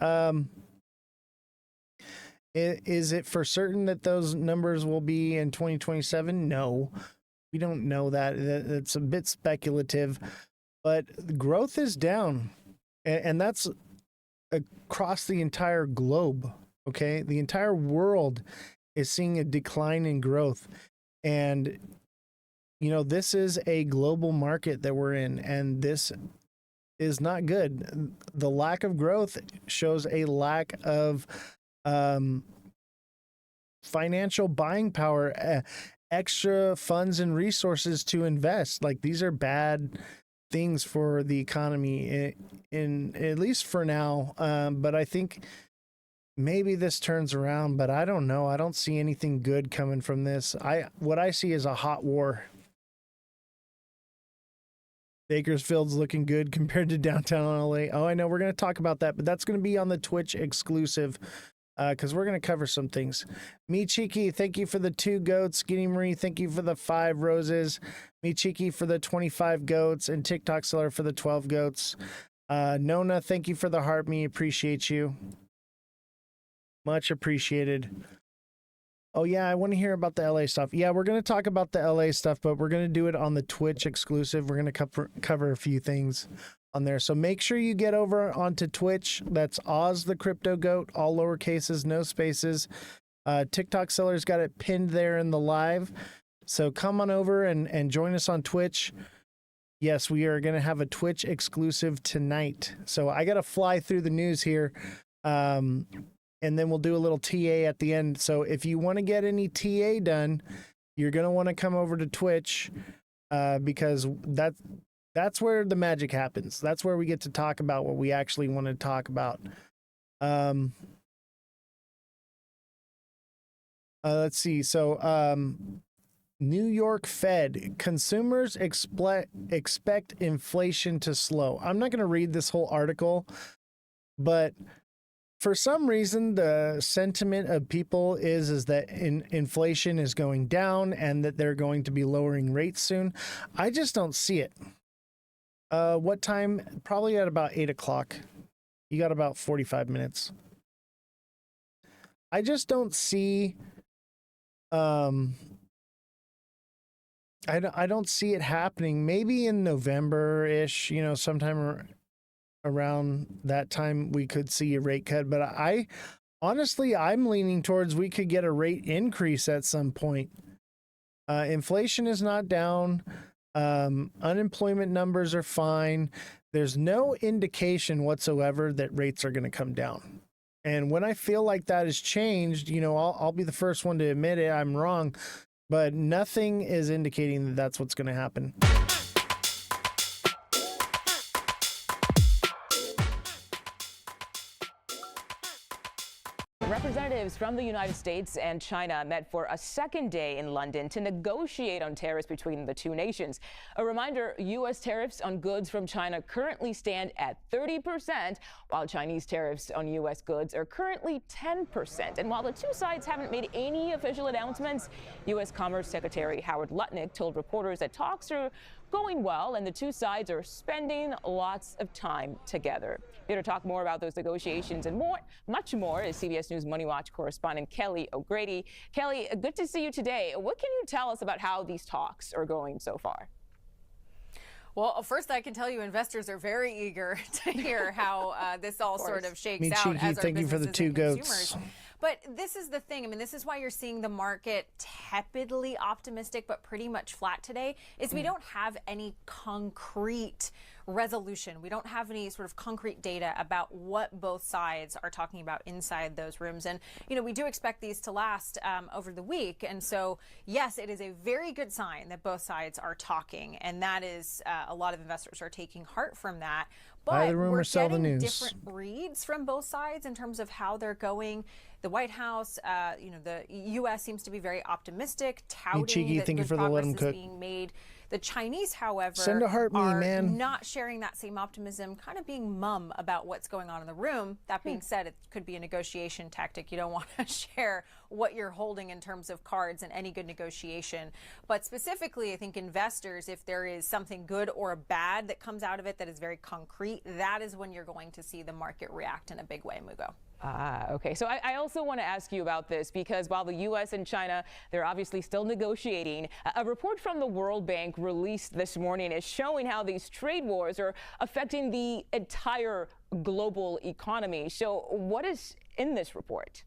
Is it for certain that those numbers will be in 2027? No, we don't know that. It's a bit speculative, but growth is down, and that's across the entire globe, okay? The entire world is seeing a decline in growth. And, you know, this is a global market that we're in, and this is not good. The lack of growth shows a lack of financial buying power, extra funds and resources to invest. Like, these are bad things for the economy, in at least for now. But I think maybe this turns around, but I don't know. I don't see anything good coming from this. What I see is a hot war. Bakersfield's looking good compared to downtown LA. Oh, I know. We're going to talk about that, but that's going to be on the Twitch exclusive because we're going to cover some things. Me Cheeky, thank you for the 2 goats. Skinny Marie, thank you for the 5 roses. Me Cheeky for the 25 goats, and TikTok Seller for the 12 goats. Nona, thank you for the heart. Me appreciate you. Much appreciated. Oh, yeah, I want to hear about the LA stuff. Yeah, we're going to talk about the LA stuff, but we're going to do it on the Twitch exclusive. We're going to cover a few things on there. So make sure you get over onto Twitch. That's Oz the Crypto Goat, all lowercases, no spaces. TikTok Seller's got it pinned there in the live. So come on over and join us on Twitch. Yes, we are going to have a Twitch exclusive tonight. So I got to fly through the news here. And then we'll do a little TA at the end. So if you want to get any TA done, you're going to want to come over to Twitch because that's where the magic happens. That's where we get to talk about what we actually want to talk about. Let's see. So, New York Fed, consumers expect inflation to slow. I'm not going to read this whole article, but for some reason, the sentiment of people is that inflation is going down and that they're going to be lowering rates soon. I just don't see it. What time? Probably at about 8 o'clock. You got about 45 minutes. I just don't see... I don't see it happening. Maybe in November-ish, sometime around that time we could see a rate cut. But honestly, I'm leaning towards we could get a rate increase at some point. Inflation is not down. Unemployment numbers are fine. There's no indication whatsoever that rates are going to come down. And when I feel like that has changed, I'll be the first one to admit it. I'm wrong. But nothing is indicating that that's what's going to happen. Representatives from the United States and China met for a second day in London to negotiate on tariffs between the two nations. A reminder, U.S. tariffs on goods from China currently stand at 30%, while Chinese tariffs on U.S. goods are currently 10%. And while the two sides haven't made any official announcements, U.S. Commerce Secretary Howard Lutnick told reporters that talks are going well and the two sides are spending lots of time together. Here to talk more about those negotiations and much more is CBS News Money Watch correspondent Kelly O'Grady. Kelly, good to see you today. What can you tell us about how these talks are going so far? Well, first I can tell you investors are very eager to hear how this all sort of shakes out Cheeky, as our thank you for the businesses two and goats. consumers. But this is the thing. I mean, this is why you're seeing the market tepidly optimistic, but pretty much flat today, is we don't have any concrete resolution. We don't have any sort of concrete data about what both sides are talking about inside those rooms. And, we do expect these to last over the week. And so, yes, it is a very good sign that both sides are talking. And that is a lot of investors are taking heart from that. But we're getting different reads from both sides in terms of how they're going. The White House, the U.S. seems to be very optimistic, touting that good progress is being made. The Chinese, however, are not sharing that same optimism, kind of being mum about what's going on in the room. That being said, it could be a negotiation tactic. You don't want to share what you're holding in terms of cards in any good negotiation. But specifically, I think investors, if there is something good or bad that comes out of it that is very concrete, that is when you're going to see the market react in a big way, Mugo. Okay. So I also want to ask you about this because while the U.S. and China, they're obviously still negotiating, a report from the World Bank released this morning is showing how these trade wars are affecting the entire global economy. So what is in this report?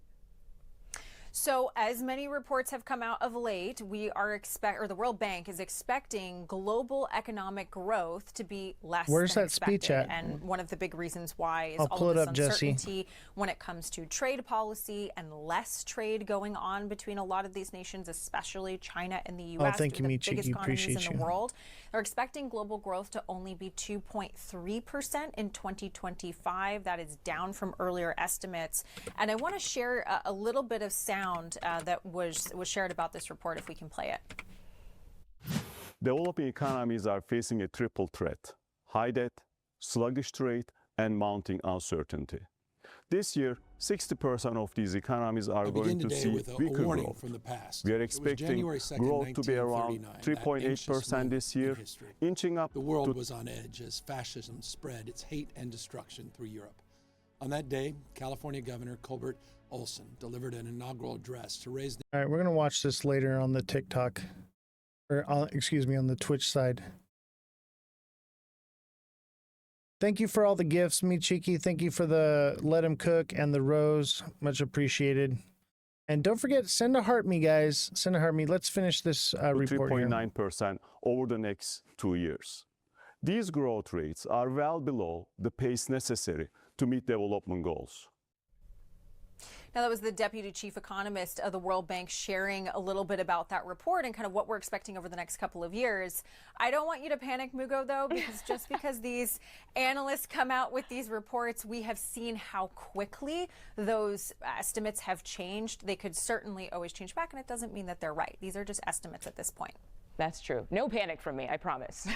So as many reports have come out of late, the World Bank is expecting global economic growth to be less than expected. Where's that speech at? And one of the big reasons why is all of this uncertainty when it comes to trade policy and less trade going on between a lot of these nations, especially China and the U.S. Thank you, the biggest economies in the world. They're expecting global growth to only be 2.3% in 2025. That is down from earlier estimates. And I want to share a little bit of sound that was shared about this report, if we can play it. Developing economies are facing a triple threat: high debt, sluggish trade, and mounting uncertainty. This year, 60% of these economies are going to see weaker growth. From the past. We are expecting growth to be around 3.8% this year, inching up. The world was on edge as fascism spread its hate and destruction through Europe. On that day, California Governor Colbert Olson delivered an inaugural address to raise the... All right, we're going to watch this later on the TikTok, or on the Twitch side. Thank you for all the gifts, Me Cheeky. Thank you for the Let Him Cook and the rose. Much appreciated. And don't forget, send a heart me, guys. Send a heart me. Let's finish this report here. 3.9% over the next 2 years. These growth rates are well below the pace necessary to meet development goals. Now, that was the deputy chief economist of the World Bank sharing a little bit about that report and kind of what we're expecting over the next couple of years. I don't want you to panic, Mugo, though, because just because these analysts come out with these reports, we have seen how quickly those estimates have changed. They could certainly always change back, and it doesn't mean that they're right. These are just estimates at this point. That's true. No panic from me, I promise.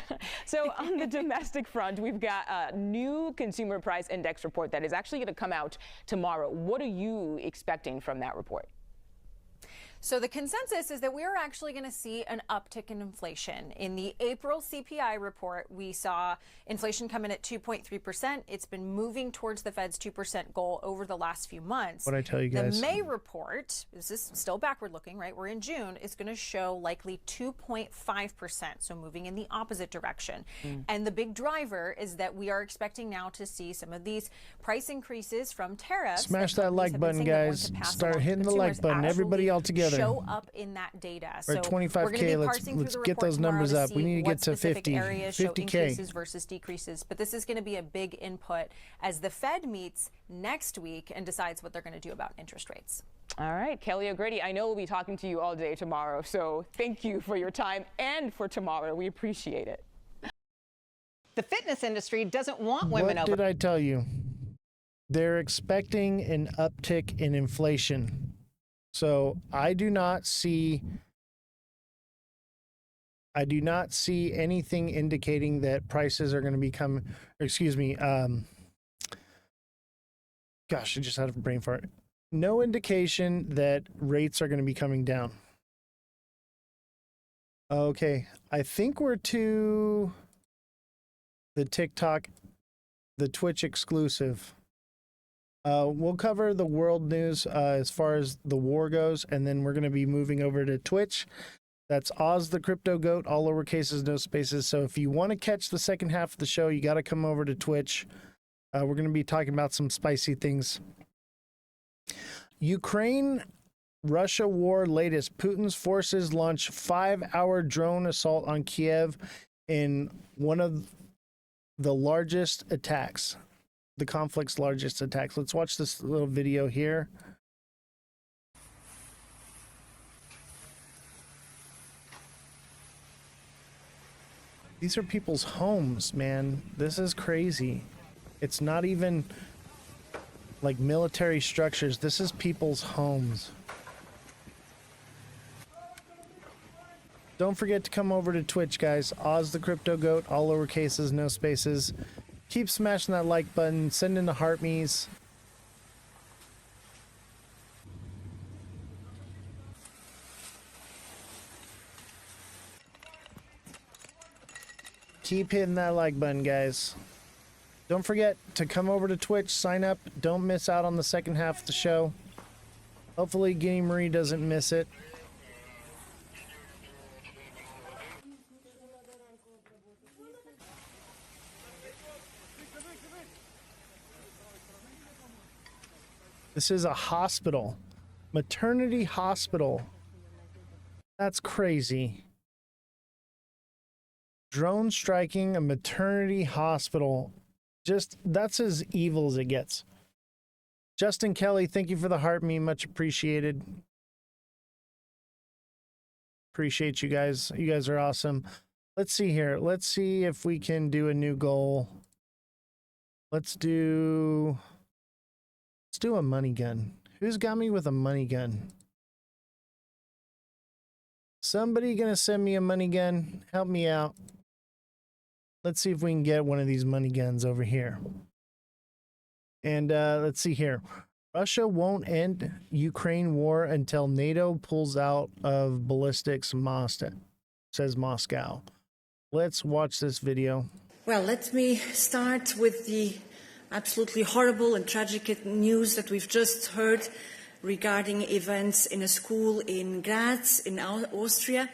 So on the domestic front, we've got a new consumer price index report that is actually going to come out tomorrow. What are you expecting from that report? So the consensus is that we are actually going to see an uptick in inflation. In the April CPI report, we saw inflation come in at 2.3%. It's been moving towards the Fed's 2% goal over the last few months. What I tell you guys? The May report, this is still backward looking, right? We're in June, is going to show likely 2.5%, so moving in the opposite direction. And the big driver is that we are expecting now to see some of these price increases from tariffs. Smash that like button, guys. Start hitting the like button. Everybody all together. Show up in that data. Or So 25K, let's get those numbers up. We need to get to 50, areas show 50K. increases versus decreases. But this is going to be a big input as the Fed meets next week and decides what they're going to do about interest rates. All right, Kelly O'Grady, I know we'll be talking to you all day tomorrow, so thank you for your time and for tomorrow. We appreciate it. The fitness industry doesn't want women What did I tell you? They're expecting an uptick in inflation. So I do not see anything indicating that prices are going to become, excuse me, gosh, I just had a brain fart. No indication that rates are going to be coming down. Okay, I think we're to the TikTok, the Twitch exclusive. We'll cover the world news as far as the war goes, and then we're going to be moving over to Twitch. That's Oz the Crypto Goat, all lowercases, no spaces. So if you want to catch the second half of the show, you got to come over to Twitch. We're going to be talking about some spicy things. Ukraine-Russia war latest. Putin's forces launch 5-hour drone assault on Kiev in one of the largest attacks. The conflict's largest attacks. Let's watch this little video here. These are people's homes, man. This is crazy. It's not even like military structures. This is people's homes. Don't forget to come over to Twitch, guys. Oz the Crypto Goat, all lowercases, no spaces. Keep smashing that like button. Send in the heart me's. Keep hitting that like button, guys. Don't forget to come over to Twitch, sign up. Don't miss out on the second half of the show. Hopefully Guinea Marie doesn't miss it. This is a hospital, maternity hospital. That's crazy. Drone striking a maternity hospital. That's as evil as it gets. Justin Kelly, thank you for the heart meme. Much appreciated. Appreciate you guys. You guys are awesome. Let's see here. Let's see if we can do a new goal. Let's do a money gun. Who's got me with a money gun? Somebody gonna send me a money gun? Help me out. Let's see if we can get one of these money guns over here. And let's see here. Russia won't end Ukraine war until NATO pulls out of ballistics, says Moscow. Let's watch this video. Well, let me start with the absolutely horrible and tragic news that we've just heard regarding events in a school in Graz, in Austria.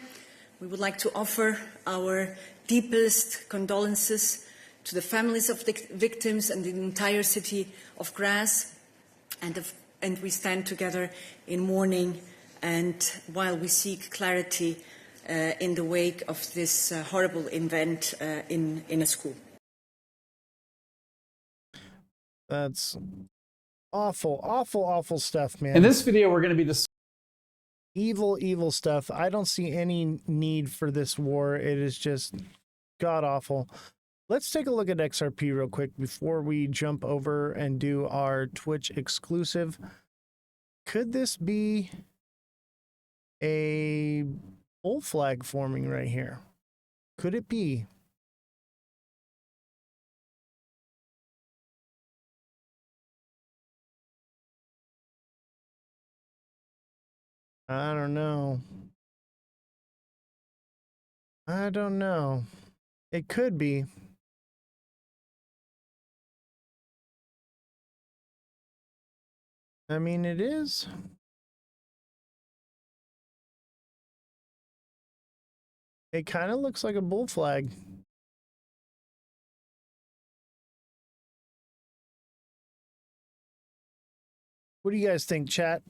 We would like to offer our deepest condolences to the families of the victims and the entire city of Graz, and and we stand together in mourning and while we seek clarity in the wake of this horrible event in a school. That's awful, awful, awful stuff, man. In this video, we're going to be evil, evil stuff. I don't see any need for this war. It is just god awful. Let's take a look at XRP real quick before we jump over and do our Twitch exclusive. Could this be a bull flag forming right here? Could it be? I don't know. I don't know. It could be. I mean, it is. It kind of looks like a bull flag. What do you guys think, chat?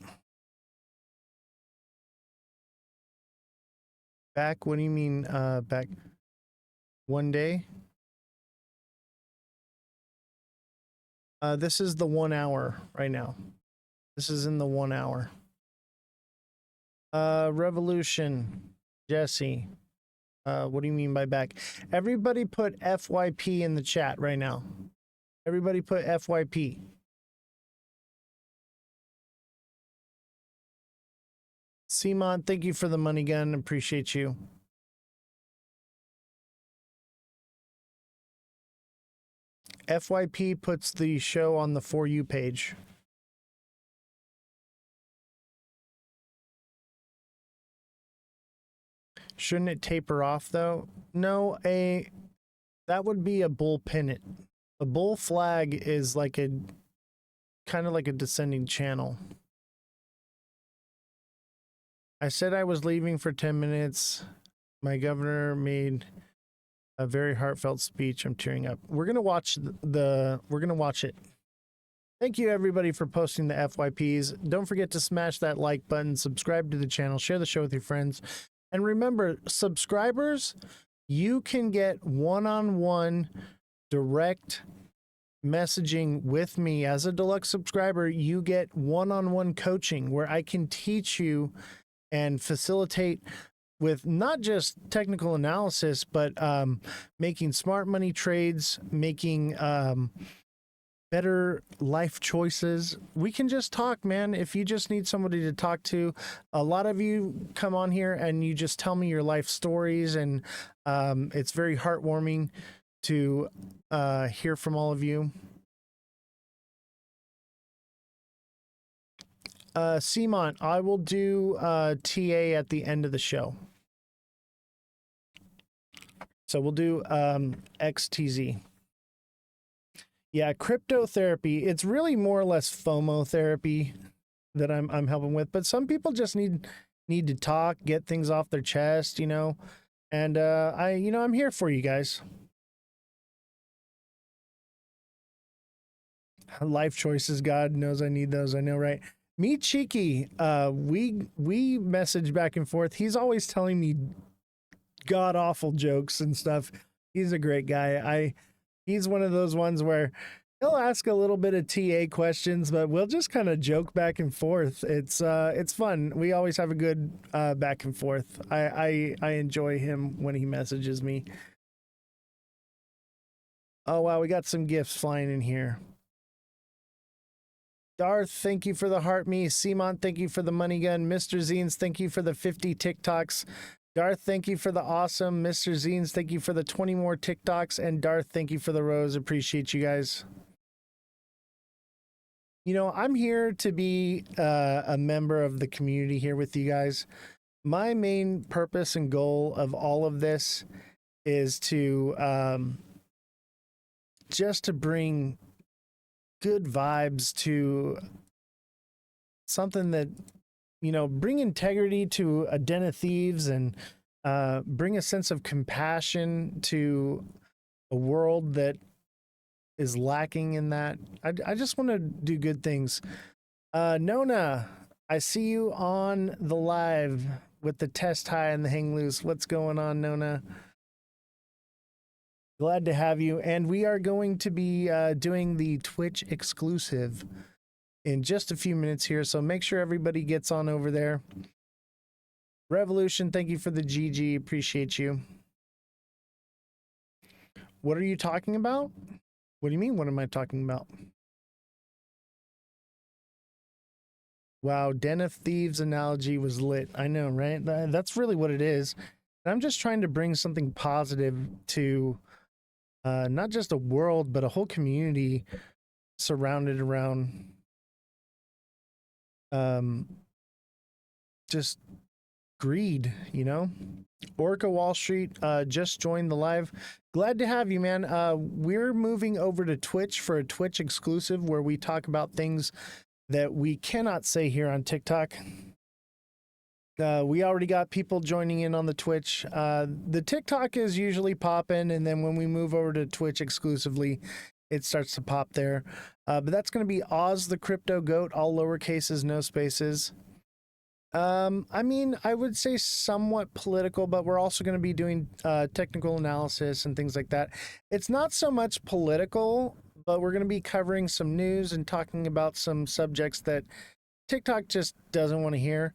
Back? What do you mean, back? One day? This is the 1 hour right now. This is in the 1 hour. Revolution. Jesse. What do you mean by back? Everybody put FYP in the chat right now. Everybody put FYP. Simon, thank you for the money gun. Appreciate you. FYP puts the show on the For You page. Shouldn't it taper off though? No, that would be a bull pennant. A bull flag is like a kind of like a descending channel. I said I was leaving for 10 minutes. My governor made a very heartfelt speech. I'm tearing up. We're going to watch we're going to watch it. Thank you everybody for posting the FYPs. Don't forget to smash that like button, subscribe to the channel, share the show with your friends. And remember, subscribers, you can get one-on-one direct messaging with me. As a deluxe subscriber, you get one-on-one coaching where I can teach you and facilitate with not just technical analysis, but making smart money trades, making better life choices. We can just talk, man. If you just need somebody to talk to, a lot of you come on here and you just tell me your life stories, and it's very heartwarming to hear from all of you. Simon, I will do TA at the end of the show. So we'll do XTZ. Yeah, cryptotherapy. It's really more or less FOMO therapy that I'm helping with, but some people just need to talk, get things off their chest, you know. And I'm here for you guys. Life choices, God knows I need those. I know, right? Me Cheeky, we message back and forth. He's always telling me god awful jokes and stuff. He's a great guy. He's one of those ones where he'll ask a little bit of TA questions, but we'll just kind of joke back and forth. It's fun. We always have a good back and forth. I enjoy him when he messages me. Oh wow, we got some gifts flying in here. Darth, thank you for the heart me. Simon, thank you for the money gun. Mr. Zines, thank you for the 50 TikToks. Darth, thank you for the awesome. Mr. Zines, thank you for the 20 more TikToks. And Darth, thank you for the rose. Appreciate you guys. You know, I'm here to be a member of the community here with you guys. My main purpose and goal of all of this is to just to bring good vibes to something that, you know, bring integrity to a den of thieves and bring a sense of compassion to a world that is lacking in that. I just want to do good things. Nona, I see you on the live with the test high and the hang loose. What's going on, Nona? Glad to have you. And we are going to be doing the Twitch exclusive in just a few minutes here. So make sure everybody gets on over there. Revolution, thank you for the GG. Appreciate you. What are you talking about? What do you mean? What am I talking about? Wow, Den of Thieves analogy was lit. I know, right? That's really what it is. I'm just trying to bring something positive to not just a world, but a whole community surrounded around just greed, you know? Orca Wall Street just joined the live. Glad to have you, man. We're moving over to Twitch for a Twitch exclusive where we talk about things that we cannot say here on TikTok. We already got people joining in on the Twitch. The TikTok is usually popping, and then when we move over to Twitch exclusively, it starts to pop there. But that's going to be Oz the Crypto Goat, all lower cases, no spaces. I mean, I would say somewhat political, but we're also going to be doing technical analysis and things like that. It's not so much political, but we're going to be covering some news and talking about some subjects that TikTok just doesn't want to hear.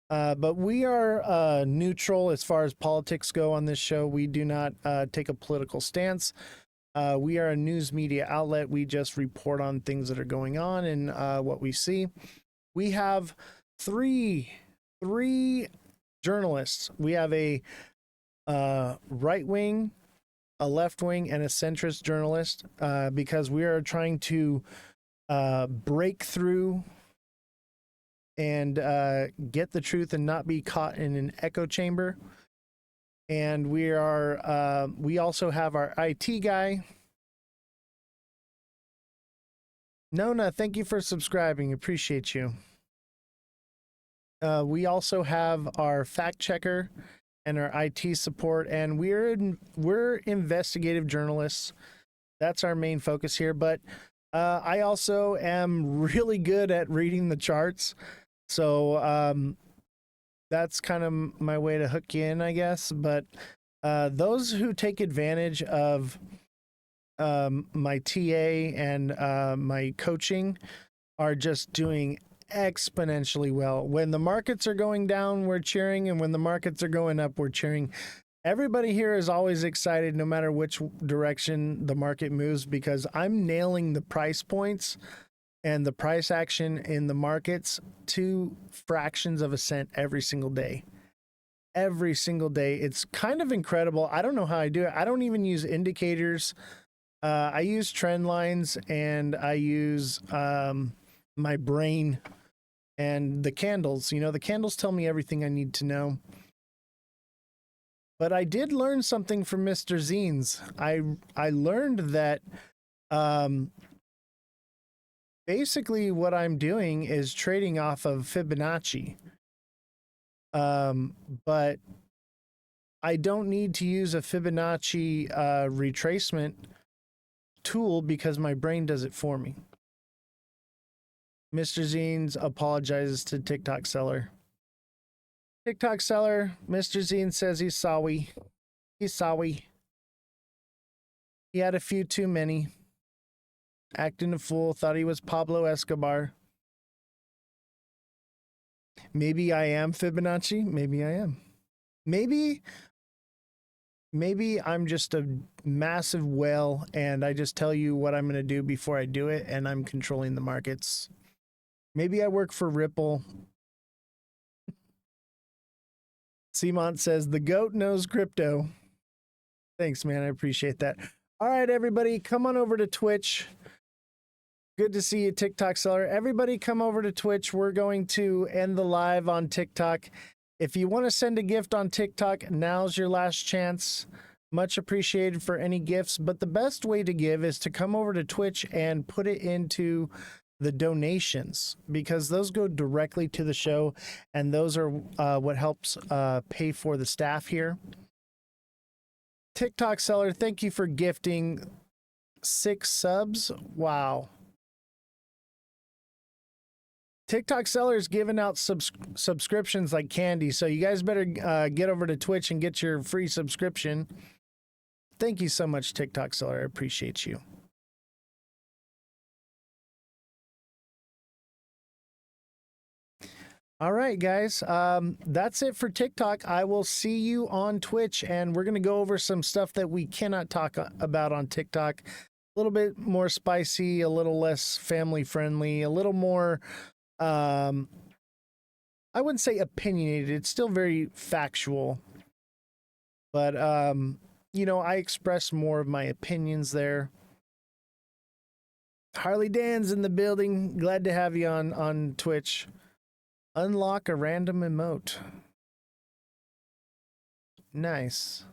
But we are neutral as far as politics go on this show. We do not take a political stance. We are a news media outlet. We just report on things that are going on and what we see. We have three journalists. We have a right wing, a left wing, and a centrist journalist because we are trying to break through and get the truth and not be caught in an echo chamber. And we also have our IT guy. Nona, thank you for subscribing. Appreciate you. We also have our fact checker and our IT support, and we're investigative journalists. That's our main focus here. But I also am really good at reading the charts, so that's kind of my way to hook you in, I guess. But those who take advantage of my TA and my coaching are just doing exponentially well. When the markets are going down, we're cheering, and when the markets are going up, we're cheering. Everybody here is always excited no matter which direction the market moves, because I'm nailing the price points and the price action in the markets to fractions of a cent every single day. Every single day. It's kind of incredible. I don't know how I do it. I don't even use indicators. I use trend lines, and I use my brain and the candles. You know, the candles tell me everything I need to know. But I did learn something from Mr. Zines. I learned that basically what I'm doing is trading off of Fibonacci. But I don't need to use a Fibonacci retracement tool because my brain does it for me. Mr. Zines apologizes to TikTok seller. TikTok seller, Mr. Zine says he's sorry. He's sorry. He had a few too many. Acting a fool, thought he was Pablo Escobar. Maybe I am Fibonacci. Maybe I am. Maybe I'm just a massive whale and I just tell you what I'm going to do before I do it, and I'm controlling the markets. Maybe I work for Ripple. Simont says, the goat knows crypto. Thanks, man. I appreciate that. All right, everybody, come on over to Twitch. Good to see you, TikTok seller. Everybody come over to Twitch. We're going to end the live on TikTok. If you want to send a gift on TikTok, now's your last chance. Much appreciated for any gifts. But the best way to give is to come over to Twitch and put it into the donations, because those go directly to the show, and those are what helps pay for the staff here. TikTok seller, thank you for gifting 6 subs. Wow. TikTok sellers giving out subscriptions like candy, so you guys better get over to Twitch and get your free subscription. Thank you so much, TikTok seller. I appreciate you. All right, guys. That's it for TikTok. I will see you on Twitch, and we're going to go over some stuff that we cannot talk about on TikTok. A little bit more spicy, a little less family friendly, a little more, I wouldn't say opinionated. It's still very factual. But, you know, I express more of my opinions there. Harley Dan's in the building. Glad to have you on Twitch. Unlock a random emote. Nice.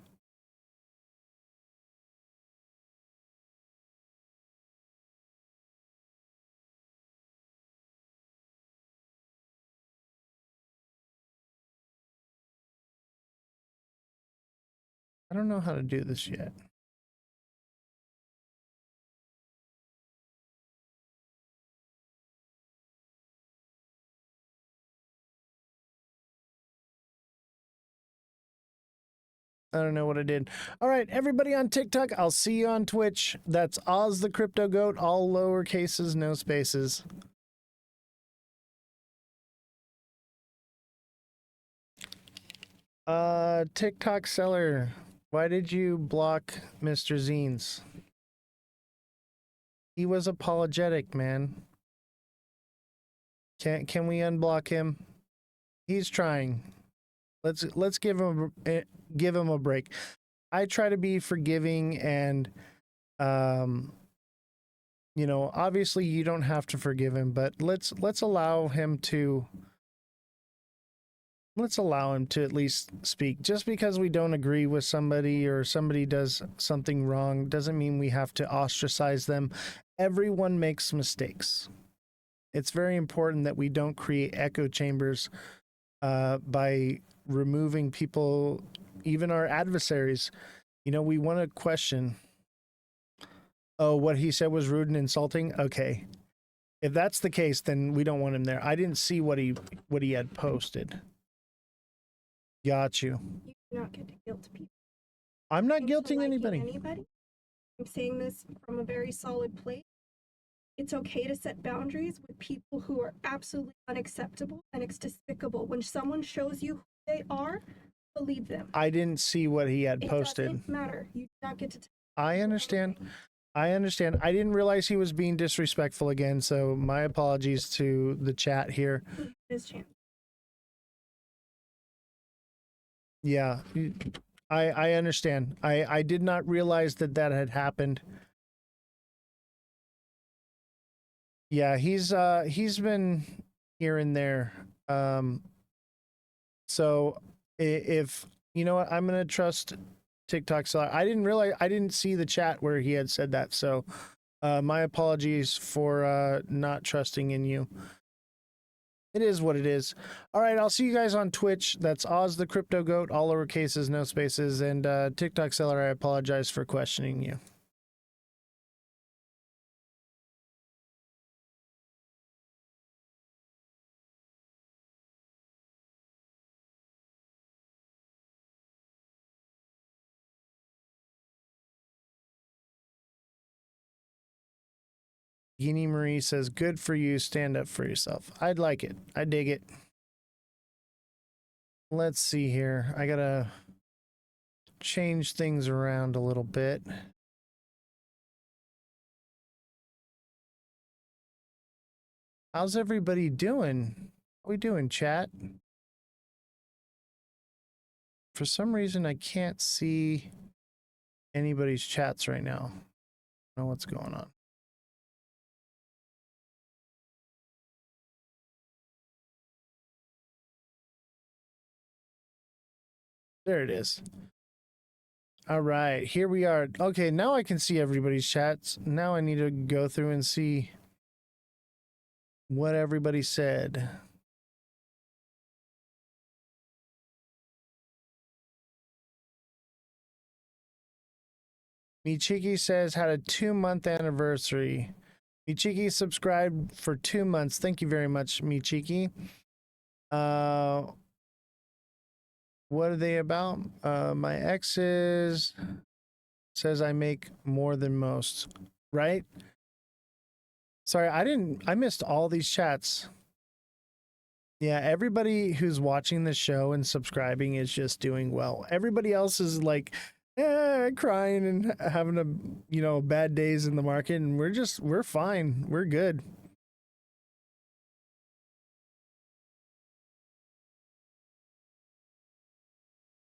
I don't know how to do this yet. I don't know what I did. All right, everybody on TikTok, I'll see you on Twitch. That's Oz the Crypto Goat, all lower cases, no spaces. TikTok seller, why did you block Mr. Zines? He was apologetic, man. Can we unblock him? He's trying. Let's give him a break. I try to be forgiving, and you know, obviously you don't have to forgive him, but let's allow him to at least speak. Just because we don't agree with somebody or somebody does something wrong doesn't mean we have to ostracize them. Everyone makes mistakes. It's very important that we don't create echo chambers by removing people, even our adversaries. You know, we want to question, oh, what he said was rude and insulting. Okay. If that's the case, then we don't want him there. I didn't see what he had posted. Got you. You do not get to guilt people. I'm not guilting anybody. I'm saying this from a very solid place. It's okay to set boundaries with people who are absolutely unacceptable, and it's despicable. When someone shows you who they are, believe them. I didn't see what he had posted. It doesn't matter. You do not get to I understand. I didn't realize he was being disrespectful again, so my apologies to the chat here. His chance. Yeah, I understand. I did not realize that had happened. Yeah, he's been here and there. So if you know what, I'm gonna trust TikTok. So I didn't see the chat where he had said that. So my apologies for not trusting in you. It is what it is. All right, I'll see you guys on Twitch. That's Oz the Crypto Goat, all lower cases, no spaces, and TikTok seller. I apologize for questioning you. Guinea Marie says, good for you. Stand up for yourself. I'd like it. I dig it. Let's see here. I gotta change things around a little bit. How's everybody doing? How we doing, chat? For some reason, I can't see anybody's chats right now. I don't know what's going on. There it is. All right, here we are. Okay, now I can see everybody's chats. Now I need to go through and see what everybody said. Michiki says, had a 2-month anniversary. Michiki subscribed for 2 months. Thank you very much, Michiki. What are they about? My exes says I make more than most, right? Sorry, I missed all these chats. Yeah, everybody who's watching the show and subscribing is just doing well. Everybody else is like, crying and having bad days in the market, and we're fine. We're good.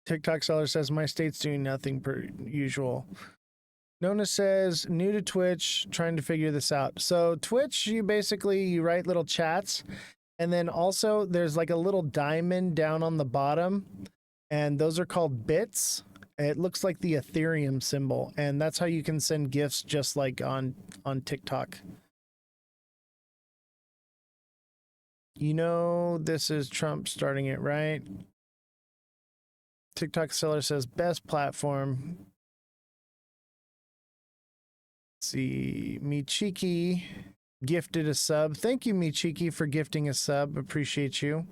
TikTok seller says my state's doing nothing per usual. Nona says new to Twitch, trying to figure this out. So Twitch, you write little chats, and then also there's like a little diamond down on the bottom, and those are called bits. It looks like the Ethereum symbol, and that's how you can send gifts just like on TikTok. This is Trump starting it, right? TikTok seller says best platform. Let's see, Michiki gifted a sub. Thank you, Michiki, for gifting a sub. Appreciate you.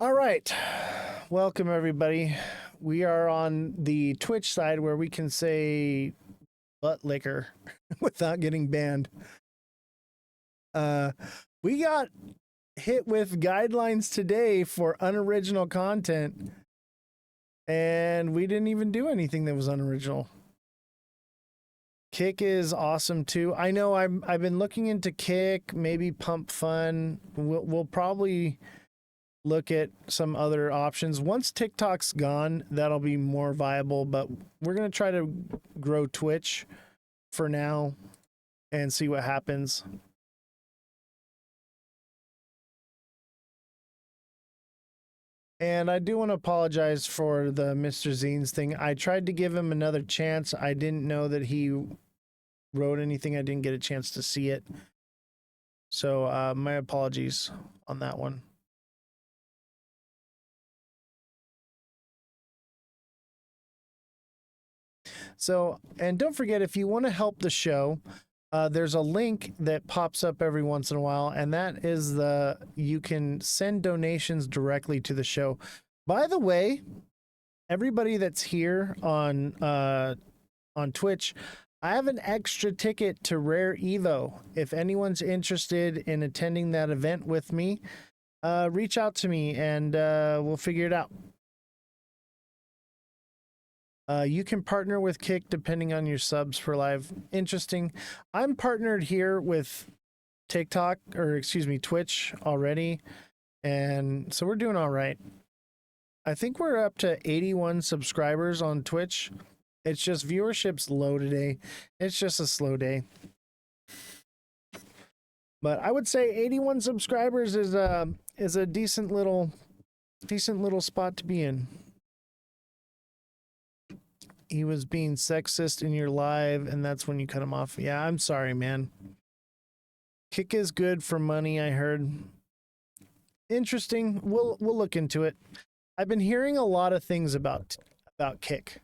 All right. Welcome, everybody. We are on the Twitch side where we can say butt liquor without getting banned. We got hit with guidelines today for unoriginal content, and we didn't even do anything that was unoriginal. Kick is awesome too. I know I've been looking into Kick, maybe Pump Fun. We'll probably look at some other options. Once TikTok's gone, that'll be more viable, but we're going to try to grow Twitch for now and see what happens. And I do want to apologize for the Mr. Zines thing. I tried to give him another chance. I didn't know that he wrote anything. I didn't get a chance to see it. So my apologies on that one. So, and don't forget, if you want to help the show, there's a link that pops up every once in a while, and that is you can send donations directly to the show. By the way, everybody that's here on Twitch, I have an extra ticket to Rare Evo. If anyone's interested in attending that event with me, reach out to me and we'll figure it out. You can partner with Kick depending on your subs for live. Interesting. I'm partnered here with Twitch already. And so we're doing all right. I think we're up to 81 subscribers on Twitch. It's just viewership's low today. It's just a slow day. But I would say 81 subscribers is a decent little spot to be in. He was being sexist in your live, and that's when you cut him off. Yeah, I'm sorry, man. Kick is good for money, I heard. Interesting. We'll look into it. I've been hearing a lot of things about Kick.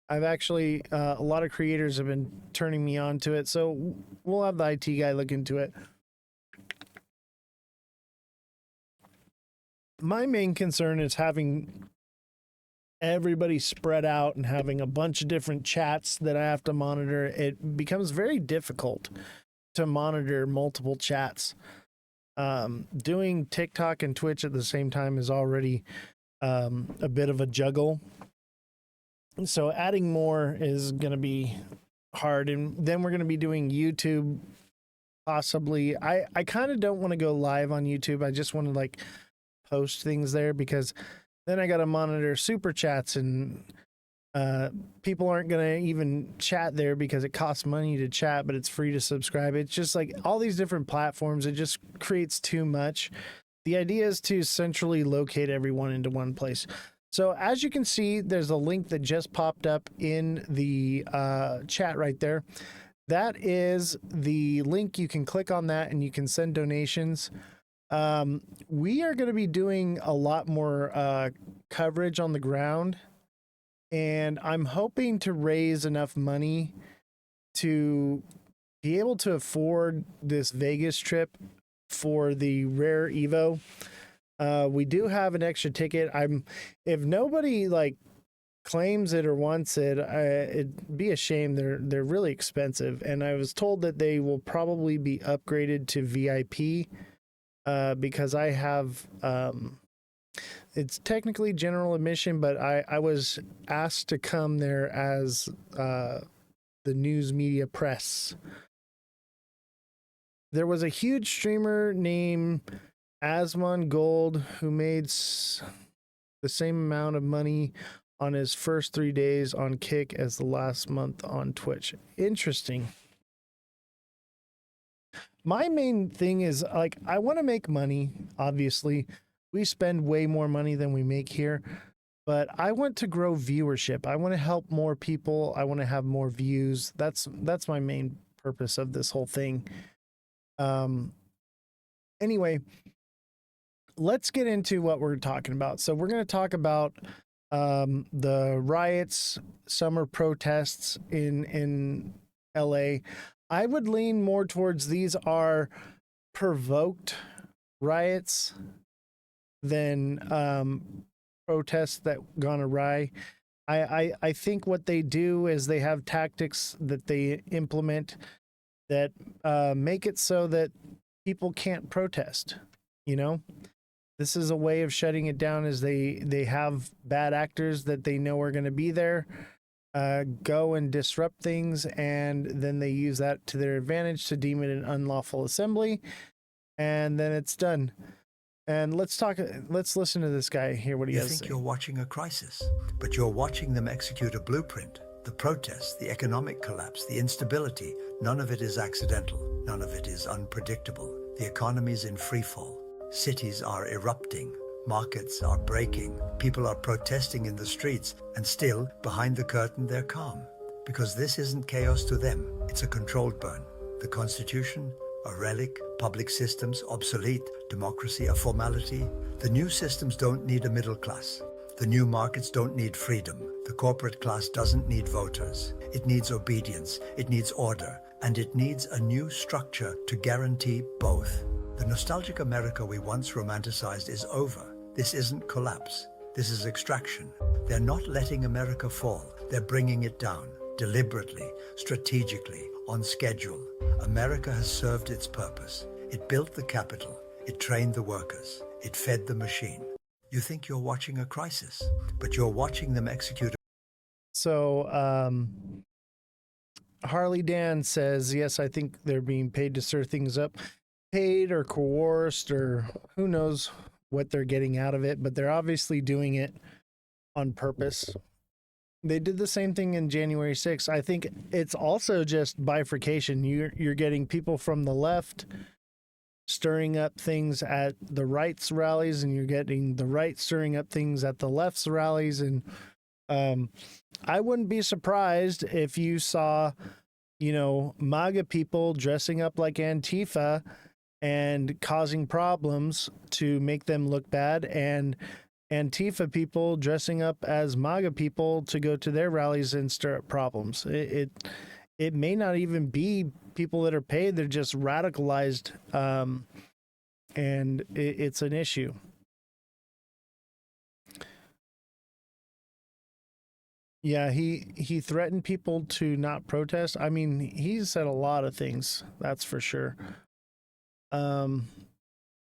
I've actually a lot of creators have been turning me on to it, so we'll have the IT guy look into it. My main concern is having everybody spread out and having a bunch of different chats that I have to monitor. It becomes very difficult to monitor multiple chats. Doing TikTok and Twitch at the same time is already a bit of a juggle. So adding more is going to be hard. And then we're going to be doing YouTube possibly. I kind of don't want to go live on YouTube. I just want to post things there, because then I got to monitor super chats, and people aren't going to even chat there because it costs money to chat, but it's free to subscribe. It's just all these different platforms. It just creates too much. The idea is to centrally locate everyone into one place. So as you can see, there's a link that just popped up in the chat right there. That is the link. You can click on that and you can send donations. We are going to be doing a lot more coverage on the ground, and I'm hoping to raise enough money to be able to afford this Vegas trip for the rare Evo. We do have an extra ticket. If nobody like claims it or wants it, it'd be a shame. They're really expensive, and I was told that they will probably be upgraded to VIP because I have it's technically general admission, but I was asked to come there as the news media press. There was a huge streamer named Asmon Gold who made the same amount of money on his first 3 days on Kick as the last month on Twitch. Interesting. My main thing is, like, I want to make money. Obviously, we spend way more money than we make here, but I want to grow viewership. I want to help more people. I want to have more views. That's my main purpose of this whole thing. Anyway, let's get into what we're talking about. So we're going to talk about the riots, summer protests in LA. I would lean more towards these are provoked riots than protests that gone awry. I think what they do is they have tactics that they implement that make it so that people can't protest. You know, this is a way of shutting it down. Is they have bad actors that they know are going to be there, go and disrupt things, and then they use that to their advantage to deem it an unlawful assembly, and then it's done. And let's listen to this guy, hear what he has to say. You think you're watching a crisis, but you're watching them execute a blueprint. The protests, the economic collapse, the instability, none of it is accidental. None of it is unpredictable. The economy's in free fall. Cities are erupting. Markets are breaking. People are protesting in the streets, and still, behind the curtain, they're calm. Because this isn't chaos to them. It's a controlled burn. The Constitution, a relic, public systems, obsolete, democracy, a formality. The new systems don't need a middle class. The new markets don't need freedom. The corporate class doesn't need voters. It needs obedience, it needs order, and it needs a new structure to guarantee both. The nostalgic America we once romanticized is over. This isn't collapse. This is extraction. They're not letting America fall. They're bringing it down, deliberately, strategically, on schedule. America has served its purpose. It built the capital. It trained the workers. It fed the machine. You think you're watching a crisis, but you're watching them execute. So, Harley Dan says, yes, I think they're being paid to stir things up. Paid or coerced, or who knows what they're getting out of it, but they're obviously doing it on purpose. They did the same thing in January 6th. I think it's also just bifurcation. You're getting people from the left stirring up things at the right's rallies, and you're getting the right stirring up things at the left's rallies. And I wouldn't be surprised if you saw, MAGA people dressing up like Antifa and causing problems to make them look bad, and Antifa people dressing up as MAGA people to go to their rallies and stir up problems. It may not even be people that are paid. They're just radicalized, and it's an issue. Yeah, he threatened people to not protest. I mean, he said a lot of things, that's for sure.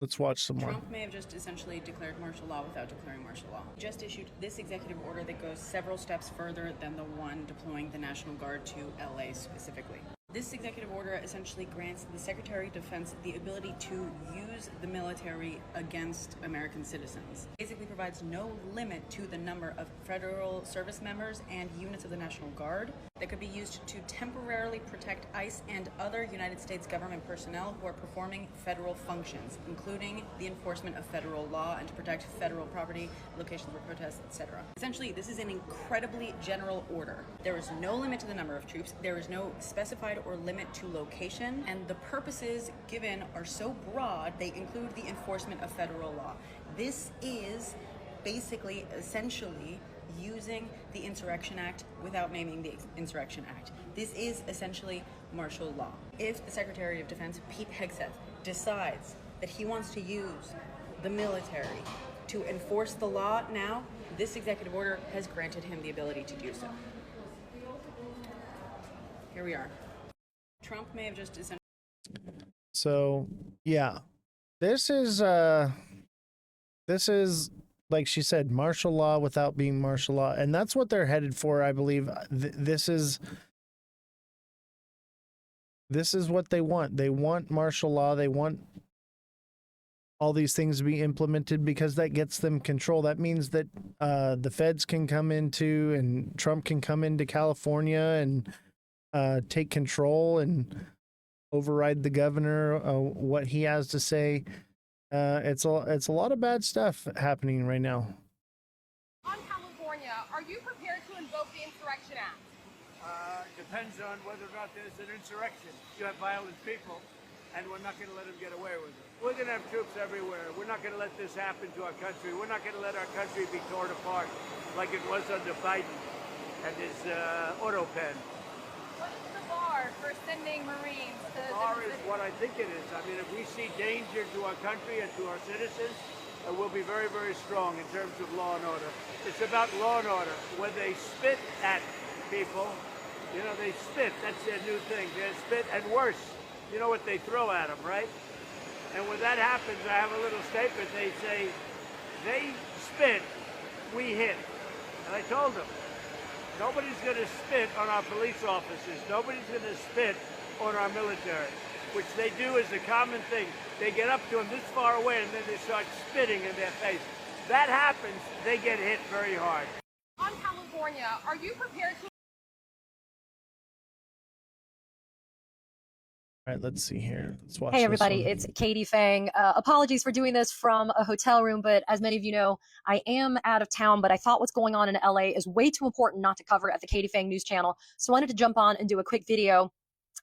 Let's watch some more. Trump may have just essentially declared martial law without declaring martial law. He just issued this executive order that goes several steps further than the one deploying the National Guard to LA specifically. This executive order essentially grants the Secretary of Defense the ability to use the military against American citizens. Basically provides no limit to the number of federal service members and units of the National Guard that could be used to temporarily protect ICE and other United States government personnel who are performing federal functions, including the enforcement of federal law and to protect federal property, locations for protests, etc. Essentially, this is an incredibly general order. There is no limit to the number of troops. There is no specified or limit to location, and the purposes given are so broad they include the enforcement of federal law. This is basically, essentially, using the Insurrection Act without naming the Insurrection Act. This is essentially martial law. If the Secretary of Defense, Pete Hegseth, decides that he wants to use the military to enforce the law now, this executive order has granted him the ability to do so. Here we are. Trump may have just essentially... So, yeah. This is like she said, martial law without being martial law, and that's what they're headed for, I believe. This is what they want. They want martial law. They want all these things to be implemented because that gets them control. That means that the feds can come into, and Trump can come into California and take control and override the governor, what he has to say. It's a lot of bad stuff happening right now. On California, are you prepared to invoke the Insurrection Act? Depends on whether or not there's an insurrection. You have violent people, and we're not going to let them get away with it. We're going to have troops everywhere. We're not going to let this happen to our country. We're not going to let our country be torn apart like it was under Biden and his auto pen. What is the bar for sending Marines to the bar is what I think it is. I mean, if we see danger to our country and to our citizens, we'll be very, very strong in terms of law and order. It's about law and order. When they spit at people, you know, they spit. That's their new thing. They spit, and worse, you know what they throw at them, right? And when that happens, I have a little statement. They say, they spit, we hit. And I told them, nobody's going to spit on our police officers. Nobody's going to spit on our military, which they do as a common thing. They get up to them this far away, and then they start spitting in their face. That happens, they get hit very hard. On California, are you prepared to... All right, let's see here. Let's watch. Hey, this everybody, one. it's Katie Fang. Apologies for doing this from a hotel room, but as many of you know, I am out of town, but I thought what's going on in LA is way too important not to cover at the Katie Fang News Channel. So I wanted to jump on and do a quick video.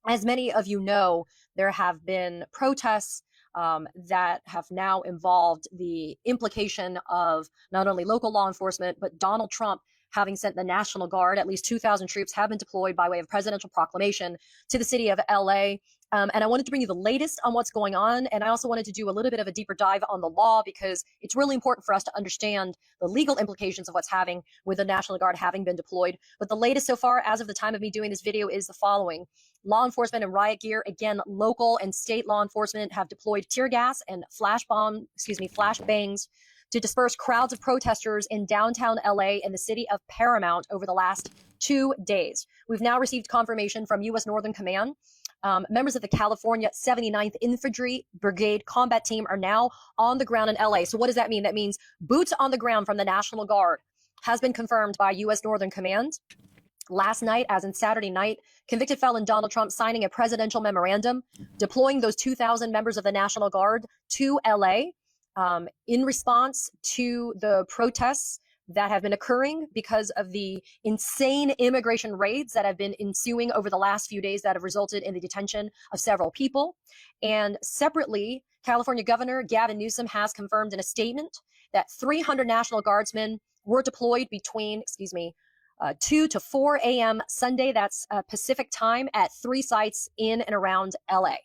As many of you know, there have been protests that have now involved the implication of not only local law enforcement, but Donald Trump having sent the National Guard. At least 2,000 troops have been deployed by way of presidential proclamation to the city of LA. And I wanted to bring you the latest on what's going on. And I also wanted to do a little bit of a deeper dive on the law, because it's really important for us to understand the legal implications of what's happening with the National Guard having been deployed. But the latest so far, as of the time of me doing this video, is the following. Law enforcement and riot gear, again, local and state law enforcement have deployed tear gas and flash bangs to disperse crowds of protesters in downtown LA and the city of Paramount over the last 2 days. We've now received confirmation from U.S. Northern Command. Members of the California 79th Infantry Brigade Combat Team are now on the ground in LA. So what does that mean? That means boots on the ground from the National Guard has been confirmed by U.S. Northern Command. Last night, as in Saturday night, convicted felon Donald Trump signing a presidential memorandum deploying those 2,000 members of the National Guard to LA in response to the protests that have been occurring because of the insane immigration raids that have been ensuing over the last few days that have resulted in the detention of several people. And separately, California Governor Gavin Newsom has confirmed in a statement that 300 National Guardsmen were deployed between, 2 to 4 a.m. Sunday, that's Pacific time, at 3 sites in and around LA.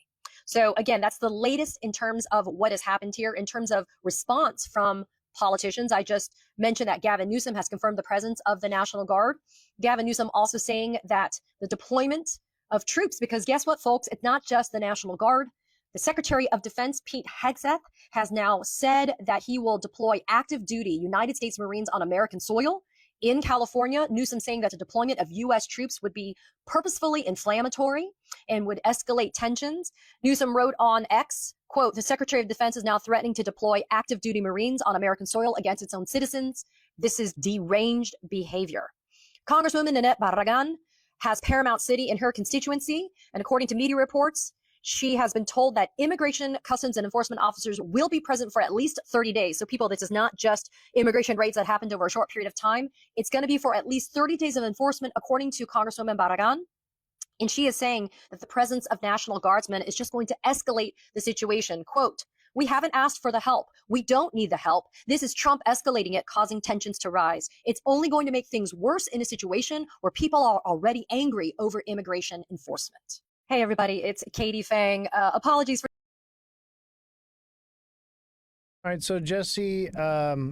So again, that's the latest in terms of what has happened here in terms of response from politicians. I just mentioned that Gavin Newsom has confirmed the presence of the National Guard. Gavin Newsom also saying that the deployment of troops, because guess what, folks? It's not just the National Guard. The Secretary of Defense, Pete Hegseth, has now said that he will deploy active duty United States Marines on American soil. In California, Newsom saying that the deployment of U.S. troops would be purposefully inflammatory and would escalate tensions. Newsom wrote on X, quote, "The Secretary of Defense is now threatening to deploy active duty Marines on American soil against its own citizens. This is deranged behavior." Congresswoman Nanette Barragan has Paramount City in her constituency, and according to media reports, she has been told that immigration, customs, and enforcement officers will be present for at least 30 days. So people, this is not just immigration raids that happened over a short period of time. It's going to be for at least 30 days of enforcement, according to Congresswoman Barragan. And she is saying that the presence of National Guardsmen is just going to escalate the situation. Quote, We haven't asked for the help. We don't need the help. This is Trump escalating it, causing tensions to rise. It's only going to make things worse in a situation where people are already angry over immigration enforcement. Hey, everybody, it's Katie Fang. Apologies for. All right, so Jesse,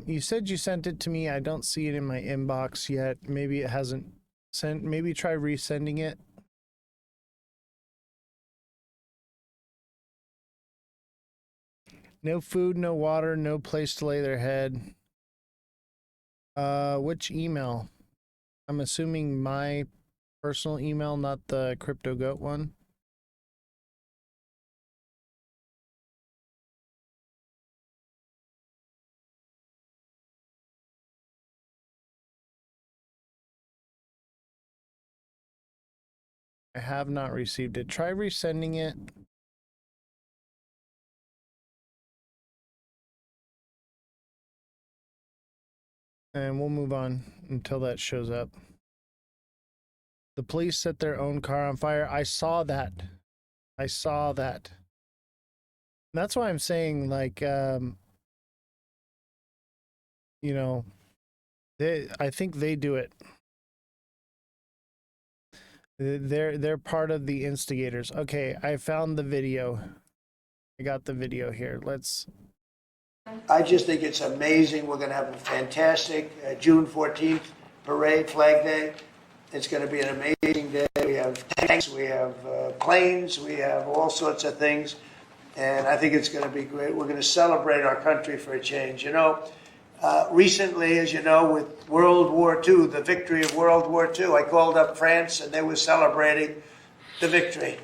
you said you sent it to me. I don't see it in my inbox yet. Maybe it hasn't sent. Maybe try resending it. No food, no water, no place to lay their head. Which email? I'm assuming my personal email, not the Crypto Goat one. I have not received it. Try resending it. And we'll move on until that shows up. The police set their own car on fire. I saw that. I saw that. That's why I'm saying, like, you know, I think they do it. They're part of the instigators. Okay, I found the video. I got the video here. I just think it's amazing. We're going to have a fantastic June 14th parade, Flag Day. It's going to be an amazing day. We have tanks, we have planes, we have all sorts of things. And I think it's going to be great. We're going to celebrate our country for a change. You know, recently, as you know, with World War II, the victory of World War II, I called up France and they were celebrating the victory.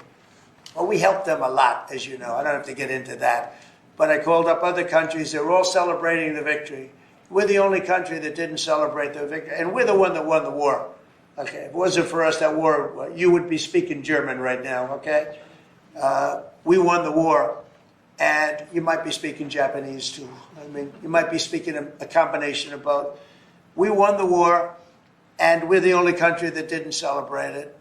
Well, we helped them a lot, as you know. I don't have to get into that. But I called up other countries. They were all celebrating the victory. We're the only country that didn't celebrate the victory. And we're the one that won the war. Okay, if it wasn't for us, that war, you would be speaking German right now, okay? We won the war. And you might be speaking Japanese, too. I mean, you might be speaking a combination of both. We won the war, and we're the only country that didn't celebrate it.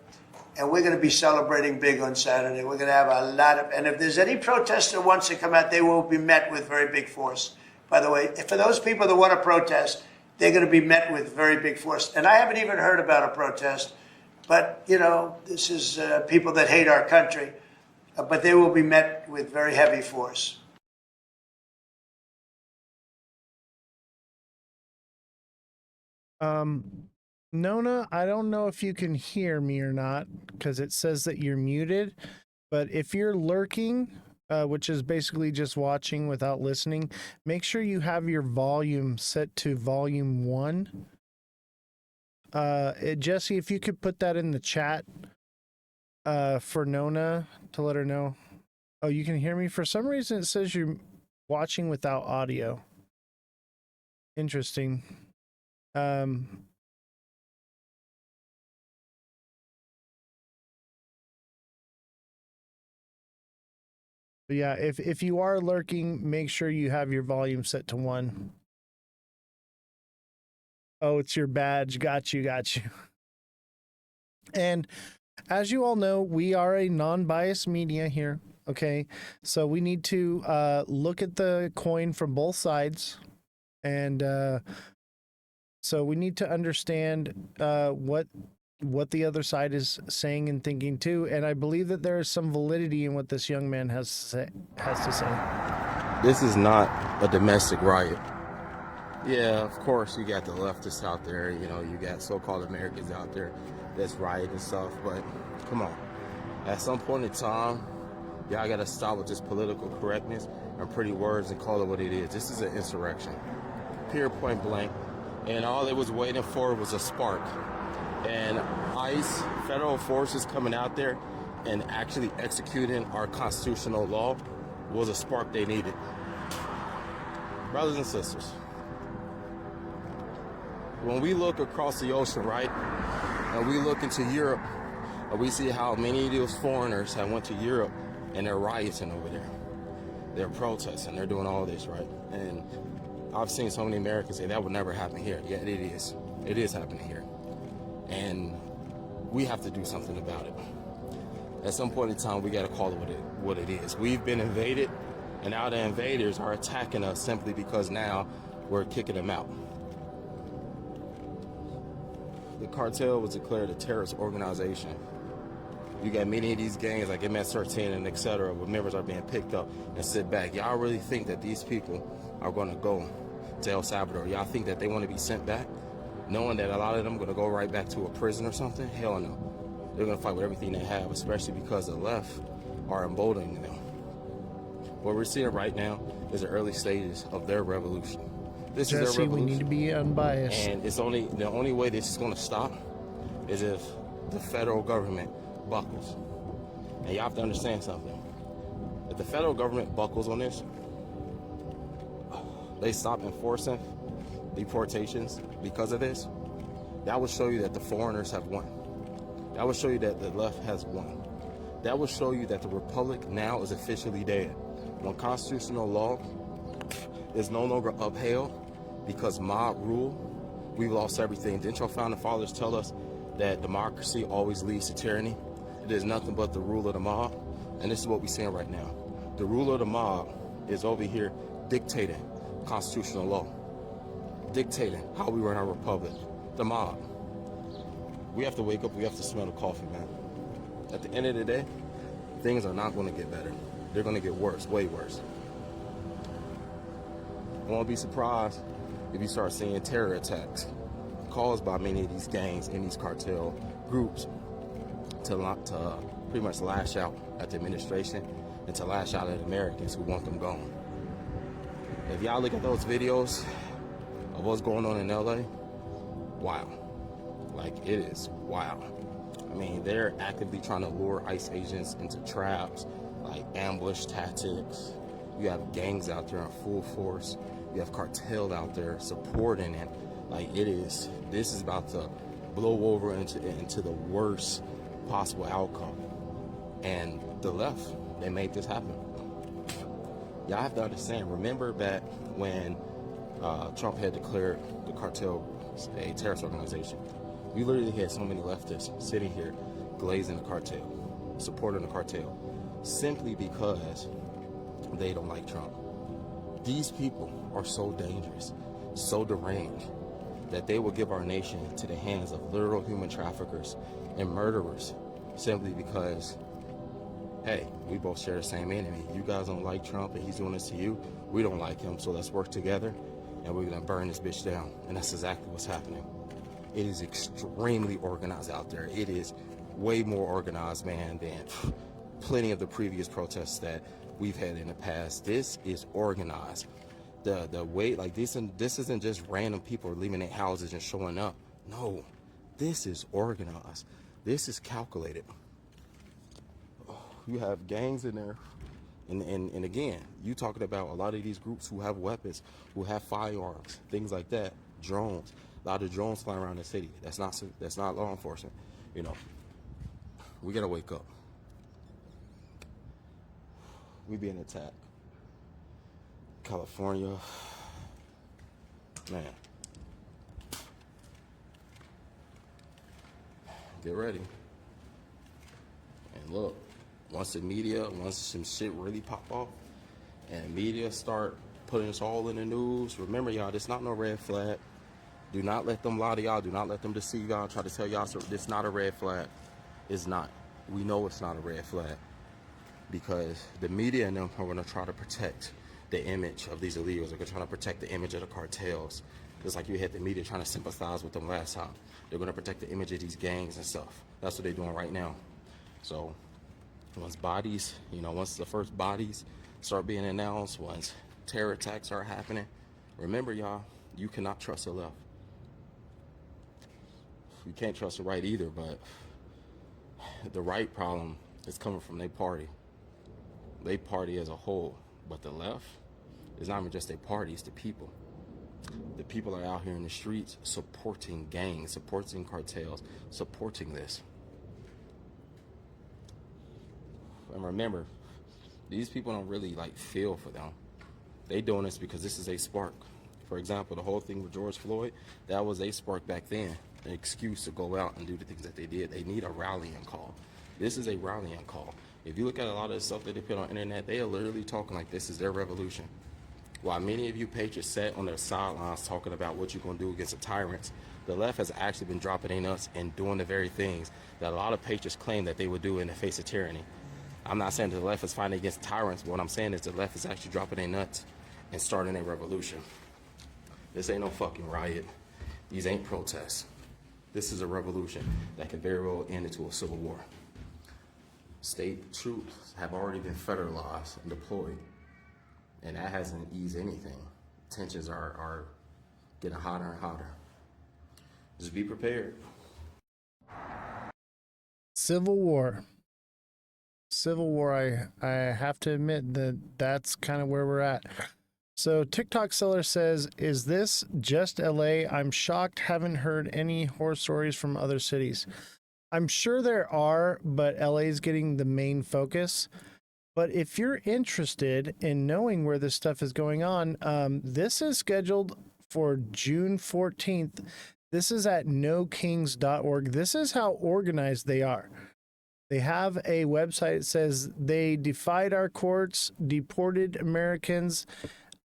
And we're going to be celebrating big on Saturday. We're going to have a lot of, and if there's any protester that wants to come out, they will be met with very big force. By the way, for those people that want to protest, they're going to be met with very big force. And I haven't even heard about a protest, but, you know, this is people that hate our country. But they will be met with very heavy force. Nona, I don't know if you can hear me or not, because it says that you're muted. But if you're lurking, which is basically just watching without listening, make sure you have your volume set to volume 1. Jesse, if you could put that in the chat for Nona to let her know. Oh, you can hear me? For some reason, it says you're watching without audio. Interesting. But yeah, if you are lurking, make sure you have your volume set to 1. Oh, it's your badge. Got you. And as you all know, we are a non-biased media here. Okay, so we need to look at the coin from both sides, and so we need to understand what the other side is saying and thinking too. And I believe that there is some validity in what this young man has to say. This is not a domestic riot. Yeah, of course you got the leftists out there, you know, you got so-called Americans out there that's rioting and stuff, but come on. At some point in time, y'all gotta stop with this political correctness and pretty words and call it what it is. This is an insurrection, pure point blank, and all it was waiting for was a spark. And ICE, federal forces coming out there and actually executing our constitutional law was a spark they needed. Brothers and sisters, when we look across the ocean, right, and we look into Europe, and we see how many of those foreigners have went to Europe and they're rioting over there. They're protesting, they're doing all this, right? And I've seen so many Americans say that would never happen here. Yet it is. It is happening here. And we have to do something about it. At some point in time, we got to call it what it is. We've been invaded, And now the invaders are attacking us simply because now we're kicking them out. The cartel was declared a terrorist organization. You got many of these gangs like MS-13 and etc. where members are being picked up and sit back. Y'all really think that these people are going to go to El Salvador? Y'all think that they want to be sent back, knowing that a lot of them are going to go right back to a prison or something? Hell no. They're going to fight with everything they have, especially because the left are emboldening them. What we're seeing right now is the early stages of their revolution. This is their revolution. We need to be unbiased. And the only way this is going to stop is if the federal government buckles. And you have to understand something. If the federal government buckles on this, they stop enforcing deportations because of this, that will show you that the foreigners have won. That will show you that the left has won. That will show you that the republic now is officially dead. When constitutional law is no longer upheld because mob rule, we've lost everything. Didn't your founding fathers tell us that democracy always leads to tyranny? It is nothing but the rule of the mob. And this is what we're seeing right now. The rule of the mob is over here dictating constitutional law, dictating how we run our republic. The mob. We have to wake up, we have to smell the coffee, man. At the end of the day, things are not going to get better. They're going to get worse, way worse. I won't be surprised if you start seeing terror attacks caused by many of these gangs and these cartel groups to pretty much lash out at the administration and to lash out at Americans who want them gone. If y'all look at those videos of what's going on in LA, wow. Like, it is wow. I mean, they're actively trying to lure ICE agents into traps, like ambush tactics. You have gangs out there in full force. You have cartel out there supporting it. Like, this is about to blow over into the worst possible outcome. And the left, they made this happen. Y'all have to understand, remember back when Trump had declared the cartel a terrorist organization. We literally had so many leftists sitting here glazing the cartel, supporting the cartel, simply because they don't like Trump. These people are so dangerous, so deranged, that they will give our nation to the hands of literal human traffickers and murderers simply because, hey, we both share the same enemy. You guys don't like Trump and he's doing this to you. We don't like him, so let's work together and we're gonna burn this bitch down. And that's exactly what's happening. It is extremely organized out there. It is way more organized, man, than plenty of the previous protests that we've had in the past. This is organized. The way, like, this isn't just random people leaving their houses and showing up. No, this is organized. This is calculated. You have gangs in there. And again, you talking about a lot of these groups who have weapons, who have firearms, things like that, drones. A lot of drones flying around the city. That's not law enforcement. You know, we gotta wake up. We being attacked. California, man. Get ready. And look, once some shit really pop off, and media start putting us all in the news, remember y'all, this not no red flag. Do not let them lie to y'all. Do not let them deceive y'all. Try to tell y'all it's not a red flag. It's not. We know it's not a red flag because the media and them are going to try to protect the image of these illegals. They're going to try to protect the image of the cartels. Just like you had the media trying to sympathize with them last time. They're going to protect the image of these gangs and stuff. That's what they're doing right now. So once the first bodies start being announced, once terror attacks are happening, remember y'all, you cannot trust the left. You can't trust the right either, but the right problem is coming from their party. They party as a whole, but the left is not even just their party, it's the people. The people are out here in the streets supporting gangs, supporting cartels, supporting this. And remember, these people don't really feel for them. They doing this because this is a spark. For example, the whole thing with George Floyd, that was a spark back then. An excuse to go out and do the things that they did. They need a rallying call. This is a rallying call. If you look at a lot of the stuff that they put on the internet, they are literally talking like this is their revolution. While many of you patriots sat on their sidelines talking about what you're going to do against the tyrants, the left has actually been dropping their nuts and doing the very things that a lot of patriots claim that they would do in the face of tyranny. I'm not saying the left is fighting against tyrants, but what I'm saying is the left is actually dropping their nuts and starting a revolution. This ain't no fucking riot. These ain't protests. This is a revolution that could very well end into a civil war. State troops have already been federalized and deployed, and that hasn't eased anything. Tensions are getting hotter and hotter. Just be prepared. Civil War. Civil War, I have to admit that that's kind of where we're at. So TikTok seller says, is this just LA? I'm shocked, haven't heard any horror stories from other cities. I'm sure there are, but LA is getting the main focus. But if you're interested in knowing where this stuff is going on, this is scheduled for June 14th. This is at nokings.org. This is how organized they are. They have a website that says they defied our courts, deported Americans,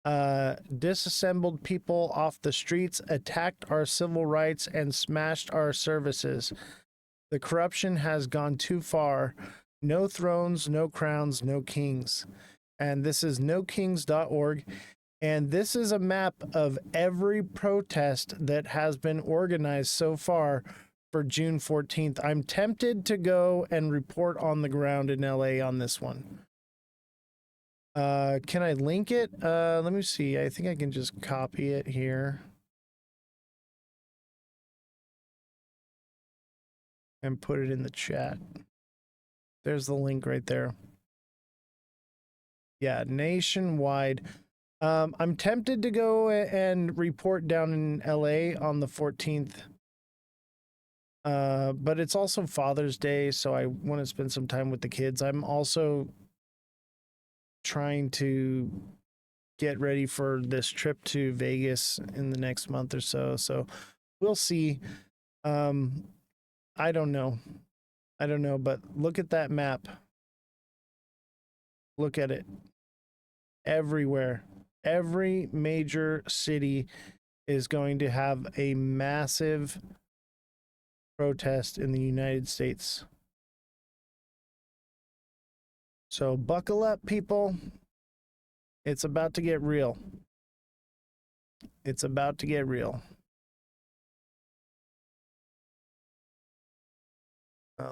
disassembled people off the streets, attacked our civil rights, and smashed our services. The corruption has gone too far. No thrones, no crowns, no kings. And this is nokings.org. And this is a map of every protest that has been organized so far for June 14th. I'm tempted to go and report on the ground in LA on this one. Can I link it? Let me see. I think I can just copy it here. And put it in the chat. There's the link right there. Yeah, nationwide. I'm tempted to go and report down in LA on the 14th. But it's also Father's Day, so I want to spend some time with the kids. I'm also trying to get ready for this trip to Vegas in the next month or so. So we'll see. I don't know, but look at that map. Look at it. Everywhere. Every major city is going to have a massive protest in the United States. So buckle up, people. It's about to get real. It's about to get real.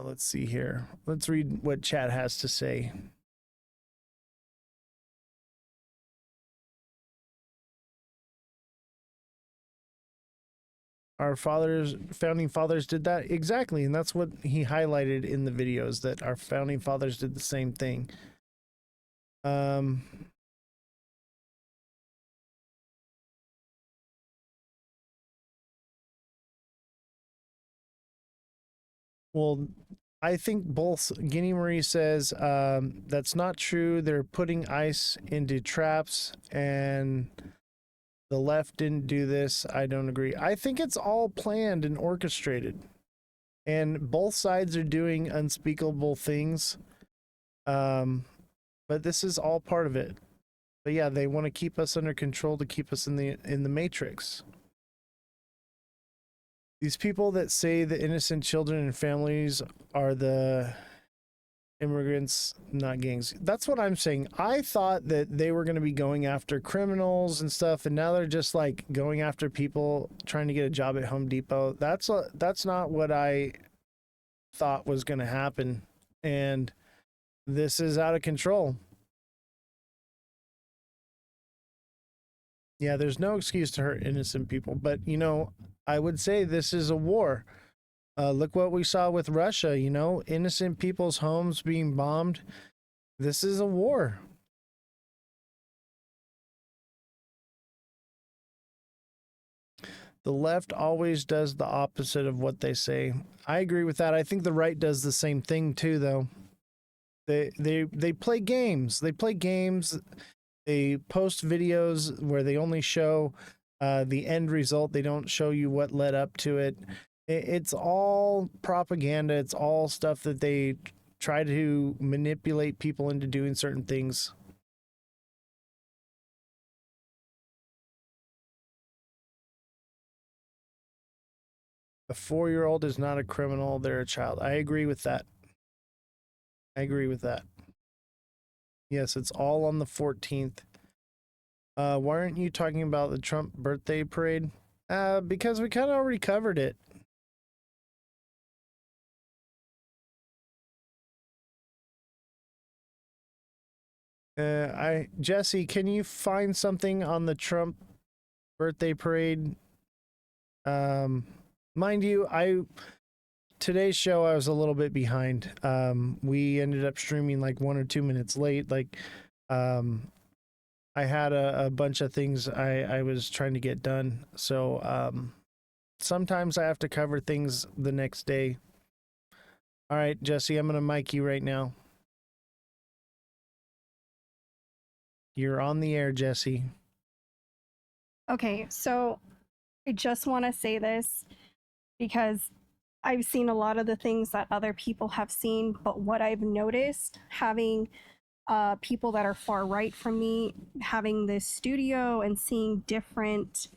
Let's see here. Let's read what chat has to say. Our founding fathers did that exactly, and that's what he highlighted in the videos, that our founding fathers did the same thing. Well, I think both. Guinea Marie says that's not true. They're putting ICE into traps, and the left didn't do this. I don't agree. I think it's all planned and orchestrated, and both sides are doing unspeakable things. But this is all part of it. But yeah, they want to keep us under control, to keep us in the matrix. These people that say the innocent children and families are the immigrants, not gangs. That's what I'm saying. I thought that they were going to be going after criminals and stuff, and now they're just like going after people trying to get a job at Home Depot. That's not what I thought was going to happen, and this is out of control. Yeah, there's no excuse to hurt innocent people, but you know, I would say this is a war. Look what we saw with Russia, you know, innocent people's homes being bombed. This is a war. The left always does the opposite of what they say. I agree with that. I think the right does the same thing too, though. They play games. They play games. They post videos where they only show the end result. They don't show you what led up to it. It's all propaganda. It's all stuff that they try to manipulate people into doing certain things. A 4-year-old is not a criminal, they're a child. I agree with that. I agree with that. Yes, it's all on the 14th. Why aren't you talking about the Trump birthday parade? Because we kind of already covered it. Jesse, can you find something on the Trump birthday parade? Mind you, today's show I was a little bit behind. We ended up streaming like 1 or 2 minutes late. Like, I had a bunch of things I was trying to get done. So, sometimes I have to cover things the next day. All right, Jesse, I'm going to mic you right now. You're on the air, Jesse. Okay, so I just want to say this because I've seen a lot of the things that other people have seen, but what I've noticed having people that are far right from me, having this studio and seeing different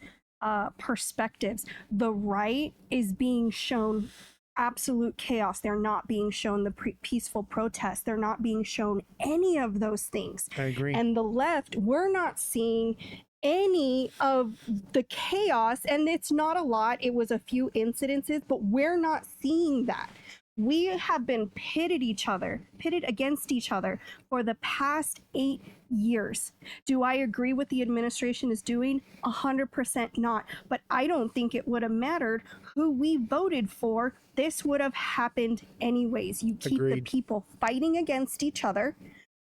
perspectives, the right is being shown absolute chaos. They're not being shown the peaceful protests. They're not being shown any of those things. I agree. And the left, we're not seeing any of the chaos, and it's not a lot. It was a few incidences, but we're not seeing that. We have been pitted against each other for the past 8 years. Do I agree with the administration is doing? 100% not. But I don't think it would have mattered who we voted for. This would have happened anyways. You keep the people fighting against each other.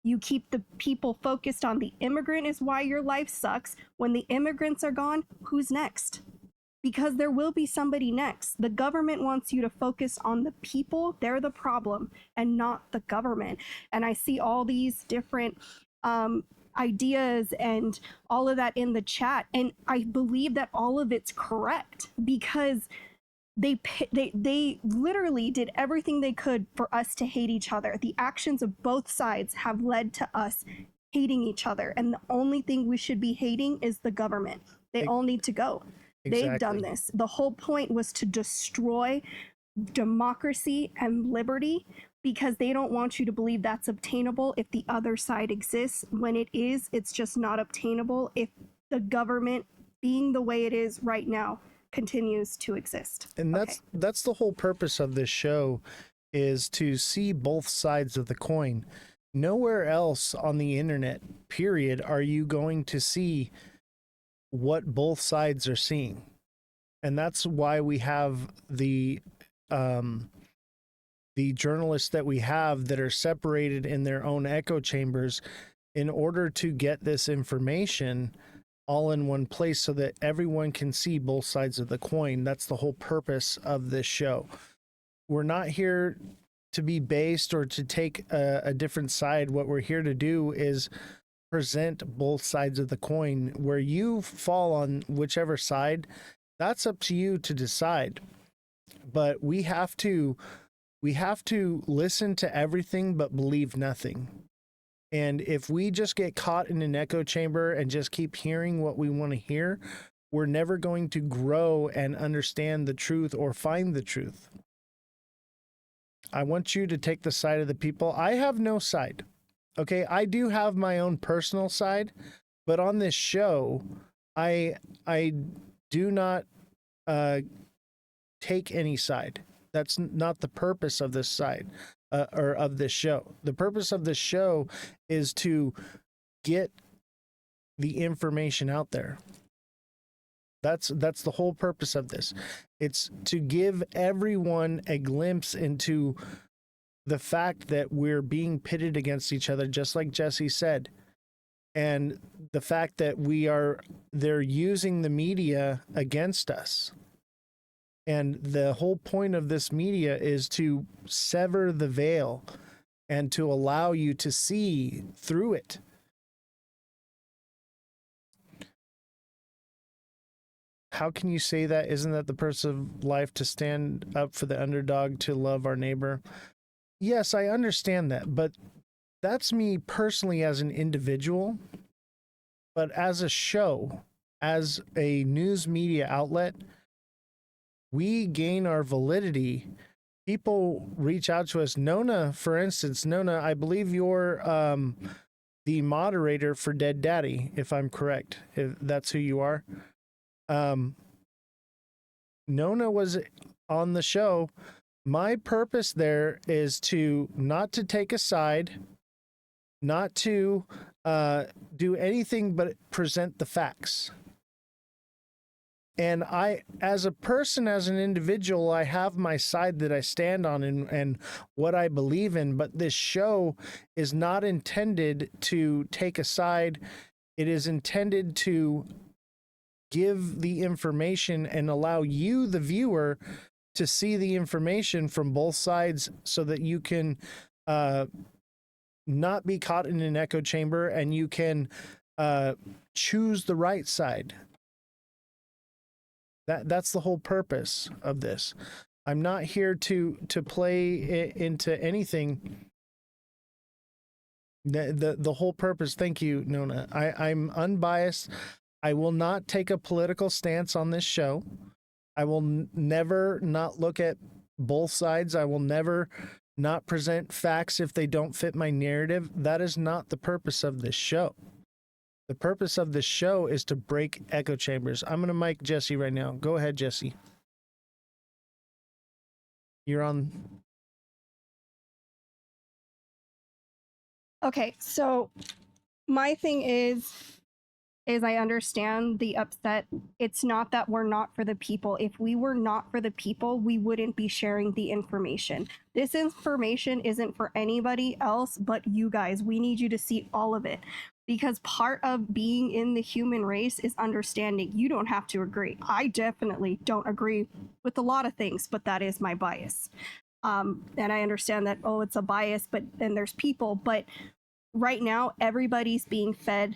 You keep the people focused on the immigrant is why your life sucks. When the immigrants are gone, who's next? Because there will be somebody next. The government wants you to focus on the people. They're the problem and not the government. And I see all these different ideas and all of that in the chat. And I believe that all of it's correct because they literally did everything they could for us to hate each other. The actions of both sides have led to us hating each other. And the only thing we should be hating is the government. They all need to go. They've done this. The whole point was to destroy democracy and liberty because they don't want you to believe that's obtainable if the other side exists. When it is, it's just not obtainable if the government, being the way it is right now, continues to exist. And that's the whole purpose of this show, is to see both sides of the coin. Nowhere else on the internet, period, are you going to see what both sides are seeing. And that's why we have the journalists that we have that are separated in their own echo chambers in order to get this information all in one place so that everyone can see both sides of the coin. That's the whole purpose of this show. We're not here to be based or to take a different side. What we're here to do is present both sides of the coin. Where you fall on whichever side, that's up to you to decide. But we have to listen to everything but believe nothing. And if we just get caught in an echo chamber and just keep hearing what we want to hear, we're never going to grow and understand the truth or find the truth. I want you to take the side of the people. I have no side. Okay, I do have my own personal side, but on this show, I do not take any side. That's not the purpose of this side or of this show. The purpose of this show is to get the information out there. That's the whole purpose of this. It's to give everyone a glimpse into the fact that we're being pitted against each other, just like Jesse said, and the fact that they're using the media against us. And the whole point of this media is to sever the veil and to allow you to see through it. How can you say that? Isn't that the purpose of life, to stand up for the underdog, to love our neighbor? Yes, I understand that, but that's me personally as an individual. But as a show, as a news media outlet, we gain our validity. People reach out to us. Nona, for instance, Nona, I believe you're the moderator for Dead Daddy, if I'm correct. If that's who you are. Nona was on the show. My purpose there is not to take a side, not to do anything but present the facts. And I, as a person, as an individual, I have my side that I stand on and what I believe in. But this show is not intended to take a side. It is intended to give the information and allow you, the viewer, to see the information from both sides so that you can not be caught in an echo chamber and you can choose the right side. That's the whole purpose of this. I'm not here to play into anything. The whole purpose. Thank you, Nona. I'm unbiased. I will not take a political stance on this show. I will never not look at both sides. I will never not present facts if they don't fit my narrative. That is not the purpose of this show. The purpose of this show is to break echo chambers. I'm going to mic Jesse right now. Go ahead, Jesse. You're on. Okay, so my thing is I understand the upset. It's not that we're not for the people. If we were not for the people, we wouldn't be sharing the information. This information isn't for anybody else but you guys. We need you to see all of it. Because part of being in the human race is understanding. You don't have to agree. I definitely don't agree with a lot of things, but that is my bias. And I understand that, oh, it's a bias, but then there's people. But right now, everybody's being fed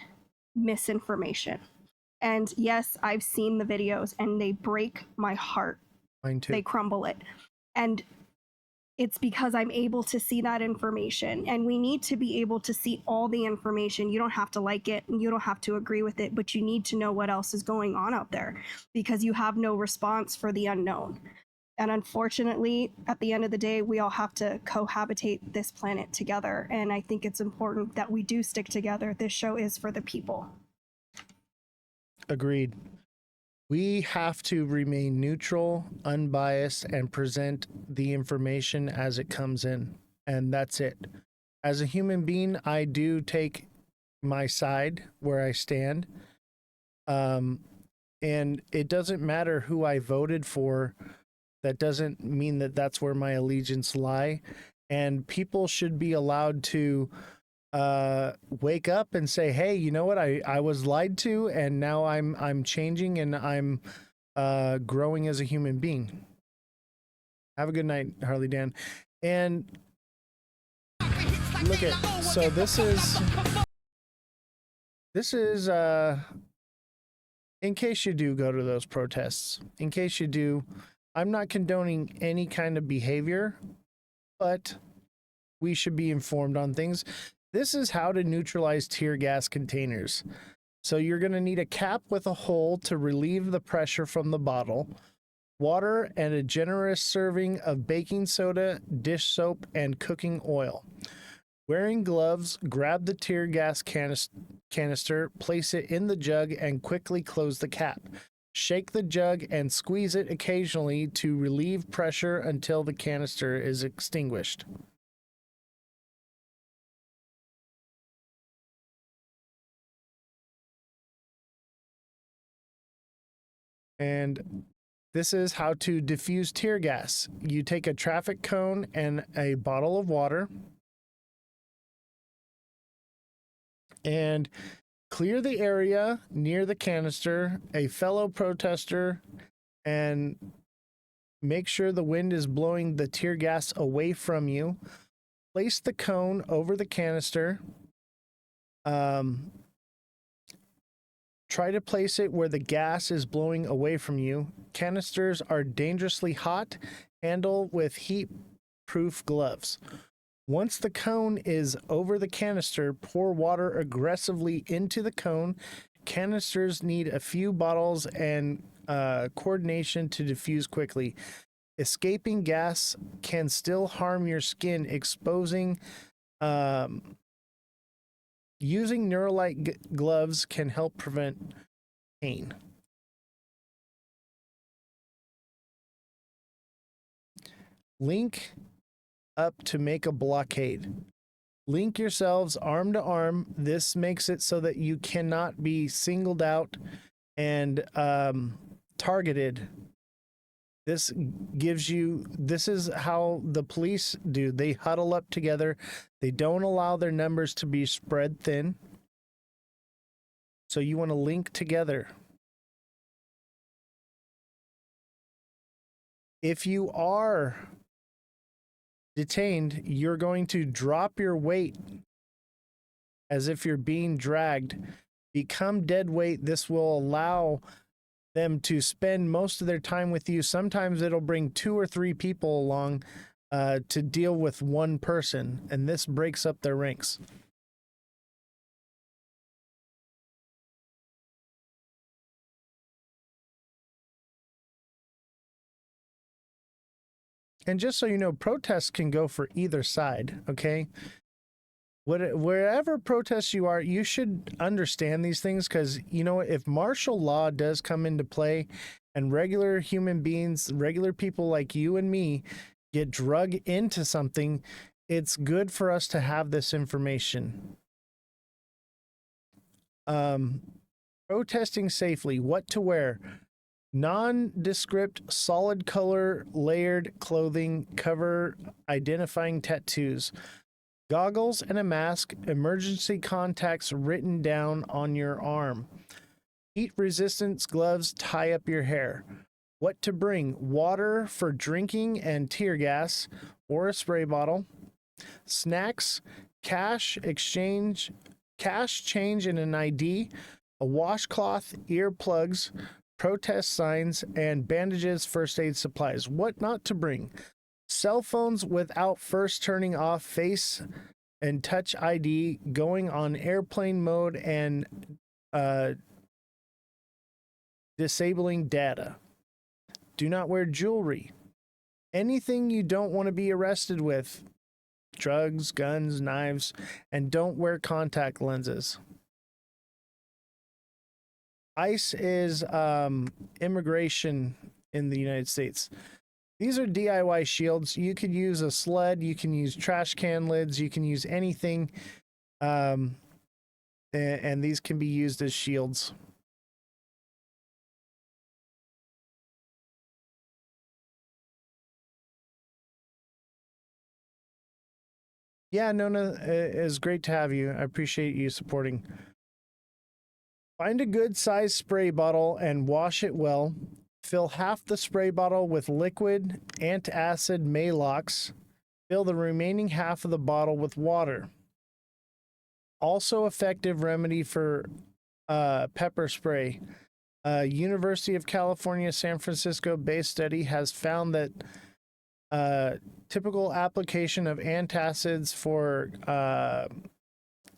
misinformation. And yes, I've seen the videos and they break my heart. Mine too. They crumble it. And it's because I'm able to see that information, and we need to be able to see all the information. You don't have to like it and you don't have to agree with it, but you need to know what else is going on out there because you have no response for the unknown. And unfortunately, at the end of the day, we all have to cohabitate this planet together. And I think it's important that we do stick together. This show is for the people. Agreed. We have to remain neutral, unbiased, and present the information as it comes in. And that's it. As a human being, I do take my side where I stand. And it doesn't matter who I voted for. That doesn't mean that that's where my allegiance lie. And people should be allowed to wake up and say, hey, you know what? I was lied to, and now I'm changing and I'm growing as a human being. Have a good night, Harley Dan. And look at, so this is in case you do go to those protests, in case you do, I'm not condoning any kind of behavior, but we should be informed on things. This is how to neutralize tear gas containers. So you're going to need a cap with a hole to relieve the pressure from the bottle, water, and a generous serving of baking soda, dish soap, and cooking oil. Wearing gloves, grab the tear gas canister, place it in the jug, and quickly close the cap. Shake the jug and squeeze it occasionally to relieve pressure until the canister is extinguished. And this is how to diffuse tear gas. You take a traffic cone and a bottle of water and clear the area near the canister, a fellow protester, and make sure the wind is blowing the tear gas away from you. Place the cone over the canister. Try to place it where the gas is blowing away from you. Canisters are dangerously hot. Handle with heat-proof gloves. Once the cone is over the canister, pour water aggressively into the cone. Canisters need a few bottles and coordination to diffuse quickly. Escaping gas can still harm your skin, exposing. Using Neuralite gloves can help prevent pain. Link up to make a blockade. Link yourselves arm to arm. This makes it so that you cannot be singled out and targeted. This is how the police do. They huddle up together. They don't allow their numbers to be spread thin. So you want to link together. If you are detained, you're going to drop your weight as if you're being dragged. Become dead weight. This will allow them to spend most of their time with you. Sometimes it'll bring 2 or 3 people along to deal with one person, and this breaks up their ranks. And just so you know, protests can go for either side, okay? Wherever protests you are, you should understand these things, because, you know, if martial law does come into play and regular human beings, regular people like you and me get drug into something, it's good for us to have this information. Protesting safely, what to wear. Nondescript, solid color, layered clothing, cover identifying tattoos. Goggles and a mask, emergency contacts written down on your arm. Heat resistance gloves tie up your hair. What to bring? Water for drinking and tear gas, or a spray bottle. Snacks, cash change and an ID, a washcloth, earplugs, protest signs, and bandages, first aid supplies. What not to bring? Cell phones without first turning off face and touch ID, going on airplane mode, and disabling data. Do not wear jewelry. Anything you don't want to be arrested with. Drugs, guns, knives, and don't wear contact lenses. ICE is immigration in the United States. These are DIY shields. You could use a sled, you can use trash can lids, you can use anything, and these can be used as shields. Yeah, Nona, it's great to have you. I appreciate you supporting. Find a good size spray bottle and wash it well. Fill half the spray bottle with liquid antacid Maalox. Fill the remaining half of the bottle with water. Also effective remedy for pepper spray. University of California, San Francisco-based study has found that typical application of antacids for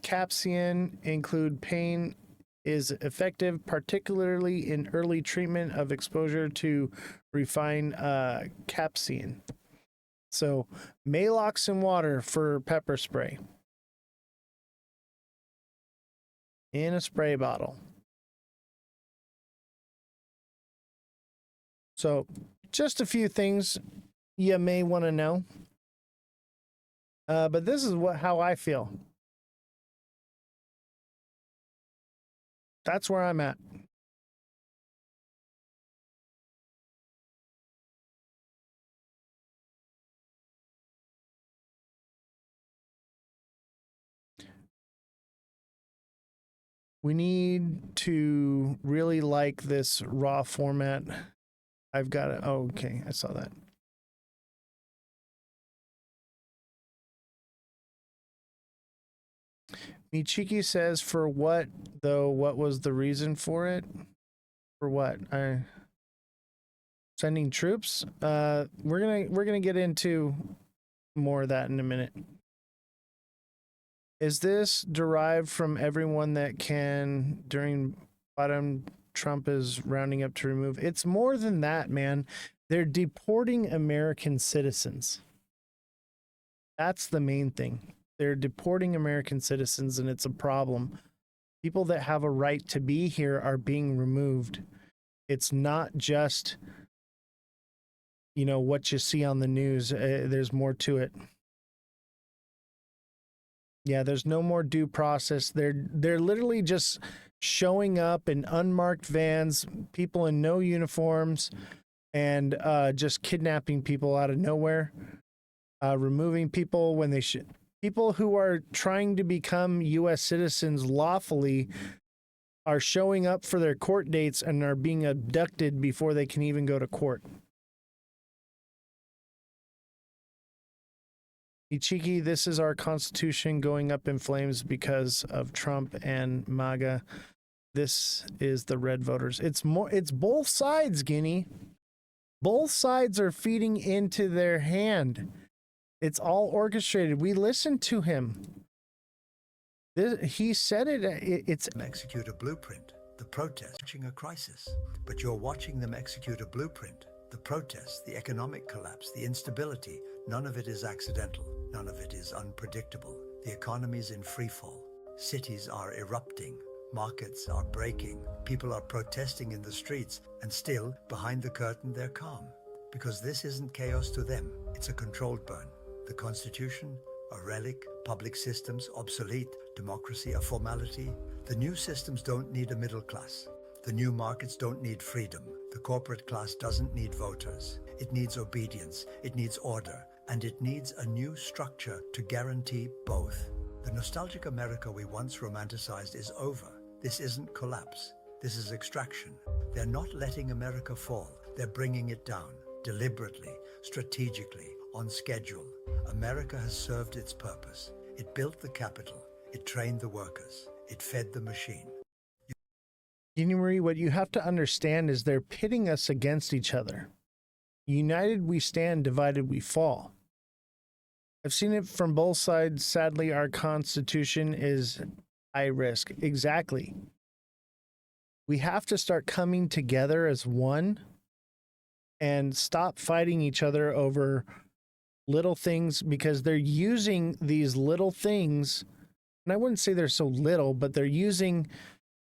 capsaicin include pain is effective, particularly in early treatment of exposure to refined capsaicin. So, Maalox and water for pepper spray in a spray bottle. So, just a few things you may want to know. But this is how I feel. That's where I'm at. We need to really like this raw format. I've got it. Oh, okay. I saw that. Michiki says, for what though? What was the reason for it? For what? Sending troops? We're gonna get into more of that in a minute. Is this derived from everyone that can during Biden Trump is rounding up to remove? It's more than that, man. They're deporting American citizens. That's the main thing. They're deporting American citizens, and it's a problem. People that have a right to be here are being removed. It's not just, what you see on the news. There's more to it. Yeah, there's no more due process. They're literally just showing up in unmarked vans, people in no uniforms, and just kidnapping people out of nowhere, removing people when they should. People who are trying to become U.S. citizens lawfully are showing up for their court dates and are being abducted before they can even go to court. Ichiki, this is our Constitution going up in flames because of Trump and MAGA. This is the red voters. It's both sides, Guinea. Both sides are feeding into their hand. It's all orchestrated. We listened to him. He said it. It's execute a blueprint. The protest, a crisis. But you're watching them execute a blueprint. The protests, the economic collapse, the instability, none of it is accidental. None of it is unpredictable. The economy's in free fall. Cities are erupting. Markets are breaking. People are protesting in the streets. And still, behind the curtain, they're calm. Because this isn't chaos to them. It's a controlled burn. The Constitution, a relic. Public systems, obsolete. Democracy, a formality. The new systems don't need a middle class. The new markets don't need freedom. The corporate class doesn't need voters. It needs obedience. It needs order. And it needs a new structure to guarantee both. The nostalgic America we once romanticized is over. This isn't collapse. This is extraction. They're not letting America fall. They're bringing it down, deliberately, strategically, on schedule. America has served its purpose. It built the capital. It trained the workers. It fed the machine. Marie, what you have to understand is they're pitting us against each other. United we stand, divided we fall. I've seen it from both sides. Sadly, our Constitution is high risk. Exactly. We have to start coming together as one and stop fighting each other over little things, because they're using these little things, and I wouldn't say they're so little, but they're using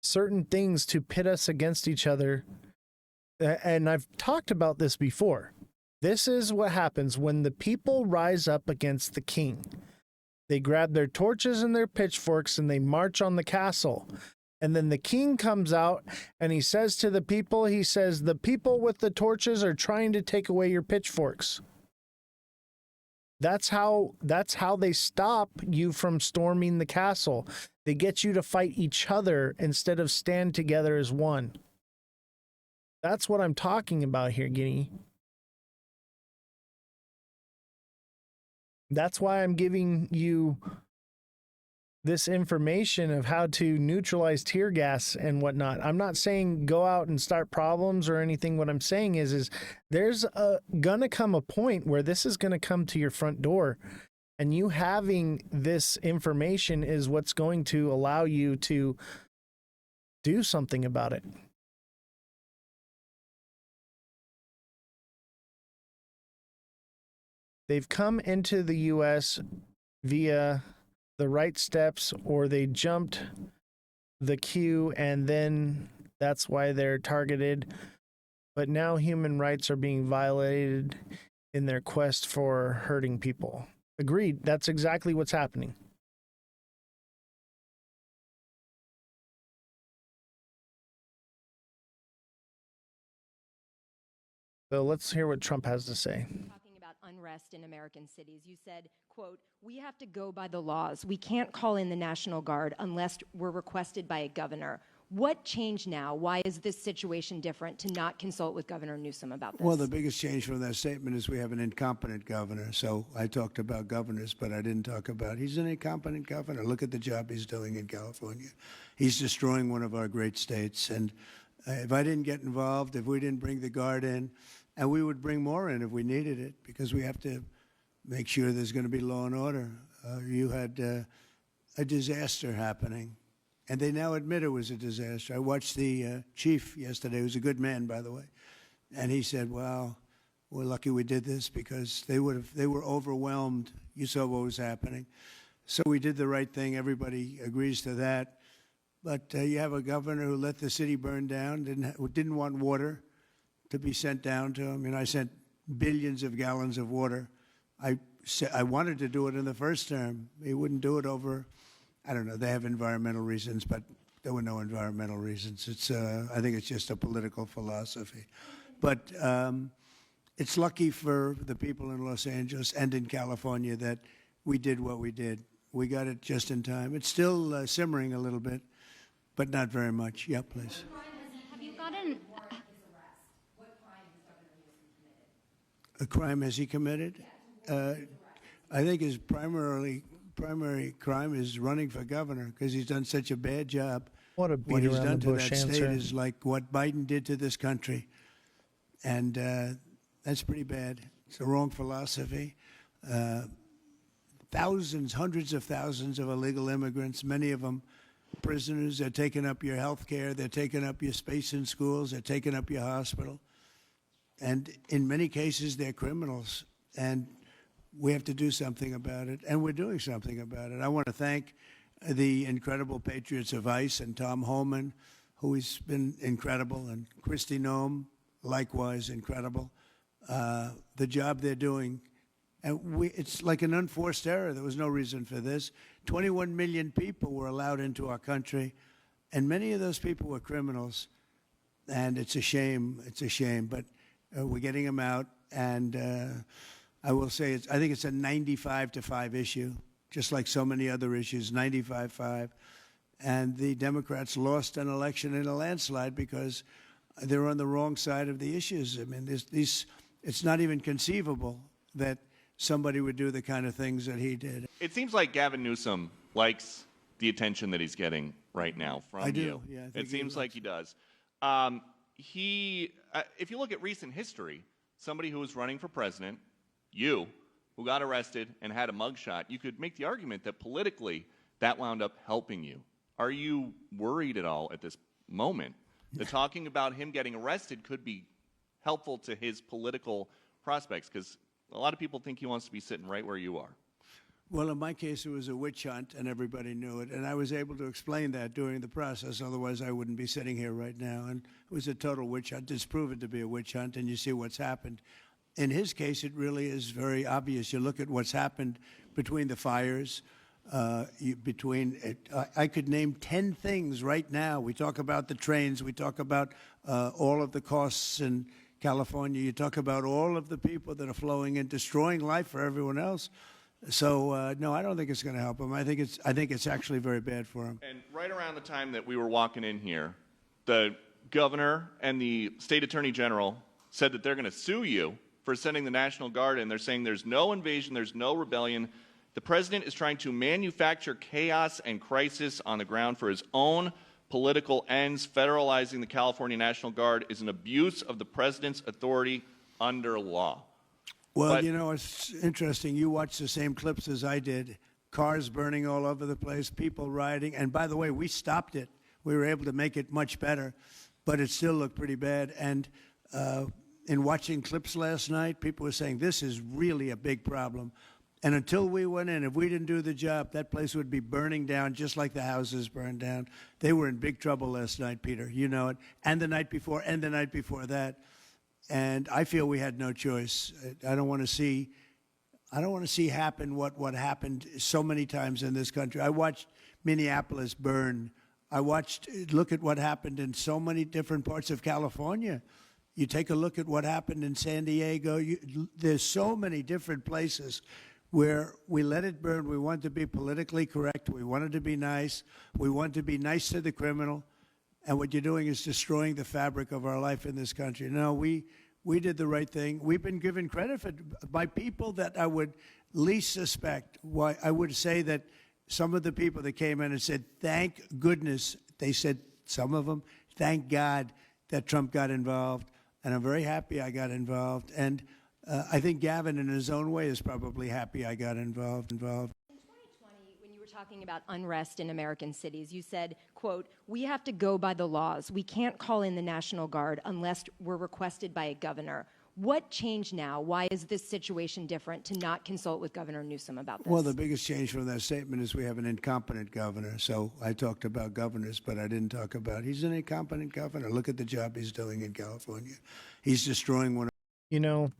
certain things to pit us against each other. And I've talked about this before. This is what happens when the people rise up against the king. They grab their torches and their pitchforks and they march on the castle. And then the king comes out and he says to the people, the people with the torches are trying to take away your pitchforks. That's how they stop you from storming the castle. They get you to fight each other instead of stand together as one. That's what I'm talking about here, Guinea. That's why I'm giving you this information of how to neutralize tear gas and whatnot. I'm not saying go out and start problems or anything. What I'm saying is there's gonna come a point where this is gonna come to your front door, and you having this information is what's going to allow you to do something about it. They've come into the U.S. via the right steps, or they jumped the queue, and then that's why they're targeted. But now human rights are being violated in their quest for hurting people. Agreed. That's exactly what's happening. So let's hear what Trump has to say. Talking about unrest in American cities, you said, quote, "We have to go by the laws. We can't call in the National Guard unless we're requested by a governor." What changed now? Why is this situation different to not consult with Governor Newsom about this? Well, the biggest change from that statement is we have an incompetent governor. So I talked about governors, but I didn't talk about he's an incompetent governor. Look at the job he's doing in California. He's destroying one of our great states. And if I didn't get involved, if we didn't bring the Guard in, and we would bring more in if we needed it, because we have to make sure there's going to be law and order. You had a disaster happening. And they now admit it was a disaster. I watched the chief yesterday, who's a good man, by the way, and he said, "Wow, we're lucky we did this because they were overwhelmed. You saw what was happening." So we did the right thing. Everybody agrees to that. But you have a governor who let the city burn down, didn't want water to be sent down to him. And I sent billions of gallons of water. I wanted to do it in the first term. He wouldn't do it over, I don't know, they have environmental reasons, but there were no environmental reasons. I think it's just a political philosophy. But it's lucky for the people in Los Angeles and in California that we did what we did. We got it just in time. It's still simmering a little bit, but not very much. Yeah, please. Have you gotten... A crime has he committed? I think his primary crime is running for governor because he's done such a bad job. What a beat he's around done the to bush that answer. state is like what Biden did to this country, and that's pretty bad. It's the wrong philosophy. Thousands, hundreds of thousands of illegal immigrants, many of them prisoners. They're taking up your health care. They're taking up your space in schools. They're taking up your hospital. And in many cases, they're criminals. And we have to do something about it. And we're doing something about it. I want to thank the incredible patriots of ICE and Tom Homan, who has been incredible, and Kristi Noem, likewise incredible. The job they're doing. And it's like an unforced error. There was no reason for this. 21 million people were allowed into our country, and many of those people were criminals. And it's a shame. It's a shame. But we're getting them out. And I will say, I think it's a 95-5 issue, just like so many other issues, 95-5. And the Democrats lost an election in a landslide because they're on the wrong side of the issues. I mean, it's not even conceivable that somebody would do the kind of things that he did. It seems like Gavin Newsom likes the attention that he's getting right now from I do. you. Yeah, I think it seems like he does. If you look at recent history, somebody who was running for president, you, who got arrested and had a mugshot, you could make the argument that politically that wound up helping you. Are you worried at all at this moment that talking about him getting arrested could be helpful to his political prospects? Because a lot of people think he wants to be sitting right where you are. Well, in my case, it was a witch hunt, and everybody knew it. And I was able to explain that during the process. Otherwise, I wouldn't be sitting here right now. And it was a total witch hunt. It's proven to be a witch hunt, and you see what's happened. In his case, it really is very obvious. You look at what's happened between the fires, I could name 10 things right now. We talk about the trains. We talk about all of the costs in California. You talk about all of the people that are flowing in, destroying life for everyone else. So no, I don't think it's going to help him. I think it's actually very bad for him. And right around the time that we were walking in here, the governor and the state attorney general said that they're going to sue you for sending the National Guard in. They're saying there's no invasion, there's no rebellion. The president is trying to manufacture chaos and crisis on the ground for his own political ends. Federalizing the California National Guard is an abuse of the president's authority under law. Well, you know, it's interesting. You watched the same clips as I did. Cars burning all over the place, people rioting. And by the way, we stopped it. We were able to make it much better, but it still looked pretty bad. And in watching clips last night, people were saying this is really a big problem. And until we went in, if we didn't do the job, that place would be burning down just like the houses burned down. They were in big trouble last night, Peter. You know it. And the night before, and the night before that. And I feel we had no choice. I don't want to see happen what happened so many times in this country. I watched Minneapolis burn. Look at what happened in so many different parts of California. You take a look at what happened in San Diego. There's so many different places where we let it burn. We want to be politically correct. We wanted to be nice. We want to be nice to the criminal. And what you're doing is destroying the fabric of our life in this country. No, we did the right thing. We've been given credit by people that I would least suspect. Why I would say that some of the people that came in and said, thank goodness, they said, some of them, thank God that Trump got involved. And I'm very happy I got involved. And I think Gavin, in his own way, is probably happy I got involved. talking about unrest in American cities. You said, quote, we have to go by the laws. We can't call in the National Guard unless we're requested by a governor. What changed now? Why is this situation different to not consult with Governor Newsom about this? Well, the biggest change from that statement is we have an incompetent governor. So I talked about governors, but I didn't talk about he's an incompetent governor. Look at the job he's doing in California. He's destroying one. You know,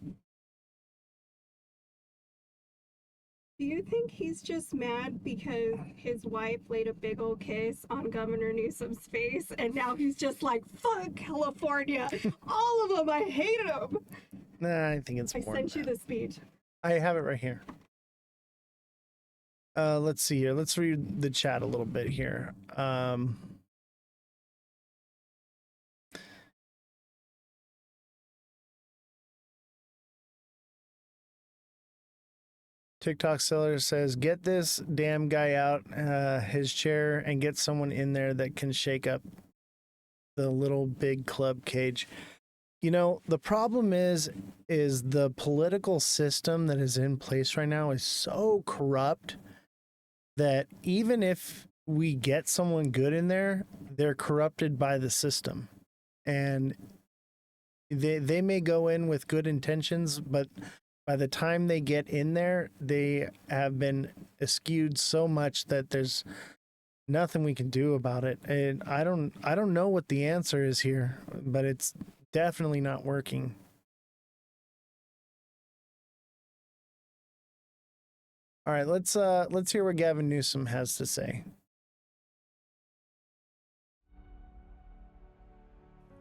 Do you think he's just mad because his wife laid a big old kiss on Governor Newsom's face and now he's just like, fuck California, all of them, I hate them? nah, I think it's I more. sent you the speech. I have it right here. Let's see here. Let's read the chat a little bit here. TikTok seller says, get this damn guy out his chair and get someone in there that can shake up the little big club cage. You know, the problem is the political system that is in place right now is so corrupt that even if we get someone good in there, they're corrupted by the system. And they may go in with good intentions, but by the time they get in there, they have been skewed so much that there's nothing we can do about it. And I don't know what the answer is here, but it's definitely not working. All right, let's hear what Gavin Newsom has to say.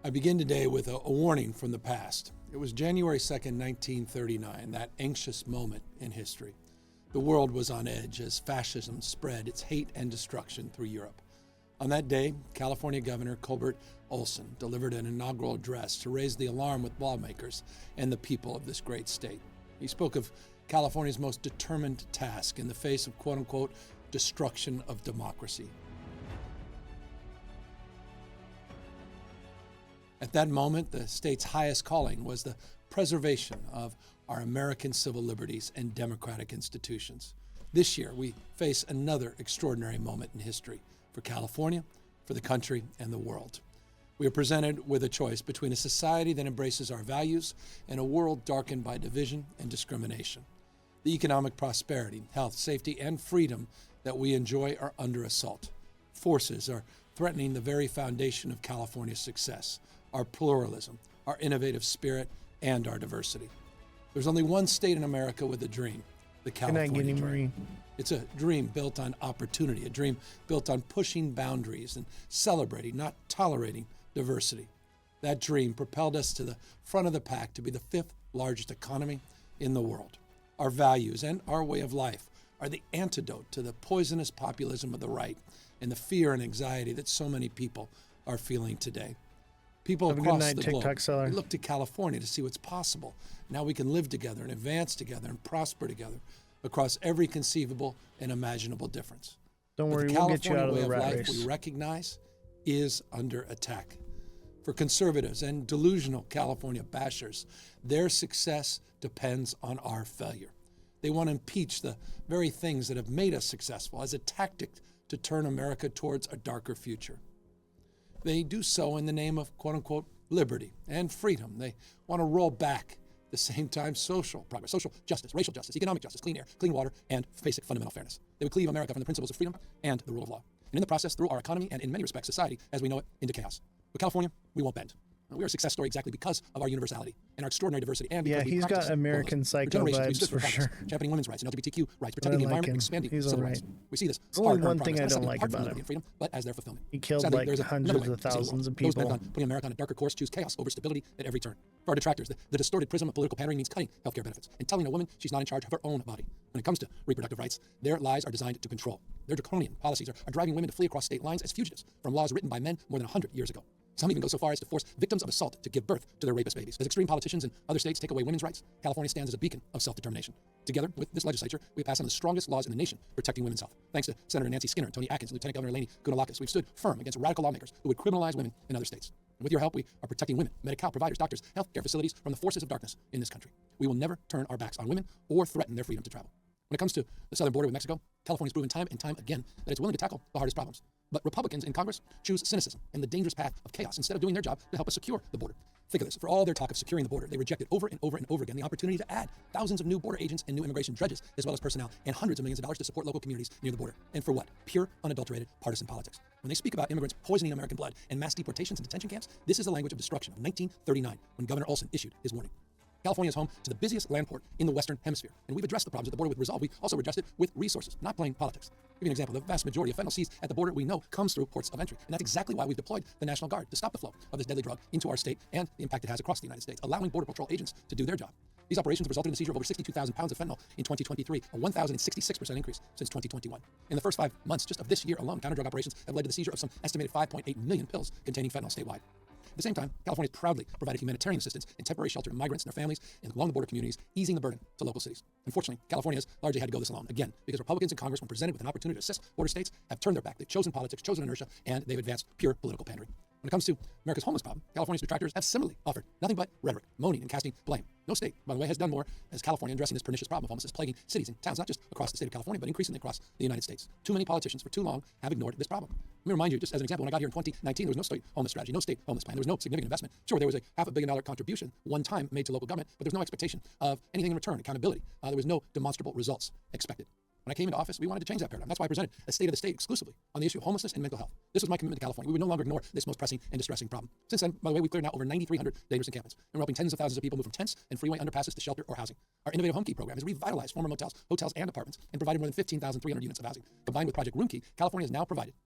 I begin today with a warning from the past. It was January 2nd, 1939, that anxious moment in history. The world was on edge as fascism spread its hate and destruction through Europe. On that day, California Governor Colbert Olson delivered an inaugural address to raise the alarm with lawmakers and the people of this great state. He spoke of California's most determined task in the face of quote-unquote destruction of democracy. At that moment, the state's highest calling was the preservation of our American civil liberties and democratic institutions. This year, we face another extraordinary moment in history for California, for the country, and the world. We are presented with a choice between a society that embraces our values and a world darkened by division and discrimination. The economic prosperity, health, safety, and freedom that we enjoy are under assault. Forces are threatening the very foundation of California's success, our pluralism, our innovative spirit, and our diversity. There's only one state in America with a dream, the California dream. It's a dream built on opportunity, a dream built on pushing boundaries and celebrating, not tolerating, diversity. That dream propelled us to the front of the pack to be the 5th largest economy in the world. Our values and our way of life are the antidote to the poisonous populism of the right and the fear and anxiety that so many people are feeling today. People across the globe look to California to see what's possible. Now we can live together and advance together and prosper together across every conceivable and imaginable difference. Don't worry, we'll get you out of the rat race. We recognize is under attack. For conservatives and delusional California bashers, their success depends on our failure. They want to impeach the very things that have made us successful as a tactic to turn America towards a darker future. They do so in the name of quote-unquote liberty and freedom. They want to roll back at the same time social progress, social justice, racial justice, economic justice, clean air, clean water, and basic fundamental fairness. They would cleave America from the principles of freedom and the rule of law. And in the process, throw our economy and in many respects society as we know it into chaos. With California, we won't bend. We are a success story exactly because of our universality and our extraordinary diversity. And because he's got American Psycho vibes for sure. Championing women's rights and LGBTQ rights, protecting the environment, expanding civil rights. We see this. There's only one thing I don't like about him. Freedom, but as their fulfillment. He killed like hundreds of thousands of people. Those bent on putting America on a darker course choose chaos over stability at every turn. For our detractors, the distorted prism of political pandering means cutting healthcare benefits and telling a woman she's not in charge of her own body. When it comes to reproductive rights, their lies are designed to control. Their draconian policies are driving women to flee across state lines as fugitives from laws written by men more than 100 years ago. Some even go so far as to force victims of assault to give birth to their rapist babies. As extreme politicians in other states take away women's rights, California stands as a beacon of self-determination. Together with this legislature, we pass some of the strongest laws in the nation protecting women's health. Thanks to Senator Nancy Skinner and Tony Atkins and Lieutenant Governor Lainey Gounalakis, we've stood firm against radical lawmakers who would criminalize women in other states. And with your help, we are protecting women, Medi-Cal providers, doctors, healthcare facilities from the forces of darkness in this country. We will never turn our backs on women or threaten their freedom to travel. When it comes to the southern border with Mexico, California's proven time and time again that it's willing to tackle the hardest problems. But Republicans in Congress choose cynicism and the dangerous path of chaos instead of doing their job to help us secure the border. Think of this. For all their talk of securing the border, they rejected over and over and over again the opportunity to add thousands of new border agents and new immigration dredges, as well as personnel and hundreds of millions of dollars to support local communities near the border. And for what? Pure, unadulterated partisan politics. When they speak about immigrants poisoning American blood and mass deportations and detention camps, this is the language of destruction of 1939, when Governor Olson issued his warning. California is home to the busiest land port in the Western Hemisphere, and we've addressed the problems at the border with resolve. We also addressed it with resources, not plain politics. I'll give you an example. The vast majority of fentanyl seized at the border we know comes through ports of entry, and that's exactly why we've deployed the National Guard to stop the flow of this deadly drug into our state and the impact it has across the United States, allowing Border Patrol agents to do their job. These operations resulted in the seizure of over 62,000 pounds of fentanyl in 2023, a 1,066% increase since 2021. In the first 5 months just of this year alone, counter-drug operations have led to the seizure of some estimated 5.8 million pills containing fentanyl statewide. At the same time, California has proudly provided humanitarian assistance and temporary shelter to migrants and their families along the border communities, easing the burden to local cities. Unfortunately, California has largely had to go this alone, again, because Republicans in Congress, when presented with an opportunity to assist border states, have turned their back. They've chosen politics, chosen inertia, and they've advanced pure political pandering. When it comes to America's homeless problem, California's detractors have similarly offered nothing but rhetoric, moaning and casting blame. No state, by the way, has done more as California addressing this pernicious problem of homelessness plaguing cities and towns, not just across the state of California, but increasingly across the United States. Too many politicians for too long have ignored this problem. Let me remind you, just as an example, when I got here in 2019, there was no state homeless strategy, no state homeless plan. There was no significant investment. Sure, there was a $500 million contribution one time made to local government, but there was no expectation of anything in return, accountability. There was no demonstrable results expected. When I came into office, we wanted to change that paradigm. That's why I presented a state of the state exclusively on the issue of homelessness and mental health. This was my commitment to California. We would no longer ignore this most pressing and distressing problem. Since then, by the way, we've cleared out over 9,300 dangerous encampments, and we're helping tens of thousands of people move from tents and freeway underpasses to shelter or housing. Our innovative Home Key program has revitalized former motels, hotels, and apartments, and provided more than 15,300 units of housing. Combined with Project Room Key, California has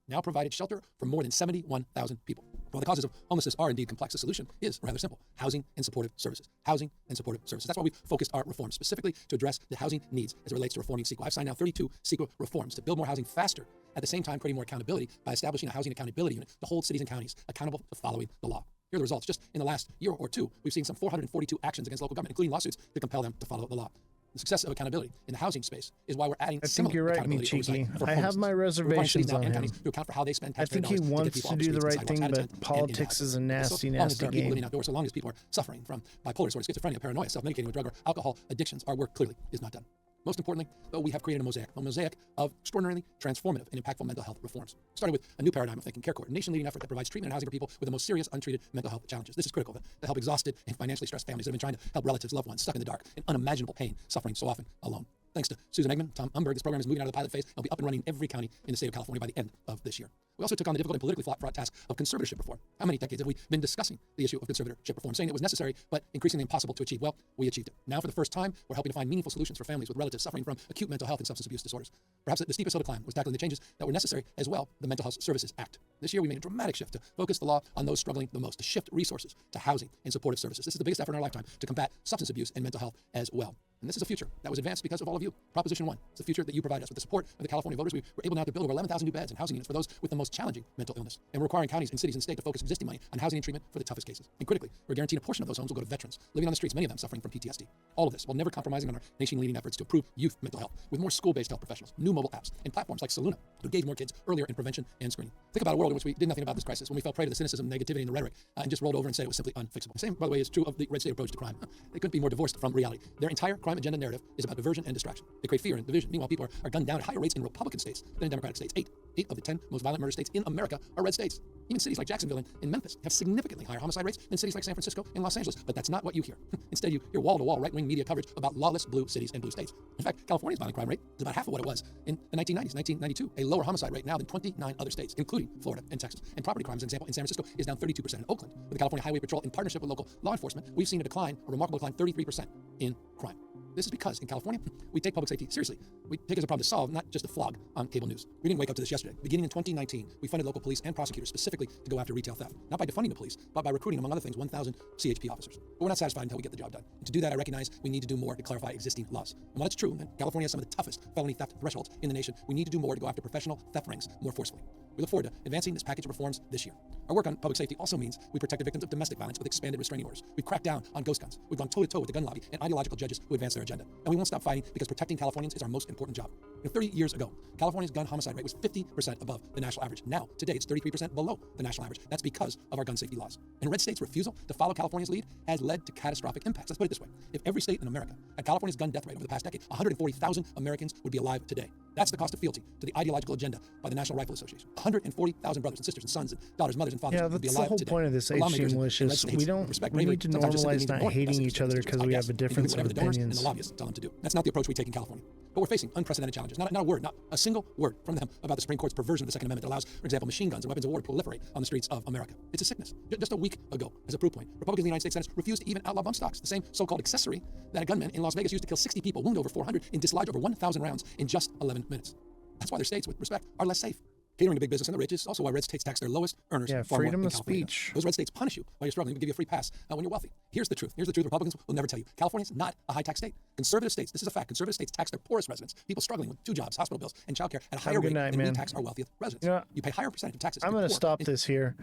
now provided shelter for more than 71,000 people. While the causes of homelessness are indeed complex, the solution is rather simple: housing and supportive services. Housing and supportive services. That's why we've focused our reforms specifically to address the housing needs as it relates to reforming CEQA. I've signed now 32 CEQA reforms to build more housing faster, at the same time creating more accountability by establishing a housing accountability unit to hold cities and counties accountable to following the law. Here are the results. Just in the last year or two, we've seen some 442 actions against local government, including lawsuits to compel them to follow the law. The success of accountability in the housing space is why we're adding I think you're right, me cheeky. I have my reservations on him. To account for how they spend I think he wants to do the right thing, but politics is a nasty, nasty game. Living outdoors, so long as people are suffering from bipolar disorder, schizophrenia, paranoia, self-medicating with drug or alcohol addictions, our work clearly is not done. Most importantly, though, we have created a mosaic of extraordinarily transformative and impactful mental health reforms. Starting with a new paradigm of thinking, CareCourt, a nation-leading effort that provides treatment and housing for people with the most serious, untreated mental health challenges. This is critical to help exhausted and financially stressed families that have been trying to help relatives, loved ones stuck in the dark in unimaginable pain, suffering so often alone. Thanks to Susan Eggman, Tom Umberg, this program is moving out of the pilot phase and will be up and running in every county in the state of California by the end of this year. We also took on the difficult and politically fraught task of conservatorship reform. How many decades have we been discussing the issue of conservatorship reform, saying it was necessary but increasingly impossible to achieve? Well, we achieved it. Now, for the first time, we're helping to find meaningful solutions for families with relatives suffering from acute mental health and substance abuse disorders. Perhaps the steepest hill to climb was tackling the changes that were necessary as well, the Mental Health Services Act. This year, we made a dramatic shift to focus the law on those struggling the most, to shift resources to housing and supportive services. This is the biggest effort in our lifetime to combat substance abuse and mental health as well. And this is a future that was advanced because of all of you. Proposition 1. It's the future that you provide us. With the support of the California voters, we were able now to build over 11,000 new beds and housing units for those with the most challenging mental illness. And we're requiring counties and cities and state to focus existing money on housing and treatment for the toughest cases. And critically, we're guaranteeing a portion of those homes will go to veterans living on the streets, many of them suffering from PTSD. All of this while never compromising on our nation-leading efforts to improve youth mental health with more school-based health professionals, new mobile apps, and platforms like Saluna to engage more kids earlier in prevention and screening. Think about a world in which we did nothing about this crisis, when we fell prey to the cynicism, negativity, and the rhetoric, and just rolled over and said it was simply unfixable. The same, by the way, is true of the red state approach to crime. They couldn't be more divorced from reality. Their entire crime agenda narrative is about diversion and distraction. They create fear and division. Meanwhile, people are gunned down at higher rates in Republican states than in Democratic states. Eight of the 10 most violent murder states in America are red states. Even cities like Jacksonville and Memphis have significantly higher homicide rates than cities like San Francisco and Los Angeles. But that's not what you hear. Instead, you hear wall-to-wall right-wing media coverage about lawless blue cities and blue states. In fact, California's violent crime rate is about half of what it was in the 1990s, 1992. A lower homicide rate now than 29 other states, including Florida and Texas. And property crimes, for example, in San Francisco is down 32%. In Oakland, with the California Highway Patrol in partnership with local law enforcement, we've seen a remarkable decline, 33% in crime. This is because in California, we take public safety seriously. We take it as a problem to solve, not just a flog on cable news. We didn't wake up to this yesterday. Beginning in 2019, we funded local police and prosecutors specifically to go after retail theft. Not by defunding the police, but by recruiting, among other things, 1,000 CHP officers. But we're not satisfied until we get the job done. And to do that, I recognize we need to do more to clarify existing laws. And while it's true that California has some of the toughest felony theft thresholds in the nation, we need to do more to go after professional theft rings more forcefully. We look forward to advancing this package of reforms this year. Our work on public safety also means we protect the victims of domestic violence with expanded restraining orders. We've cracked down on ghost guns. We've gone toe-to-toe with the gun lobby and ideological judges who advance their agenda. And we won't stop fighting because protecting Californians is our most important job. 30 years ago, California's gun homicide rate was 50% above the national average. Now, today, it's 33% below the national average. That's because of our gun safety laws. And red states' refusal to follow California's lead has led to catastrophic impacts. Let's put it this way. If every state in America had California's gun death rate over the past decade, 140,000 Americans would be alive today. That's the cost of fealty to the ideological agenda by the National Rifle Association. 140,000 brothers and sisters and sons and daughters, mothers and fathers would be alive today. Yeah, that's the whole point of this HG Malicious. We need to normalize not hating each other because we have a difference of opinions. And the lobbyists tell them to do. That's not the approach we take in California. But we're facing unprecedented challenges. Not a word, not a single word from them about the Supreme Court's perversion of the Second Amendment that allows, for example, machine guns and weapons of war to proliferate on the streets of America. It's a sickness. Just a week ago, as a proof point, Republicans in the United States Senate refused to even outlaw bump stocks, the same so-called accessory that a gunman in Las Vegas used to kill 60 people, wound over 400, and dislodge over 1,000 rounds in just 11 minutes. That's why their states, with respect, are less safe. Catering to big business and the rich is also why red states tax their lowest earners. Yeah, far freedom more of than California speech. does. Those red states punish you while you're struggling, but give you a free pass when you're wealthy. Here's the truth. Republicans will never tell you. California's not a high-tax state. Conservative states, this is a fact, conservative states tax their poorest residents, people struggling with 2 jobs, hospital bills, and childcare at a higher rate than we tax our wealthiest residents. You pay higher percentage of taxes. I'm going to stop this here.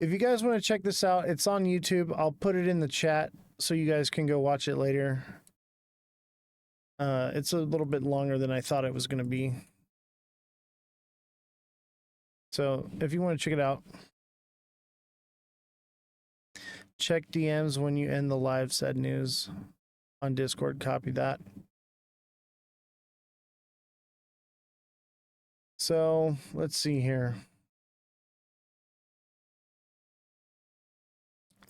If you guys want to check this out, it's on YouTube. I'll put it in the chat so you guys can go watch it later. It's a little bit longer than I thought it was going to be. So if you want to check it out, check DMs when you end the live said news on Discord. Copy that. So let's see here.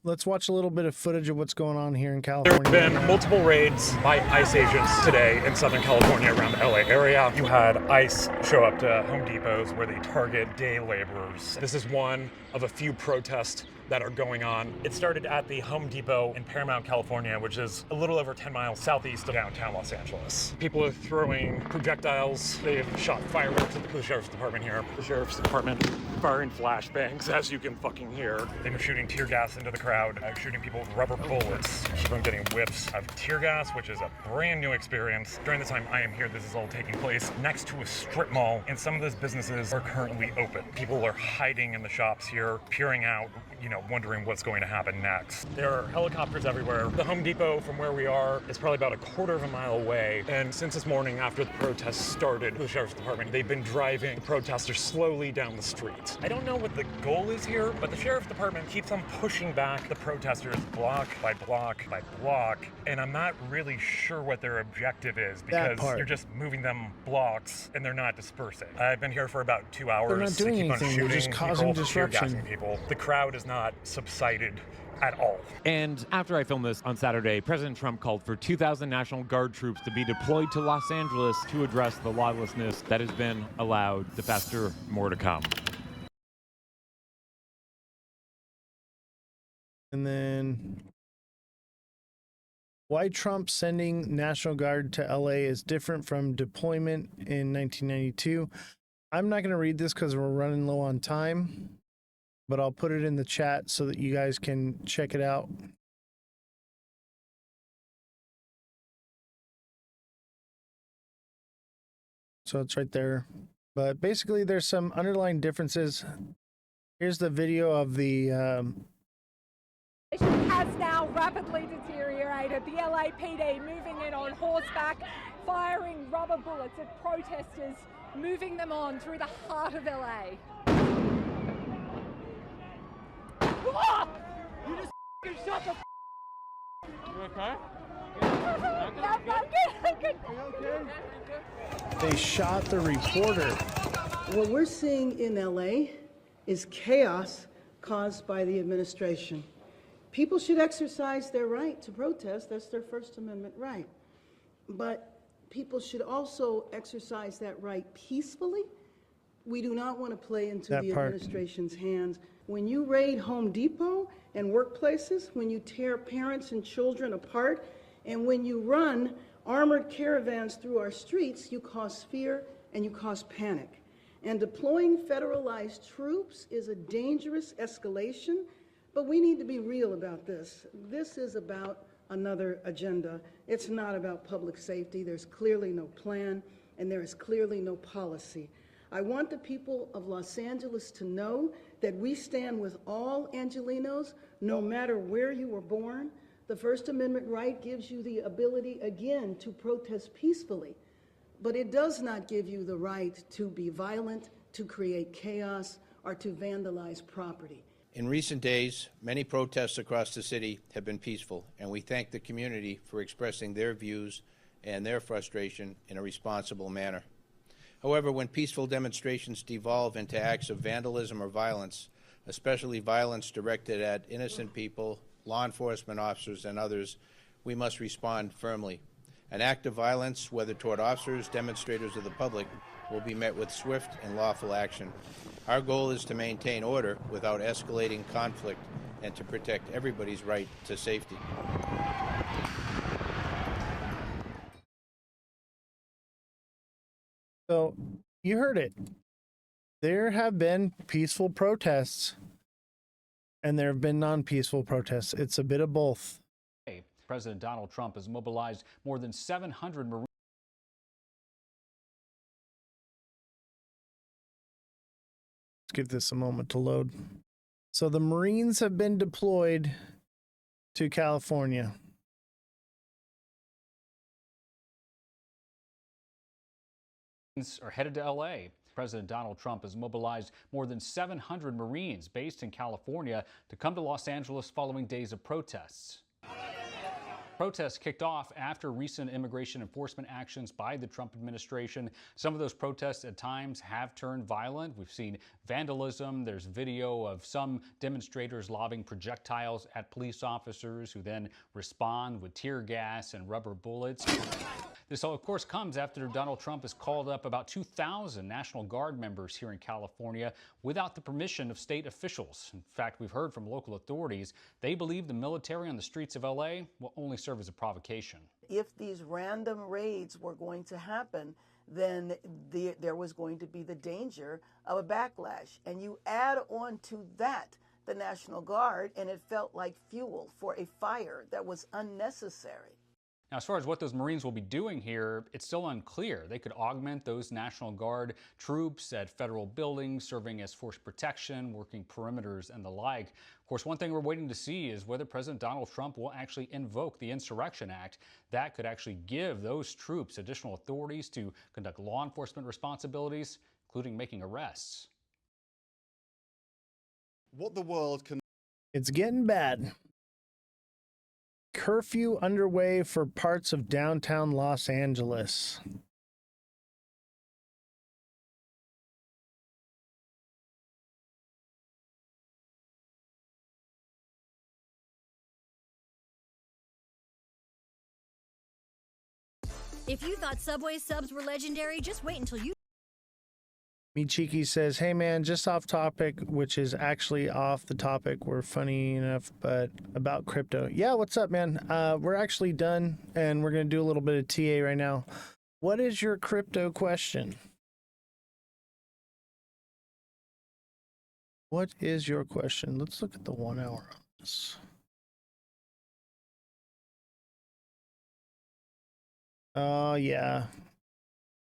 Let's watch a little bit of footage of what's going on here in California. There have been multiple raids by ICE agents today in Southern California around the LA area. You had ICE show up to Home Depots where they target day laborers. This is one of a few protests that are going on. It started at the Home Depot in Paramount, California, which is a little over 10 miles southeast of downtown Los Angeles. People are throwing projectiles. They've shot fireworks at the Sheriff's Department here. The Sheriff's Department firing flashbangs, as you can fucking hear. They were shooting tear gas into the crowd, shooting people with rubber bullets. Keep on getting whiffs of tear gas, which is a brand new experience. During the time I am here, this is all taking place next to a strip mall, and some of those businesses are currently open. People are hiding in the shops here, peering out, wondering what's going to happen next. There are helicopters everywhere. The Home Depot from where we are is probably about a quarter of a mile away. And since this morning after the protests started, the Sheriff's Department, they've been driving the protesters slowly down the street. I don't know what the goal is here, but the Sheriff's Department keeps on pushing back the protesters block by block by block. And I'm not really sure what their objective is because you're just moving them blocks and they're not dispersing. I've been here for about 2 hours. They're not doing to keep anything. on They're shooting just causing people, disruption. tear-gassing people. The crowd is not subsided at all. And after I filmed this on Saturday, President Trump called for 2,000 National Guard troops to be deployed to Los Angeles to address the lawlessness that has been allowed. The faster, more to come. And then why Trump sending National Guard to LA is different from deployment in 1992. I'm not going to read this because we're running low on time, but I'll put it in the chat so that you guys can check it out. So it's right there. But basically, there's some underlying differences. Here's the video of the has now rapidly deteriorated. The LAPD moving in on horseback, firing rubber bullets at protesters, moving them on through the heart of LA. You just shut the You okay? They shot the reporter. What we're seeing in LA is chaos caused by the administration. People should exercise their right to protest. That's their First Amendment right. But people should also exercise that right peacefully. We do not want to play into the administration's hands. When you raid Home Depot and workplaces, when you tear parents and children apart, and when you run armored caravans through our streets, you cause fear and you cause panic. And deploying federalized troops is a dangerous escalation, but we need to be real about this. This is about another agenda. It's not about public safety. There's clearly no plan, and there is clearly no policy. I want the people of Los Angeles to know that we stand with all Angelenos, no matter where you were born. The First Amendment right gives you the ability, again, to protest peacefully, but it does not give you the right to be violent, to create chaos, or to vandalize property. In recent days, many protests across the city have been peaceful, and we thank the community for expressing their views and their frustration in a responsible manner. However, when peaceful demonstrations devolve into acts of vandalism or violence, especially violence directed at innocent people, law enforcement officers, and others, we must respond firmly. An act of violence, whether toward officers, demonstrators, or the public, will be met with swift and lawful action. Our goal is to maintain order without escalating conflict and to protect everybody's right to safety. So you heard it. There have been peaceful protests and there have been non-peaceful protests. It's a bit of both. President Donald Trump has mobilized more than 700 Marines. Let's give this a moment to load. So the Marines have been deployed to California. Are headed to L.A. President Donald Trump has mobilized more than 700 Marines based in California to come to Los Angeles following days of protests. Protests kicked off after recent immigration enforcement actions by the Trump administration. Some of those protests at times have turned violent. We've seen vandalism. There's video of some demonstrators lobbing projectiles at police officers who then respond with tear gas and rubber bullets. This all, of course, comes after Donald Trump has called up about 2,000 National Guard members here in California without the permission of state officials. In fact, we've heard from local authorities. They believe the military on the streets of L.A. will only serve as a provocation. If these random raids were going to happen, then there was going to be the danger of a backlash. And you add on to that the National Guard, and it felt like fuel for a fire that was unnecessary. Now, as far as what those Marines will be doing here, it's still unclear. They could augment those National Guard troops at federal buildings, serving as force protection, working perimeters, and the like. Of course, one thing we're waiting to see is whether President Donald Trump will actually invoke the Insurrection Act. That could actually give those troops additional authorities to conduct law enforcement responsibilities, including making arrests. What the world can... It's getting bad. Curfew underway for parts of downtown Los Angeles. If you thought Subway subs were legendary, just wait until you... Me Cheeky says, hey man, just off topic, which is actually off the topic. We're funny enough, but about crypto. Yeah, what's up, man? We're actually done, and we're going to do a little bit of TA right now. What is your crypto question? What is your question? Let's look at the 1 hour on this. Oh, yeah.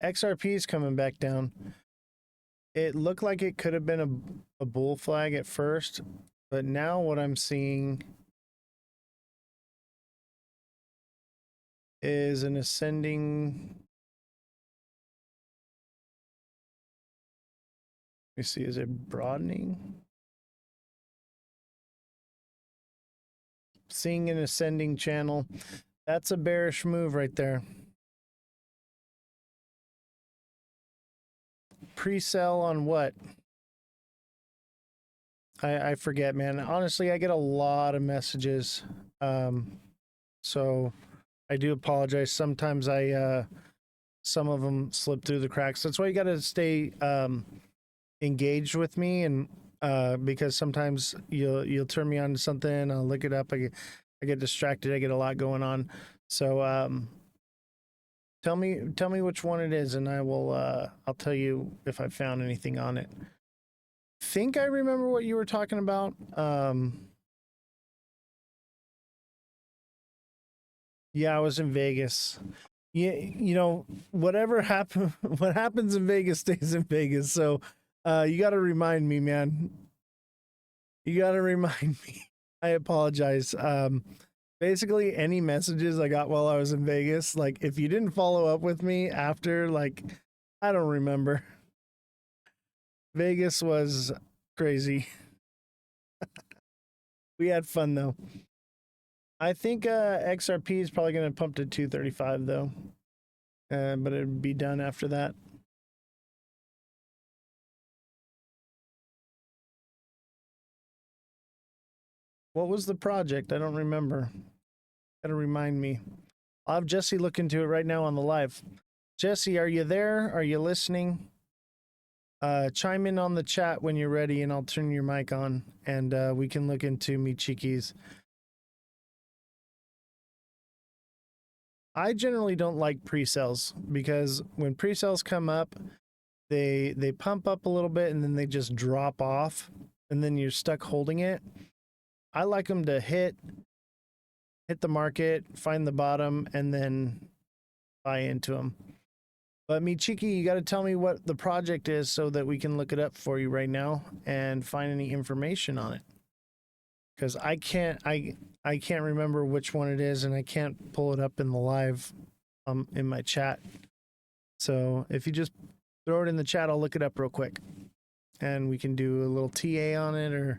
XRP is coming back down. It looked like it could have been a bull flag at first, but now what I'm seeing is an ascending. Let me see, is it broadening? Seeing an ascending channel. That's a bearish move right there. Pre-sell on what? I forget, man. Honestly, I get a lot of messages. So I do apologize. Sometimes some of them slip through the cracks. That's why you got to stay engaged with me, and because sometimes you'll turn me on to something, I'll look it up. I get distracted. I get a lot going on. So tell me which one it is, and I'll tell you if I found anything on it. Think I remember what you were talking about. Yeah, I was in Vegas. Yeah, you know, what happens in Vegas stays in Vegas. So you got to remind me, man. You got to remind me. I apologize. Basically, any messages I got while I was in Vegas, like if you didn't follow up with me after, like, I don't remember. Vegas was crazy. We had fun though. I think XRP is probably going to pump to 235 though, but it'd be done after that. What was the project? I don't remember. Gotta remind me. I'll have Jesse look into it right now on the live. Jesse, are you there? Are you listening? Chime in on the chat when you're ready and I'll turn your mic on and we can look into Mi Chiquis. I generally don't like pre-sales because when pre-sales come up, they pump up a little bit and then they just drop off and then you're stuck holding it. I like them to hit the market, find the bottom, and then buy into them. But Mi Chiqui, you got to tell me what the project is so that we can look it up for you right now and find any information on it. Because I can't remember which one it is, and I can't pull it up in the live in my chat. So if you just throw it in the chat, I'll look it up real quick, and we can do a little TA on it,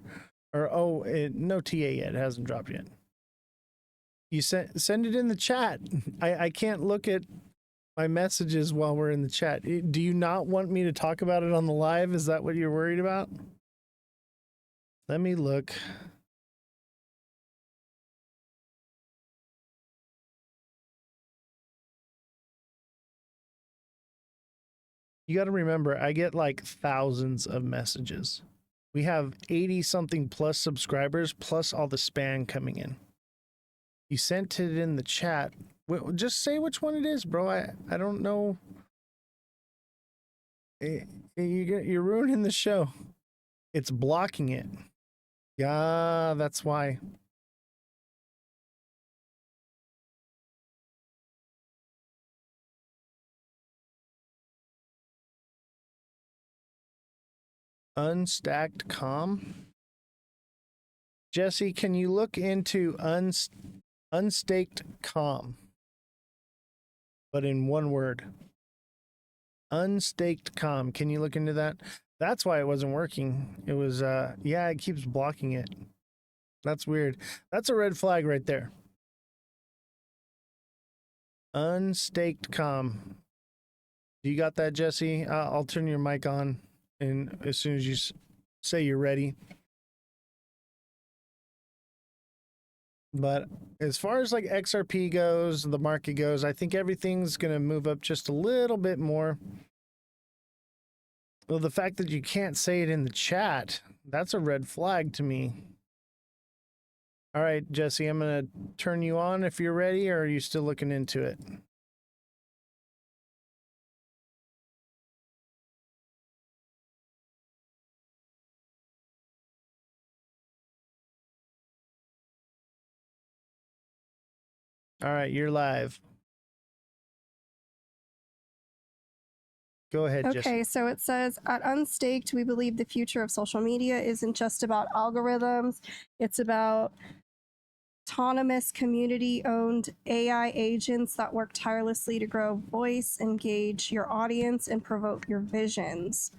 no TA yet. It hasn't dropped yet. You send it in the chat. I can't look at my messages while we're in the chat. Do you not want me to talk about it on the live? Is that what you're worried about? Let me look. You got to remember, I get like thousands of messages. We have 80 something plus subscribers plus all the spam coming in. You sent it in the chat. Just say which one it is, bro. I don't know. You're ruining the show. It's blocking it. Yeah, that's why. Unstacked com. Jesse, can you look into unstaked com? But in one word. Unstaked com. Can you look into that? That's why it wasn't working. It was yeah, it keeps blocking it. That's weird. That's a red flag right there. Unstaked com. You got that, Jesse? I'll turn your mic on, and as soon as you say you're ready. But as far as like XRP goes, the market goes, I think everything's going to move up just a little bit more. Well, the fact that you can't say it in the chat, that's a red flag to me. All right, Jesse, I'm going to turn you on if you're ready, or are you still looking into it? All right, you're live. Go ahead, Jesse. Okay, so it says, at Unstaked, we believe the future of social media isn't just about algorithms. It's about autonomous, community-owned AI agents that work tirelessly to grow voice, engage your audience, and provoke your visions.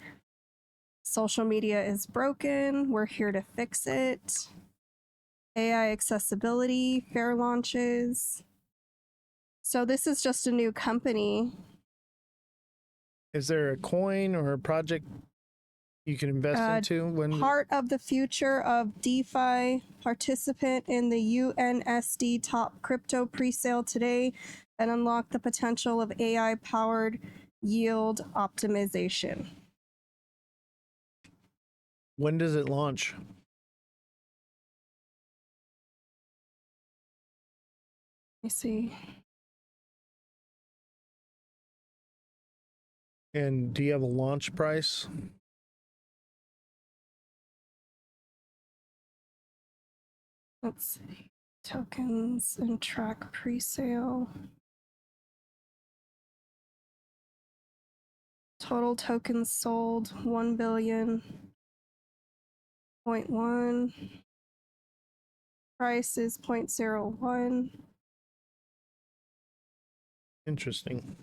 Social media is broken. We're here to fix it. AI accessibility, fair launches. So this is just a new company. Is there a coin or a project you can invest into? Part of the future of DeFi, participant in the UNSD top crypto presale today, and unlock the potential of AI-powered yield optimization. When does it launch? Let me see. And do you have a launch price? Let's see. Tokens and track presale. Total tokens sold 1 billion. 0.1. Price is 0.01. Interesting.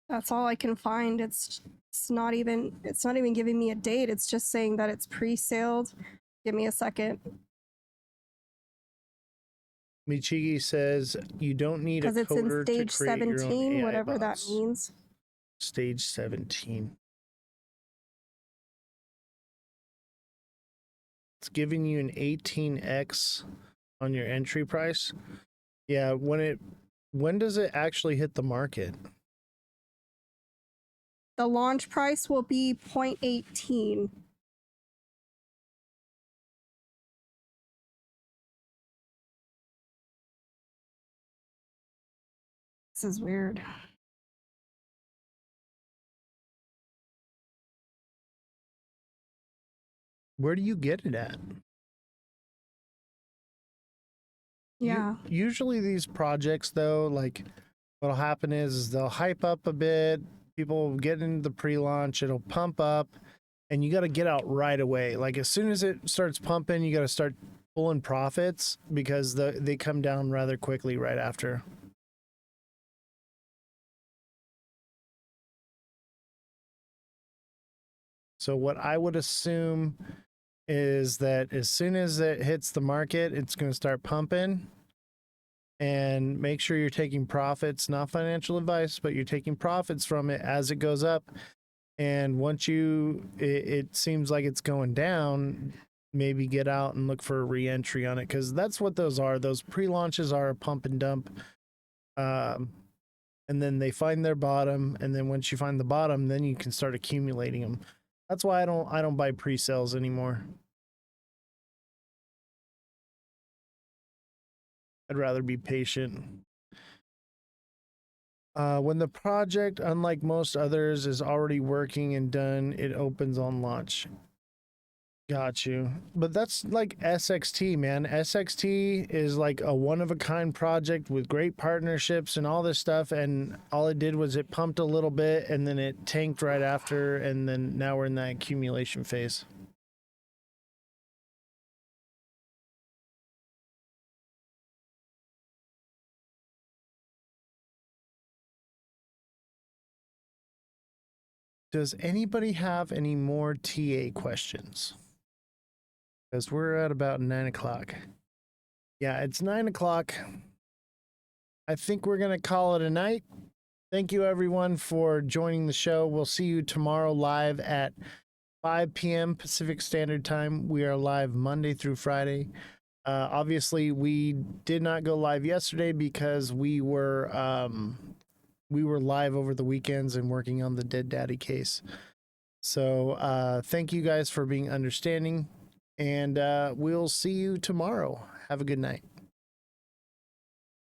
That's all I can find. It's not even giving me a date. It's just saying that it's pre-saled. Give me a second. Michigi says you don't need a Because it's in coder to stage create your own 17, AI whatever that bots. means. Stage 17. It's giving you an 18x on your entry price. Yeah, when does it actually hit the market? The launch price will be 0.18. This is weird. Where do you get it at? Yeah. Usually these projects though, like what'll happen is they'll hype up a bit, people get into the pre-launch, it'll pump up, and you got to get out right away. Like as soon as it starts pumping, you got to start pulling profits because they come down rather quickly right after. So what I would assume is that as soon as it hits the market, it's going to start pumping. And make sure you're taking profits, not financial advice, but you're taking profits from it as it goes up. And once it seems like it's going down, maybe get out and look for a re-entry on it, because that's what those are. Those pre-launches are a pump and dump. And then they find their bottom, and then once you find the bottom, then you can start accumulating them. That's why I don't buy pre-sales anymore. I'd rather be patient. When the project, unlike most others, is already working and done, it opens on launch. Got you. But that's like SXT, man. SXT is like a one-of-a-kind project with great partnerships and all this stuff, and all it did was it pumped a little bit, and then it tanked right after, and then now we're in that accumulation phase. Does anybody have any more TA questions? Because we're at about 9 o'clock. Yeah, it's 9 o'clock. I think we're going to call it a night. Thank you, everyone, for joining the show. We'll see you tomorrow live at 5 p.m. Pacific Standard Time. We are live Monday through Friday. Obviously, we did not go live yesterday because we were live over the weekends and working on the Dead Daddy case. So thank you guys for being understanding, and we'll see you tomorrow. Have a good night.